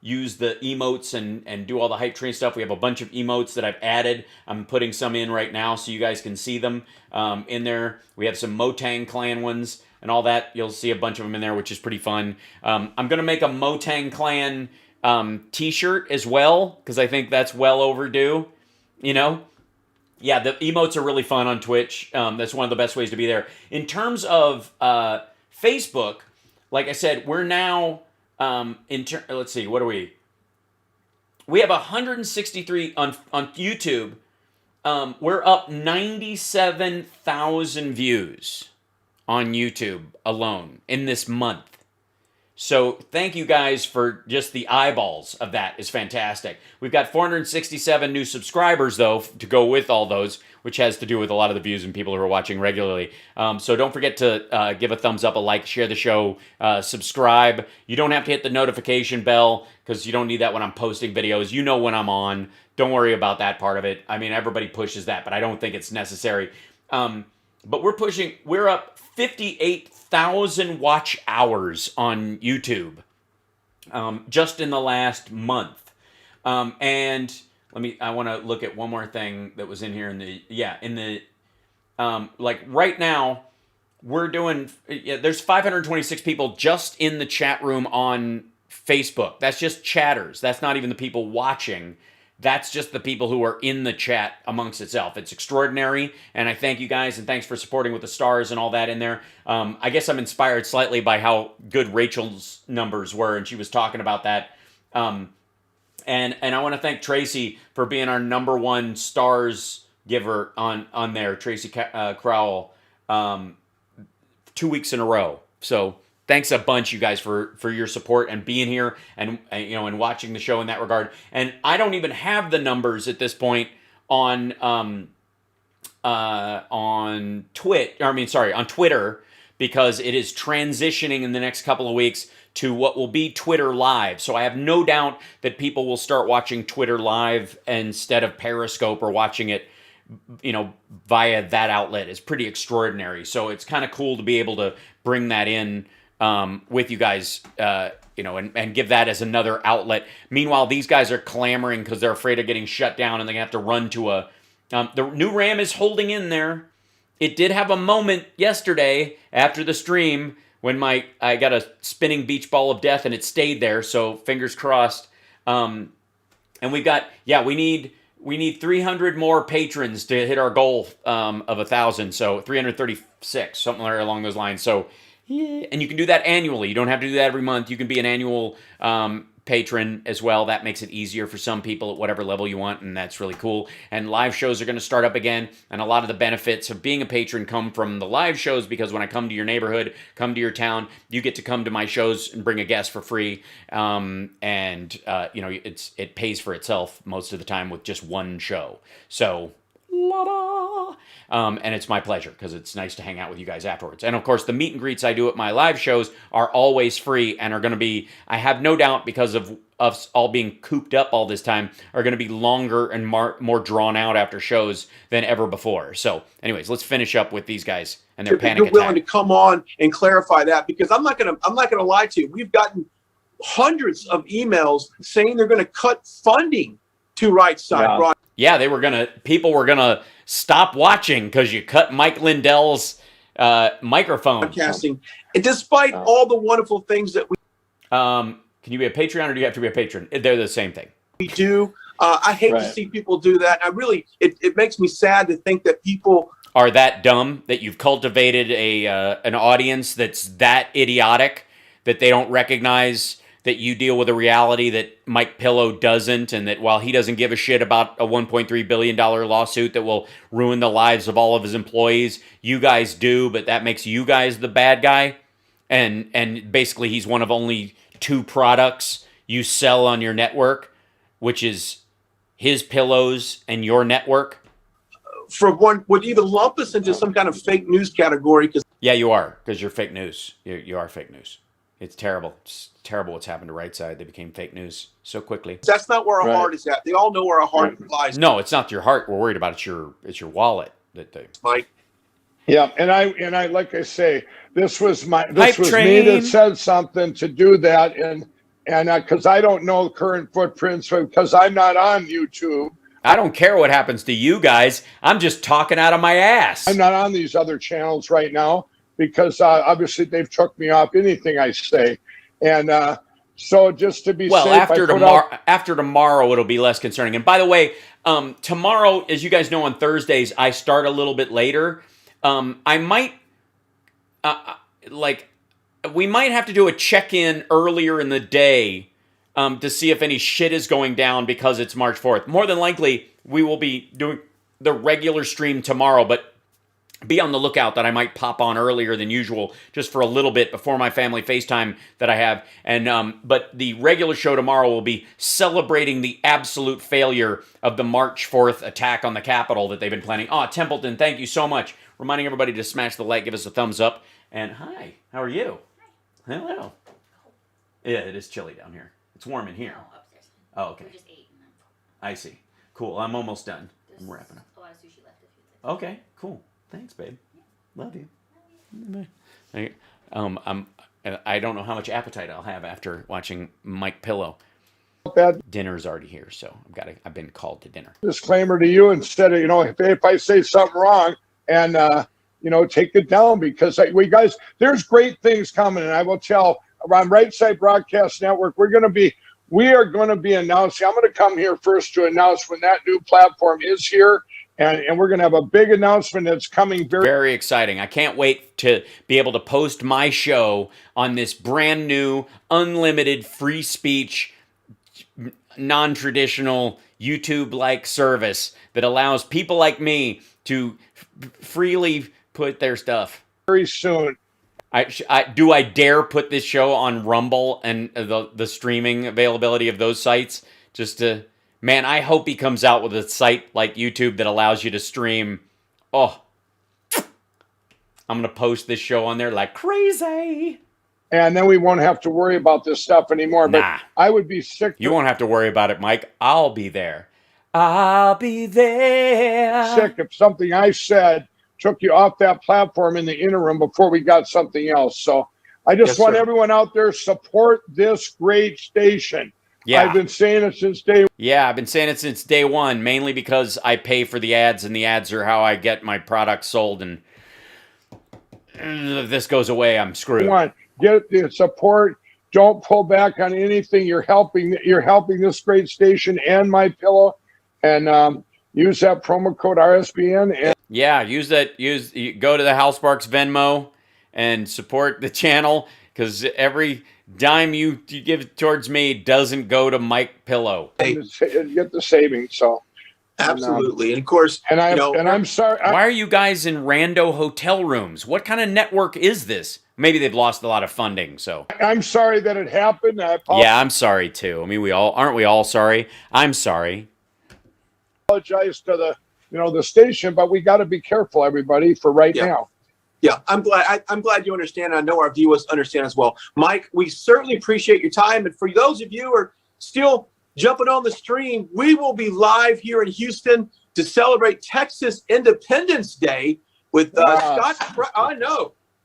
[SPEAKER 1] use the emotes and do all the hype train stuff. We have a bunch of emotes that I've added. I'm putting some in right now so you guys can see them in there. We have some Motang Clan ones and all that. You'll see a bunch of them in there, which is pretty fun. I'm going to make a Motang Clan t-shirt as well, because I think that's well overdue, Yeah, the emotes are really fun on Twitch. That's one of the best ways to be there. In terms of Facebook, like I said, we're now... let's see, what are we? We have 163 on YouTube. We're up 97,000 views on YouTube alone in this month. So thank you guys for just the eyeballs of that. Is fantastic. We've got 467 new subscribers, though, to go with all those, which has to do with a lot of the views and people who are watching regularly. So don't forget to give a thumbs up, a like, share the show, subscribe. You don't have to hit the notification bell because you don't need that when I'm posting videos. You know when I'm on. Don't worry about that part of it. I mean, everybody pushes that, but I don't think it's necessary. But we're up 58,000 watch hours on YouTube just in the last month. And I want to look at one more thing that was in here like right now we're doing, there's 526 people just in the chat room on Facebook. That's just chatters. That's not even the people watching. That's just the people who are in the chat amongst itself. It's extraordinary, and I thank you guys, and thanks for supporting with the stars and all that in there. I guess I'm inspired slightly by how good Rachel's numbers were, and she was talking about that. And I want to thank Tracy for being our #1 stars giver on there, Tracy Crowell, 2 weeks in a row. So thanks a bunch, you guys, for your support and being here and watching the show in that regard. And I don't even have the numbers at this point on Twitter, because it is transitioning in the next couple of weeks to what will be Twitter Live. So I have no doubt that people will start watching Twitter Live instead of Periscope, or watching it via that outlet. Is pretty extraordinary. So it's kind of cool to be able to bring that in with you guys, and give that as another outlet. Meanwhile, these guys are clamoring because they're afraid of getting shut down, and they have to run to the new RAM is holding in there. It did have a moment yesterday after the stream when I got a spinning beach ball of death, and it stayed there. So fingers crossed. And we need 300 more patrons to hit our goal of 1,000. So 336, something along those lines. So. Yeah, and you can do that annually. You don't have to do that every month. You can be an annual patron as well. That makes it easier for some people at whatever level you want, and that's really cool. And live shows are going to start up again, and a lot of the benefits of being a patron come from the live shows, because when I come to your neighborhood, come to your town, you get to come to my shows and bring a guest for free. It pays for itself most of the time with just one show. So, and it's my pleasure, because it's nice to hang out with you guys afterwards. And of course, the meet and greets I do at my live shows are always free, and are going to be, I have no doubt, because of us all being cooped up all this time, are going to be longer and more drawn out after shows than ever before. So anyways, let's finish up with these guys and their panic attack.
[SPEAKER 3] You're willing to come on and clarify that, because I'm not going to lie to you. We've gotten hundreds of emails saying they're going to cut funding to Right Side.
[SPEAKER 1] Yeah, people were going to stop watching because you cut Mike Lindell's microphone.
[SPEAKER 3] Podcasting. And despite all the wonderful things that we...
[SPEAKER 1] Can you be a Patreon, or do you have to be a patron? They're the same thing.
[SPEAKER 3] We do. I hate to see people do that. It makes me sad to think that people
[SPEAKER 1] are that dumb, that you've cultivated an audience that's that idiotic that they don't recognize that you deal with a reality that Mike Pillow doesn't, and that while he doesn't give a shit about a $1.3 billion lawsuit that will ruin the lives of all of his employees, you guys do, but that makes you guys the bad guy. And basically he's one of only 2 products you sell on your network, which is his pillows and your network.
[SPEAKER 3] For one, would even lump us into some kind of fake news category.
[SPEAKER 1] Yeah, you are, because you're fake news. You are fake news. It's terrible. It's terrible what's happened to Right Side. They became fake news so quickly.
[SPEAKER 3] That's not where our heart is at. They all know where our heart lies.
[SPEAKER 1] No, it's not your heart we're worried about. It's your wallet that they.
[SPEAKER 3] Mike.
[SPEAKER 5] Yeah, and I like I say, this was me that said something to do that, and because I don't know current footprints, because I'm not on YouTube.
[SPEAKER 1] I don't care what happens to you guys. I'm just talking out of my ass.
[SPEAKER 5] I'm not on these other channels right now, because obviously they've took me off anything I say. And so just to be safe,
[SPEAKER 1] after tomorrow, it'll be less concerning. And by the way, tomorrow, as you guys know, on Thursdays, I start a little bit later. I might, we might have to do a check-in earlier in the day to see if any shit is going down because it's March 4th. More than likely, we will be doing the regular stream tomorrow, but be on the lookout that I might pop on earlier than usual just for a little bit before my family FaceTime that I have. And but the regular show tomorrow will be celebrating the absolute failure of the March 4th attack on the Capitol that they've been planning. Oh, Templeton, thank you so much. Reminding everybody to smash the like, give us a thumbs up. And hi, how are you? Hi. Hello. Yeah, it is chilly down here. It's warm in here.
[SPEAKER 2] No, upstairs.
[SPEAKER 1] Oh, okay.
[SPEAKER 2] We just ate. And then...
[SPEAKER 1] I see. Cool. I'm almost done. I'm wrapping up.
[SPEAKER 2] A lot of sushi left. If you
[SPEAKER 1] Okay, cool. Thanks, babe. Love you. I don't know how much appetite I'll have after watching Mike Pillow. Dinner's already here, so I've been called to dinner.
[SPEAKER 5] Disclaimer to you, instead of, if I say something wrong, and take it down, because there's great things coming, and I will tell on Right Side Broadcast Network, we are going to be announcing. I'm going to come here first to announce when that new platform is here. And we're going to have a big announcement that's coming
[SPEAKER 1] very exciting. I can't wait to be able to post my show on this brand new, unlimited, free speech, non-traditional YouTube-like service that allows people like me to freely put their stuff.
[SPEAKER 5] Very soon.
[SPEAKER 1] Do I dare put this show on Rumble and the streaming availability of those sites just to... Man, I hope he comes out with a site like YouTube that allows you to stream. Oh, I'm going to post this show on there like crazy.
[SPEAKER 5] And then we won't have to worry about this stuff anymore. But I would be sick.
[SPEAKER 1] You won't have to worry about it, Mike. I'll be there. I'll be there.
[SPEAKER 5] Sick if something I said took you off that platform in the interim before we got something else. So I just want everyone out there, support this great station.
[SPEAKER 1] Yeah.
[SPEAKER 5] I've been saying it since day one.
[SPEAKER 1] Yeah, I've been saying it since day one, mainly because I pay for the ads, and the ads are how I get my products sold, and if this goes away, I'm screwed.
[SPEAKER 5] Get the support. Don't pull back on anything. You're helping this great station and My Pillow, and use that promo code RSBN. And
[SPEAKER 1] yeah, go to the Hal Sparks Venmo and support the channel, because every dime you give towards me doesn't go to Mike Pillow.
[SPEAKER 5] Get the savings. So
[SPEAKER 3] absolutely, and of course,
[SPEAKER 5] I'm sorry.
[SPEAKER 1] Why are you guys in rando hotel rooms? What kind of network is this? Maybe they've lost a lot of funding. So
[SPEAKER 5] I'm sorry that it happened.
[SPEAKER 1] Yeah, I'm sorry too. I mean, aren't we all sorry? I'm sorry.
[SPEAKER 5] I apologize to the station, but we got to be careful, everybody, for now.
[SPEAKER 3] Yeah, I'm glad you understand. I know our viewers understand as well. Mike, we certainly appreciate your time. And for those of you who are still jumping on the stream, we will be live here in Houston to celebrate Texas Independence Day with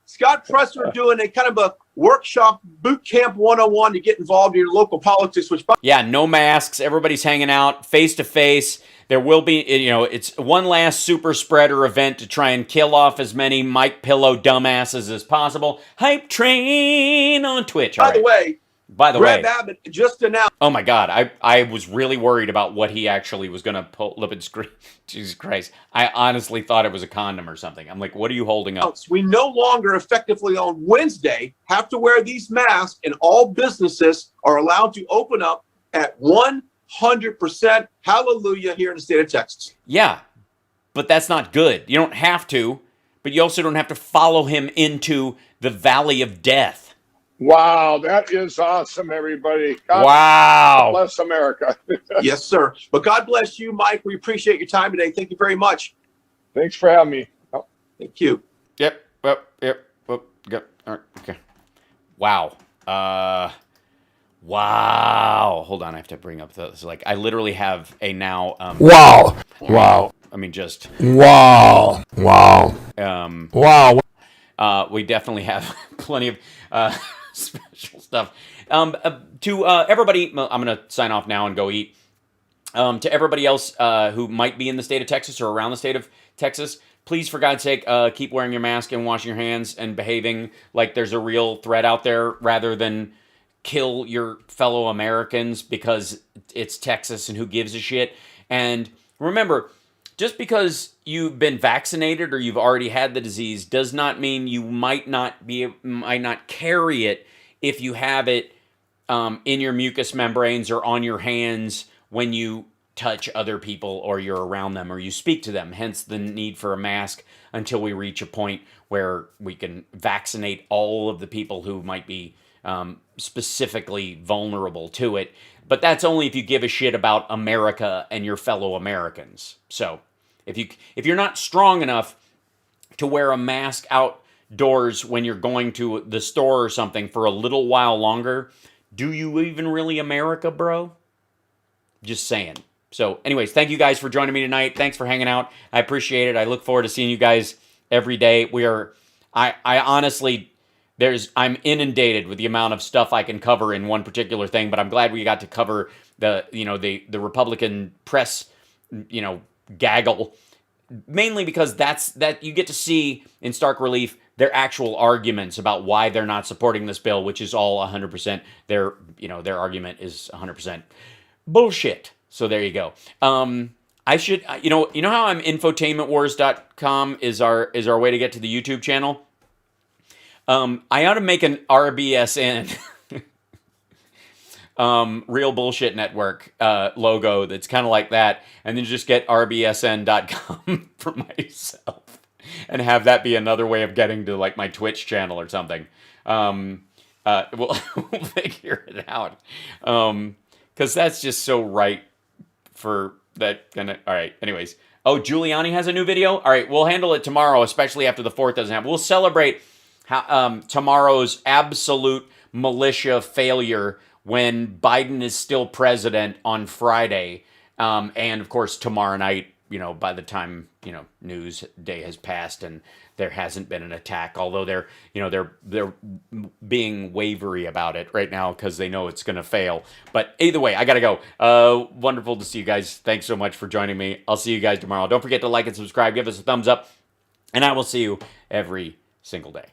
[SPEAKER 3] Scott Presser doing a kind of a workshop boot camp 101 to get involved in your local politics.
[SPEAKER 1] Yeah, no masks. Everybody's hanging out face to face. There will be, it's one last super spreader event to try and kill off as many Mike Pillow dumbasses as possible. Hype train on Twitch.
[SPEAKER 3] By the way,
[SPEAKER 1] By the
[SPEAKER 3] Greg
[SPEAKER 1] way,
[SPEAKER 3] Abbott just announced.
[SPEAKER 1] Oh my God, I was really worried about what he actually was going to pull up and screen. Jesus Christ. I honestly thought it was a condom or something. I'm like, what are you holding up?
[SPEAKER 3] We no longer effectively on Wednesday have to wear these masks, and all businesses are allowed to open up at 100%. Hallelujah here in the state of Texas.
[SPEAKER 1] Yeah, but that's not good. You don't have to, but you also don't have to follow him into the valley of death.
[SPEAKER 5] Wow, that is awesome, everybody.
[SPEAKER 1] God
[SPEAKER 5] bless America.
[SPEAKER 3] Yes, sir. But God bless you, Mike. We appreciate your time today. Thank you very much.
[SPEAKER 5] Thanks for having me.
[SPEAKER 3] Oh. Thank you.
[SPEAKER 1] Yep. All right. Okay. Wow. Wow. Hold on. I have to bring up this. Like, I literally have a now.
[SPEAKER 2] Wow.
[SPEAKER 1] I mean, just.
[SPEAKER 2] Wow. Wow.
[SPEAKER 1] We definitely have plenty of special stuff. To everybody, I'm going to sign off now and go eat. To everybody else who might be in the state of Texas or around the state of Texas, please, for God's sake, keep wearing your mask and washing your hands and behaving like there's a real threat out there rather than kill your fellow Americans because it's Texas and who gives a shit. And remember, just because you've been vaccinated or you've already had the disease does not mean you might not carry it if you have it in your mucous membranes or on your hands when you touch other people or you're around them or you speak to them. Hence the need for a mask until we reach a point where we can vaccinate all of the people who might be specifically vulnerable to it. But that's only if you give a shit about America and your fellow Americans. So if you're not strong enough to wear a mask outdoors when you're going to the store or something for a little while longer, do you even really America, bro? Just saying. So anyways, thank you guys for joining me tonight. Thanks for hanging out. I appreciate it. I look forward to seeing you guys every day. I honestly, I'm inundated with the amount of stuff I can cover in one particular thing, but I'm glad we got to cover the Republican press, gaggle, mainly because that you get to see in stark relief their actual arguments about why they're not supporting this bill, which is all 100% their argument is 100% bullshit. So there you go. I should, how I'm infotainmentwars.com is our way to get to the YouTube channel. I ought to make an RBSN, Real Bullshit Network logo that's kind of like that, and then just get rbsn.com for myself, and have that be another way of getting to like my Twitch channel or something. We'll figure it out, because that's just so right for that kind of. All right. Anyways, Giuliani has a new video. All right, we'll handle it tomorrow, especially after the 4th doesn't happen. We'll celebrate tomorrow's absolute militia failure when Biden is still president on Friday. And of course, tomorrow night, by the time, news day has passed and there hasn't been an attack, although they're being wavery about it right now because they know it's going to fail. But either way, I got to go. Wonderful to see you guys. Thanks so much for joining me. I'll see you guys tomorrow. Don't forget to like and subscribe. Give us a thumbs up. And I will see you every single day.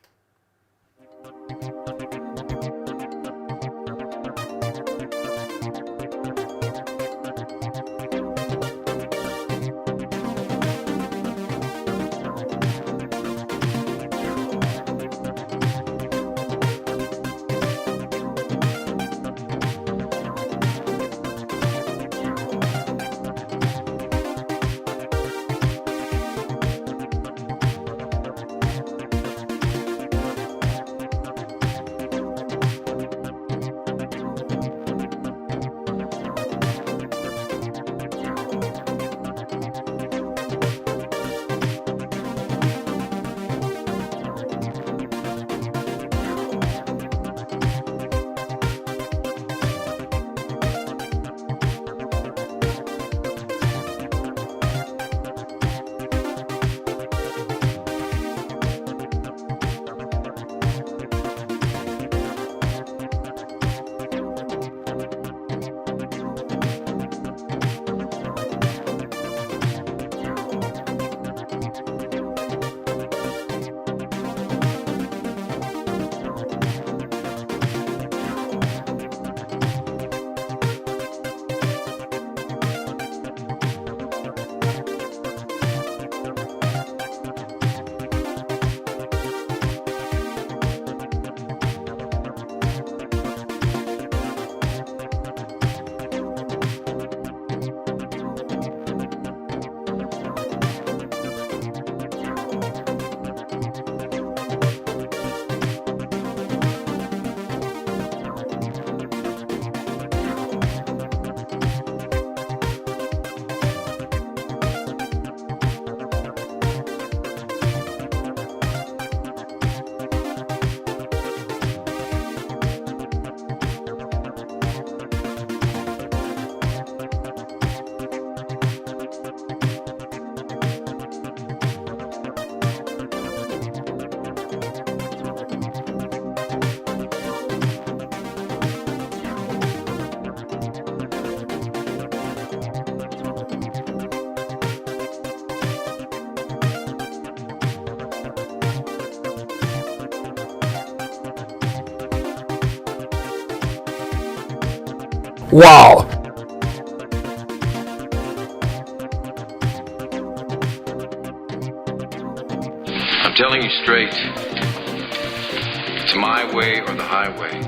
[SPEAKER 2] Wow.
[SPEAKER 4] I'm telling you straight. It's my way or the highway.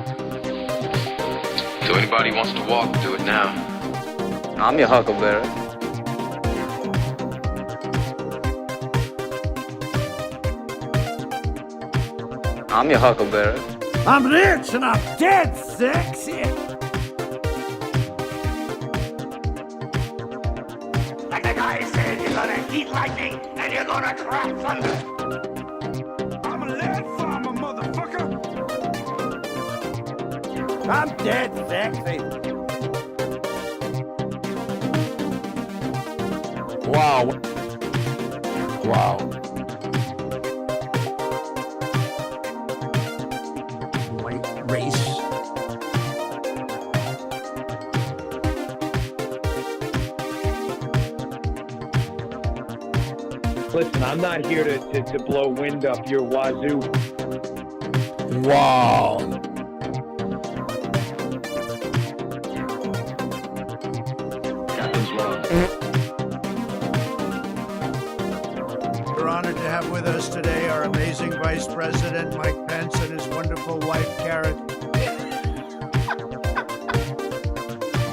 [SPEAKER 4] So anybody who wants to walk, do it now.
[SPEAKER 7] I'm your huckleberry. I'm your huckleberry.
[SPEAKER 23] I'm rich and I'm dead sexy. Like the guy said, you're gonna eat lightning and you're gonna crack thunder. I'm a lead farmer, motherfucker. I'm dead sexy.
[SPEAKER 2] Wow. Wow.
[SPEAKER 23] White race.
[SPEAKER 24] Listen, I'm not here to blow wind up your wazoo.
[SPEAKER 2] Wow.
[SPEAKER 4] Captain's log.
[SPEAKER 25] We're honored to have with us today our amazing Vice President Mike Pence and his wonderful wife Karen.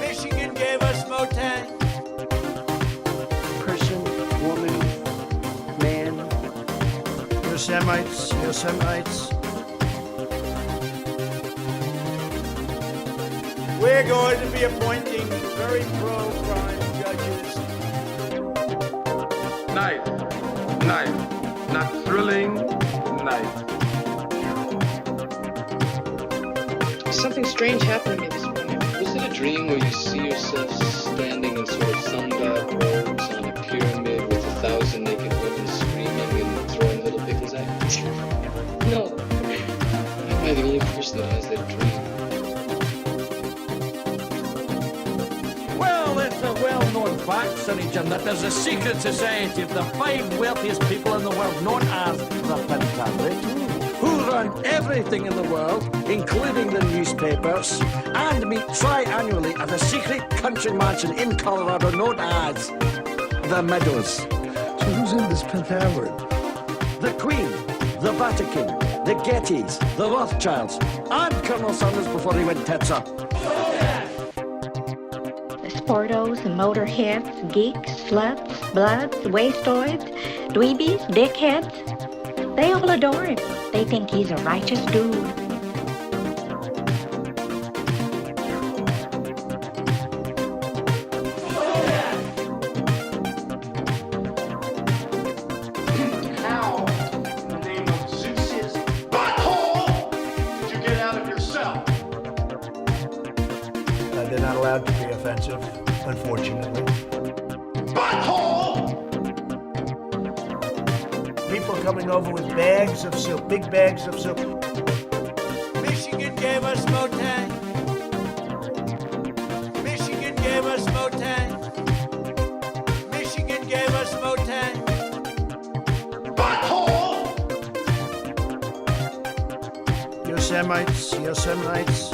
[SPEAKER 23] Michigan gave us Motan.
[SPEAKER 25] Person, woman, man. Yosemites, Yosemites. We're going to be appointing very pro-crime judges.
[SPEAKER 4] Nice. Nice. Not thrilling. Nice.
[SPEAKER 26] Something strange happened to me this morning. Was it a dream where you see yourself standing in sort of sun-god robes on a pyramid with 1,000 naked women screaming and throwing little pickles at you? No. Am I the only person that has that dream?
[SPEAKER 23] Well, it's a well-known fact, Sonny Jim, that there's a secret society of the 5 wealthiest people in the world known as the Pentablet, who run everything in the world, including the newspapers, and meet tri-annually at a secret country mansion in Colorado known as the Meadows. So who's in this Pentablet? The Queen, the Vatican, the Gettys, the Rothschilds, and Colonel Sanders before he went tits up.
[SPEAKER 27] Sportos, motorheads, geeks, sluts, bloods, wastoids, dweebies, dickheads. They all adore him. They think he's a righteous dude.
[SPEAKER 23] How, in the name of Zeus's butthole, did you get out of your cell?
[SPEAKER 25] They're not allowed to be offensive, unfortunately.
[SPEAKER 23] Butthole!
[SPEAKER 25] People coming over with bags of soup, big bags of soup.
[SPEAKER 23] Michigan gave us Motan. Michigan gave us Motan. Michigan gave us Motan. Butthole!
[SPEAKER 25] Yosemites, Yosemites.